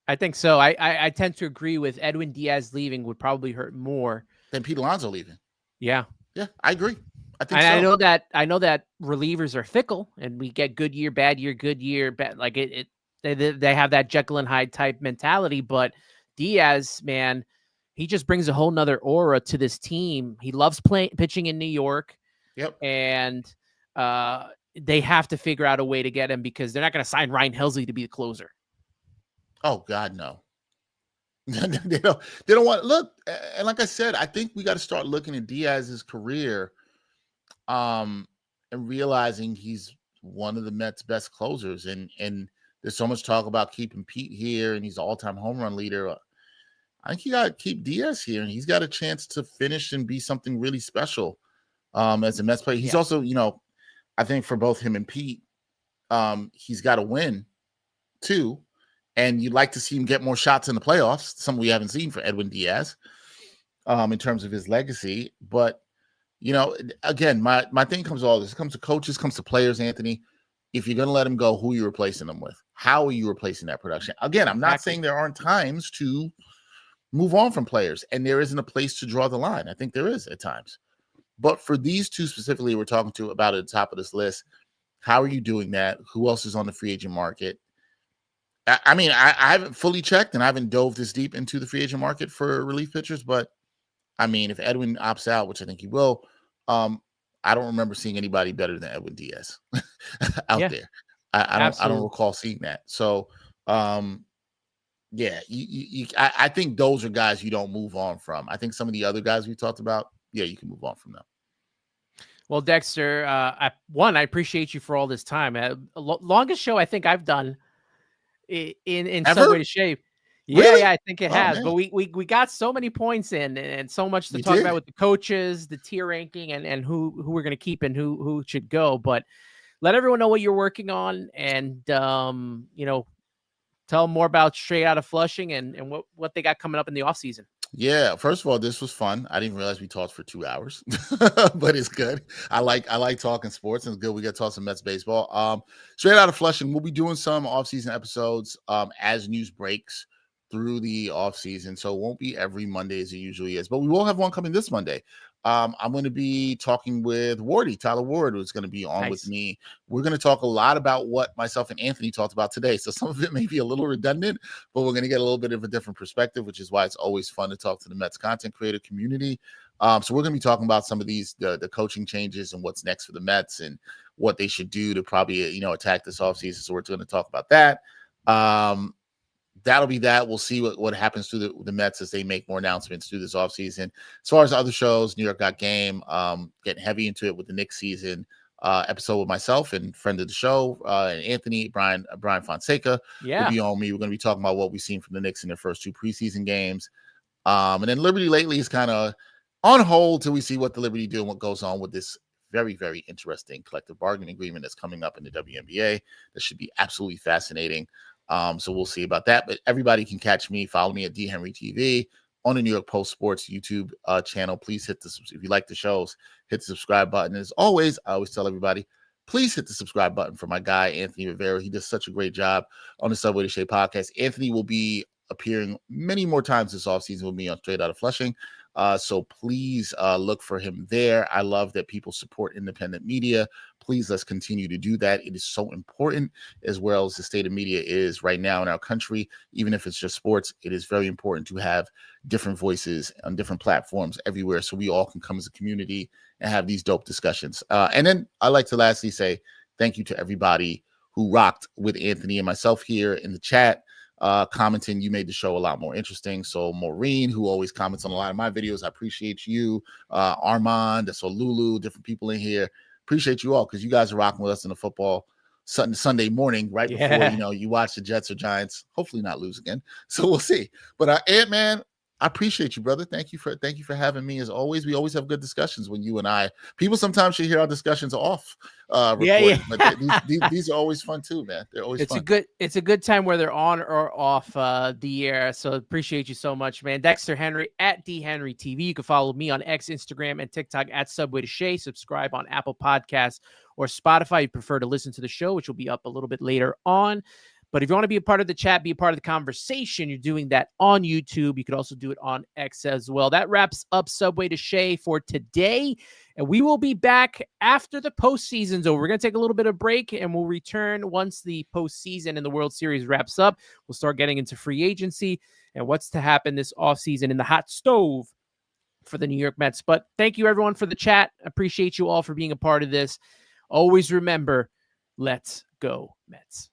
I think so. I tend to agree with Edwin Diaz leaving would probably hurt more than Pete Alonso leaving. Yeah. Yeah, I agree. I think I know that relievers are fickle and we get good year, bad year, good year, bad. Like they have that Jekyll and Hyde type mentality, but Diaz, man, he just brings a whole nother aura to this team. He loves pitching in New York. Yep. And they have to figure out a way to get him because they're not going to sign Ryan Helsley to be the closer. Oh God, no. They don't want look. And like I said, I think we got to start looking at Diaz's career, and realizing he's one of the Mets' best closers. And there's so much talk about keeping Pete here, and he's the all-time home run leader. I think you got to keep Diaz here, and he's got a chance to finish and be something really special as a Mets player. He's also, I think for both him and Pete, he's got to win too. And you'd like to see him get more shots in the playoffs, something we haven't seen for Edwin Diaz in terms of his legacy. But, again, my thing comes to all this. It comes to coaches, comes to players, Anthony. If you're going to let him go, who are you replacing them with? How are you replacing that production? Again, I'm not saying there aren't times to move on from players, and there isn't a place to draw the line. I think there is at times. But for these two specifically, we're talking to about at the top of this list. How are you doing that? Who else is on the free agent market? I mean, I haven't fully checked and I haven't dove this deep into the free agent market for relief pitchers, but I mean, if Edwin opts out, which I think he will, I don't remember seeing anybody better than Edwin Diaz out there. I don't recall seeing that. So, yeah, I think those are guys you don't move on from. I think some of the other guys we talked about, yeah, you can move on from them. Well, Dexter, I appreciate you for all this time. Longest show I think I've done in Subway to Shea. Yeah, really? I think it has. Man. But we got so many points in and so much to talk about with the coaches, the tier ranking, and who we're going to keep and who should go. But let everyone know what you're working on, and tell them more about Straight Outta Flushing and what they got coming up in the off season. Yeah, first of all, this was fun. I didn't realize we talked for 2 hours, but it's good. I like talking sports, and it's good. We got to talk some Mets baseball. Straight Outta Flushing, we'll be doing some off-season episodes as news breaks through the off-season, so it won't be every Monday as it usually is, but we will have one coming this Monday. I'm going to be talking with Tyler Ward, who's going to be on with me. We're going to talk a lot about what myself and Anthony talked about today. So some of it may be a little redundant, but we're going to get a little bit of a different perspective, which is why it's always fun to talk to the Mets content creator community. So we're going to be talking about some of these, the coaching changes and what's next for the Mets and what they should do to probably, attack this offseason. So we're going to talk about that. That'll be that. We'll see what happens to the Mets as they make more announcements through this offseason. As far as other shows, New York Got Game, getting heavy into it with the Knicks season episode with myself and friend of the show, and Anthony, Brian Fonseca will be on me. We're going to be talking about what we've seen from the Knicks in their first 2 preseason games. And then Liberty lately is kind of on hold till we see what the Liberty do and what goes on with this very, very interesting collective bargaining agreement that's coming up in the WNBA. That should be absolutely fascinating. So we'll see about that. But everybody can catch me. Follow me at D Henry TV on the New York Post Sports YouTube channel. Please if you like the shows, hit the subscribe button. As always, I always tell everybody, please hit the subscribe button for my guy, Anthony Rivera. He does such a great job on the Subway to Shea podcast. Anthony will be appearing many more times this offseason with me on Straight Outta Flushing. So please look for him there. I love that people support independent media. Please, let's continue to do that. It is so important, as well as the state of media is right now in our country. Even if it's just sports, it is very important to have different voices on different platforms everywhere so we all can come as a community and have these dope discussions. And then I like to lastly say thank you to everybody who rocked with Anthony and myself here in the chat. Commenting, you made the show a lot more interesting. So Maureen, who always comments on a lot of my videos, I appreciate you. Armand, so Lulu, different people in here. Appreciate you all because you guys are rocking with us in the football Sunday morning, right before you watch the Jets or Giants. Hopefully not lose again. So we'll see. But Ant-Man, I appreciate you, brother. Thank you for having me. As always, we always have good discussions when you and I. People sometimes should hear our discussions off. Recording, but these are always fun too, man. They're always fun. It's a good time whether on or off the air. So appreciate you so much, man. Dexter Henry at D Henry TV. You can follow me on X, Instagram, and TikTok at Subway to Shea. Subscribe on Apple Podcasts or Spotify. You prefer to listen to the show, which will be up a little bit later on. But if you want to be a part of the chat, be a part of the conversation, you're doing that on YouTube. You could also do it on X as well. That wraps up Subway to Shea for today. And we will be back after the postseason's over. We're going to take a little bit of break, and we'll return once the postseason and the World Series wraps up. We'll start getting into free agency and what's to happen this offseason in the hot stove for the New York Mets. But thank you, everyone, for the chat. Appreciate you all for being a part of this. Always remember, let's go Mets.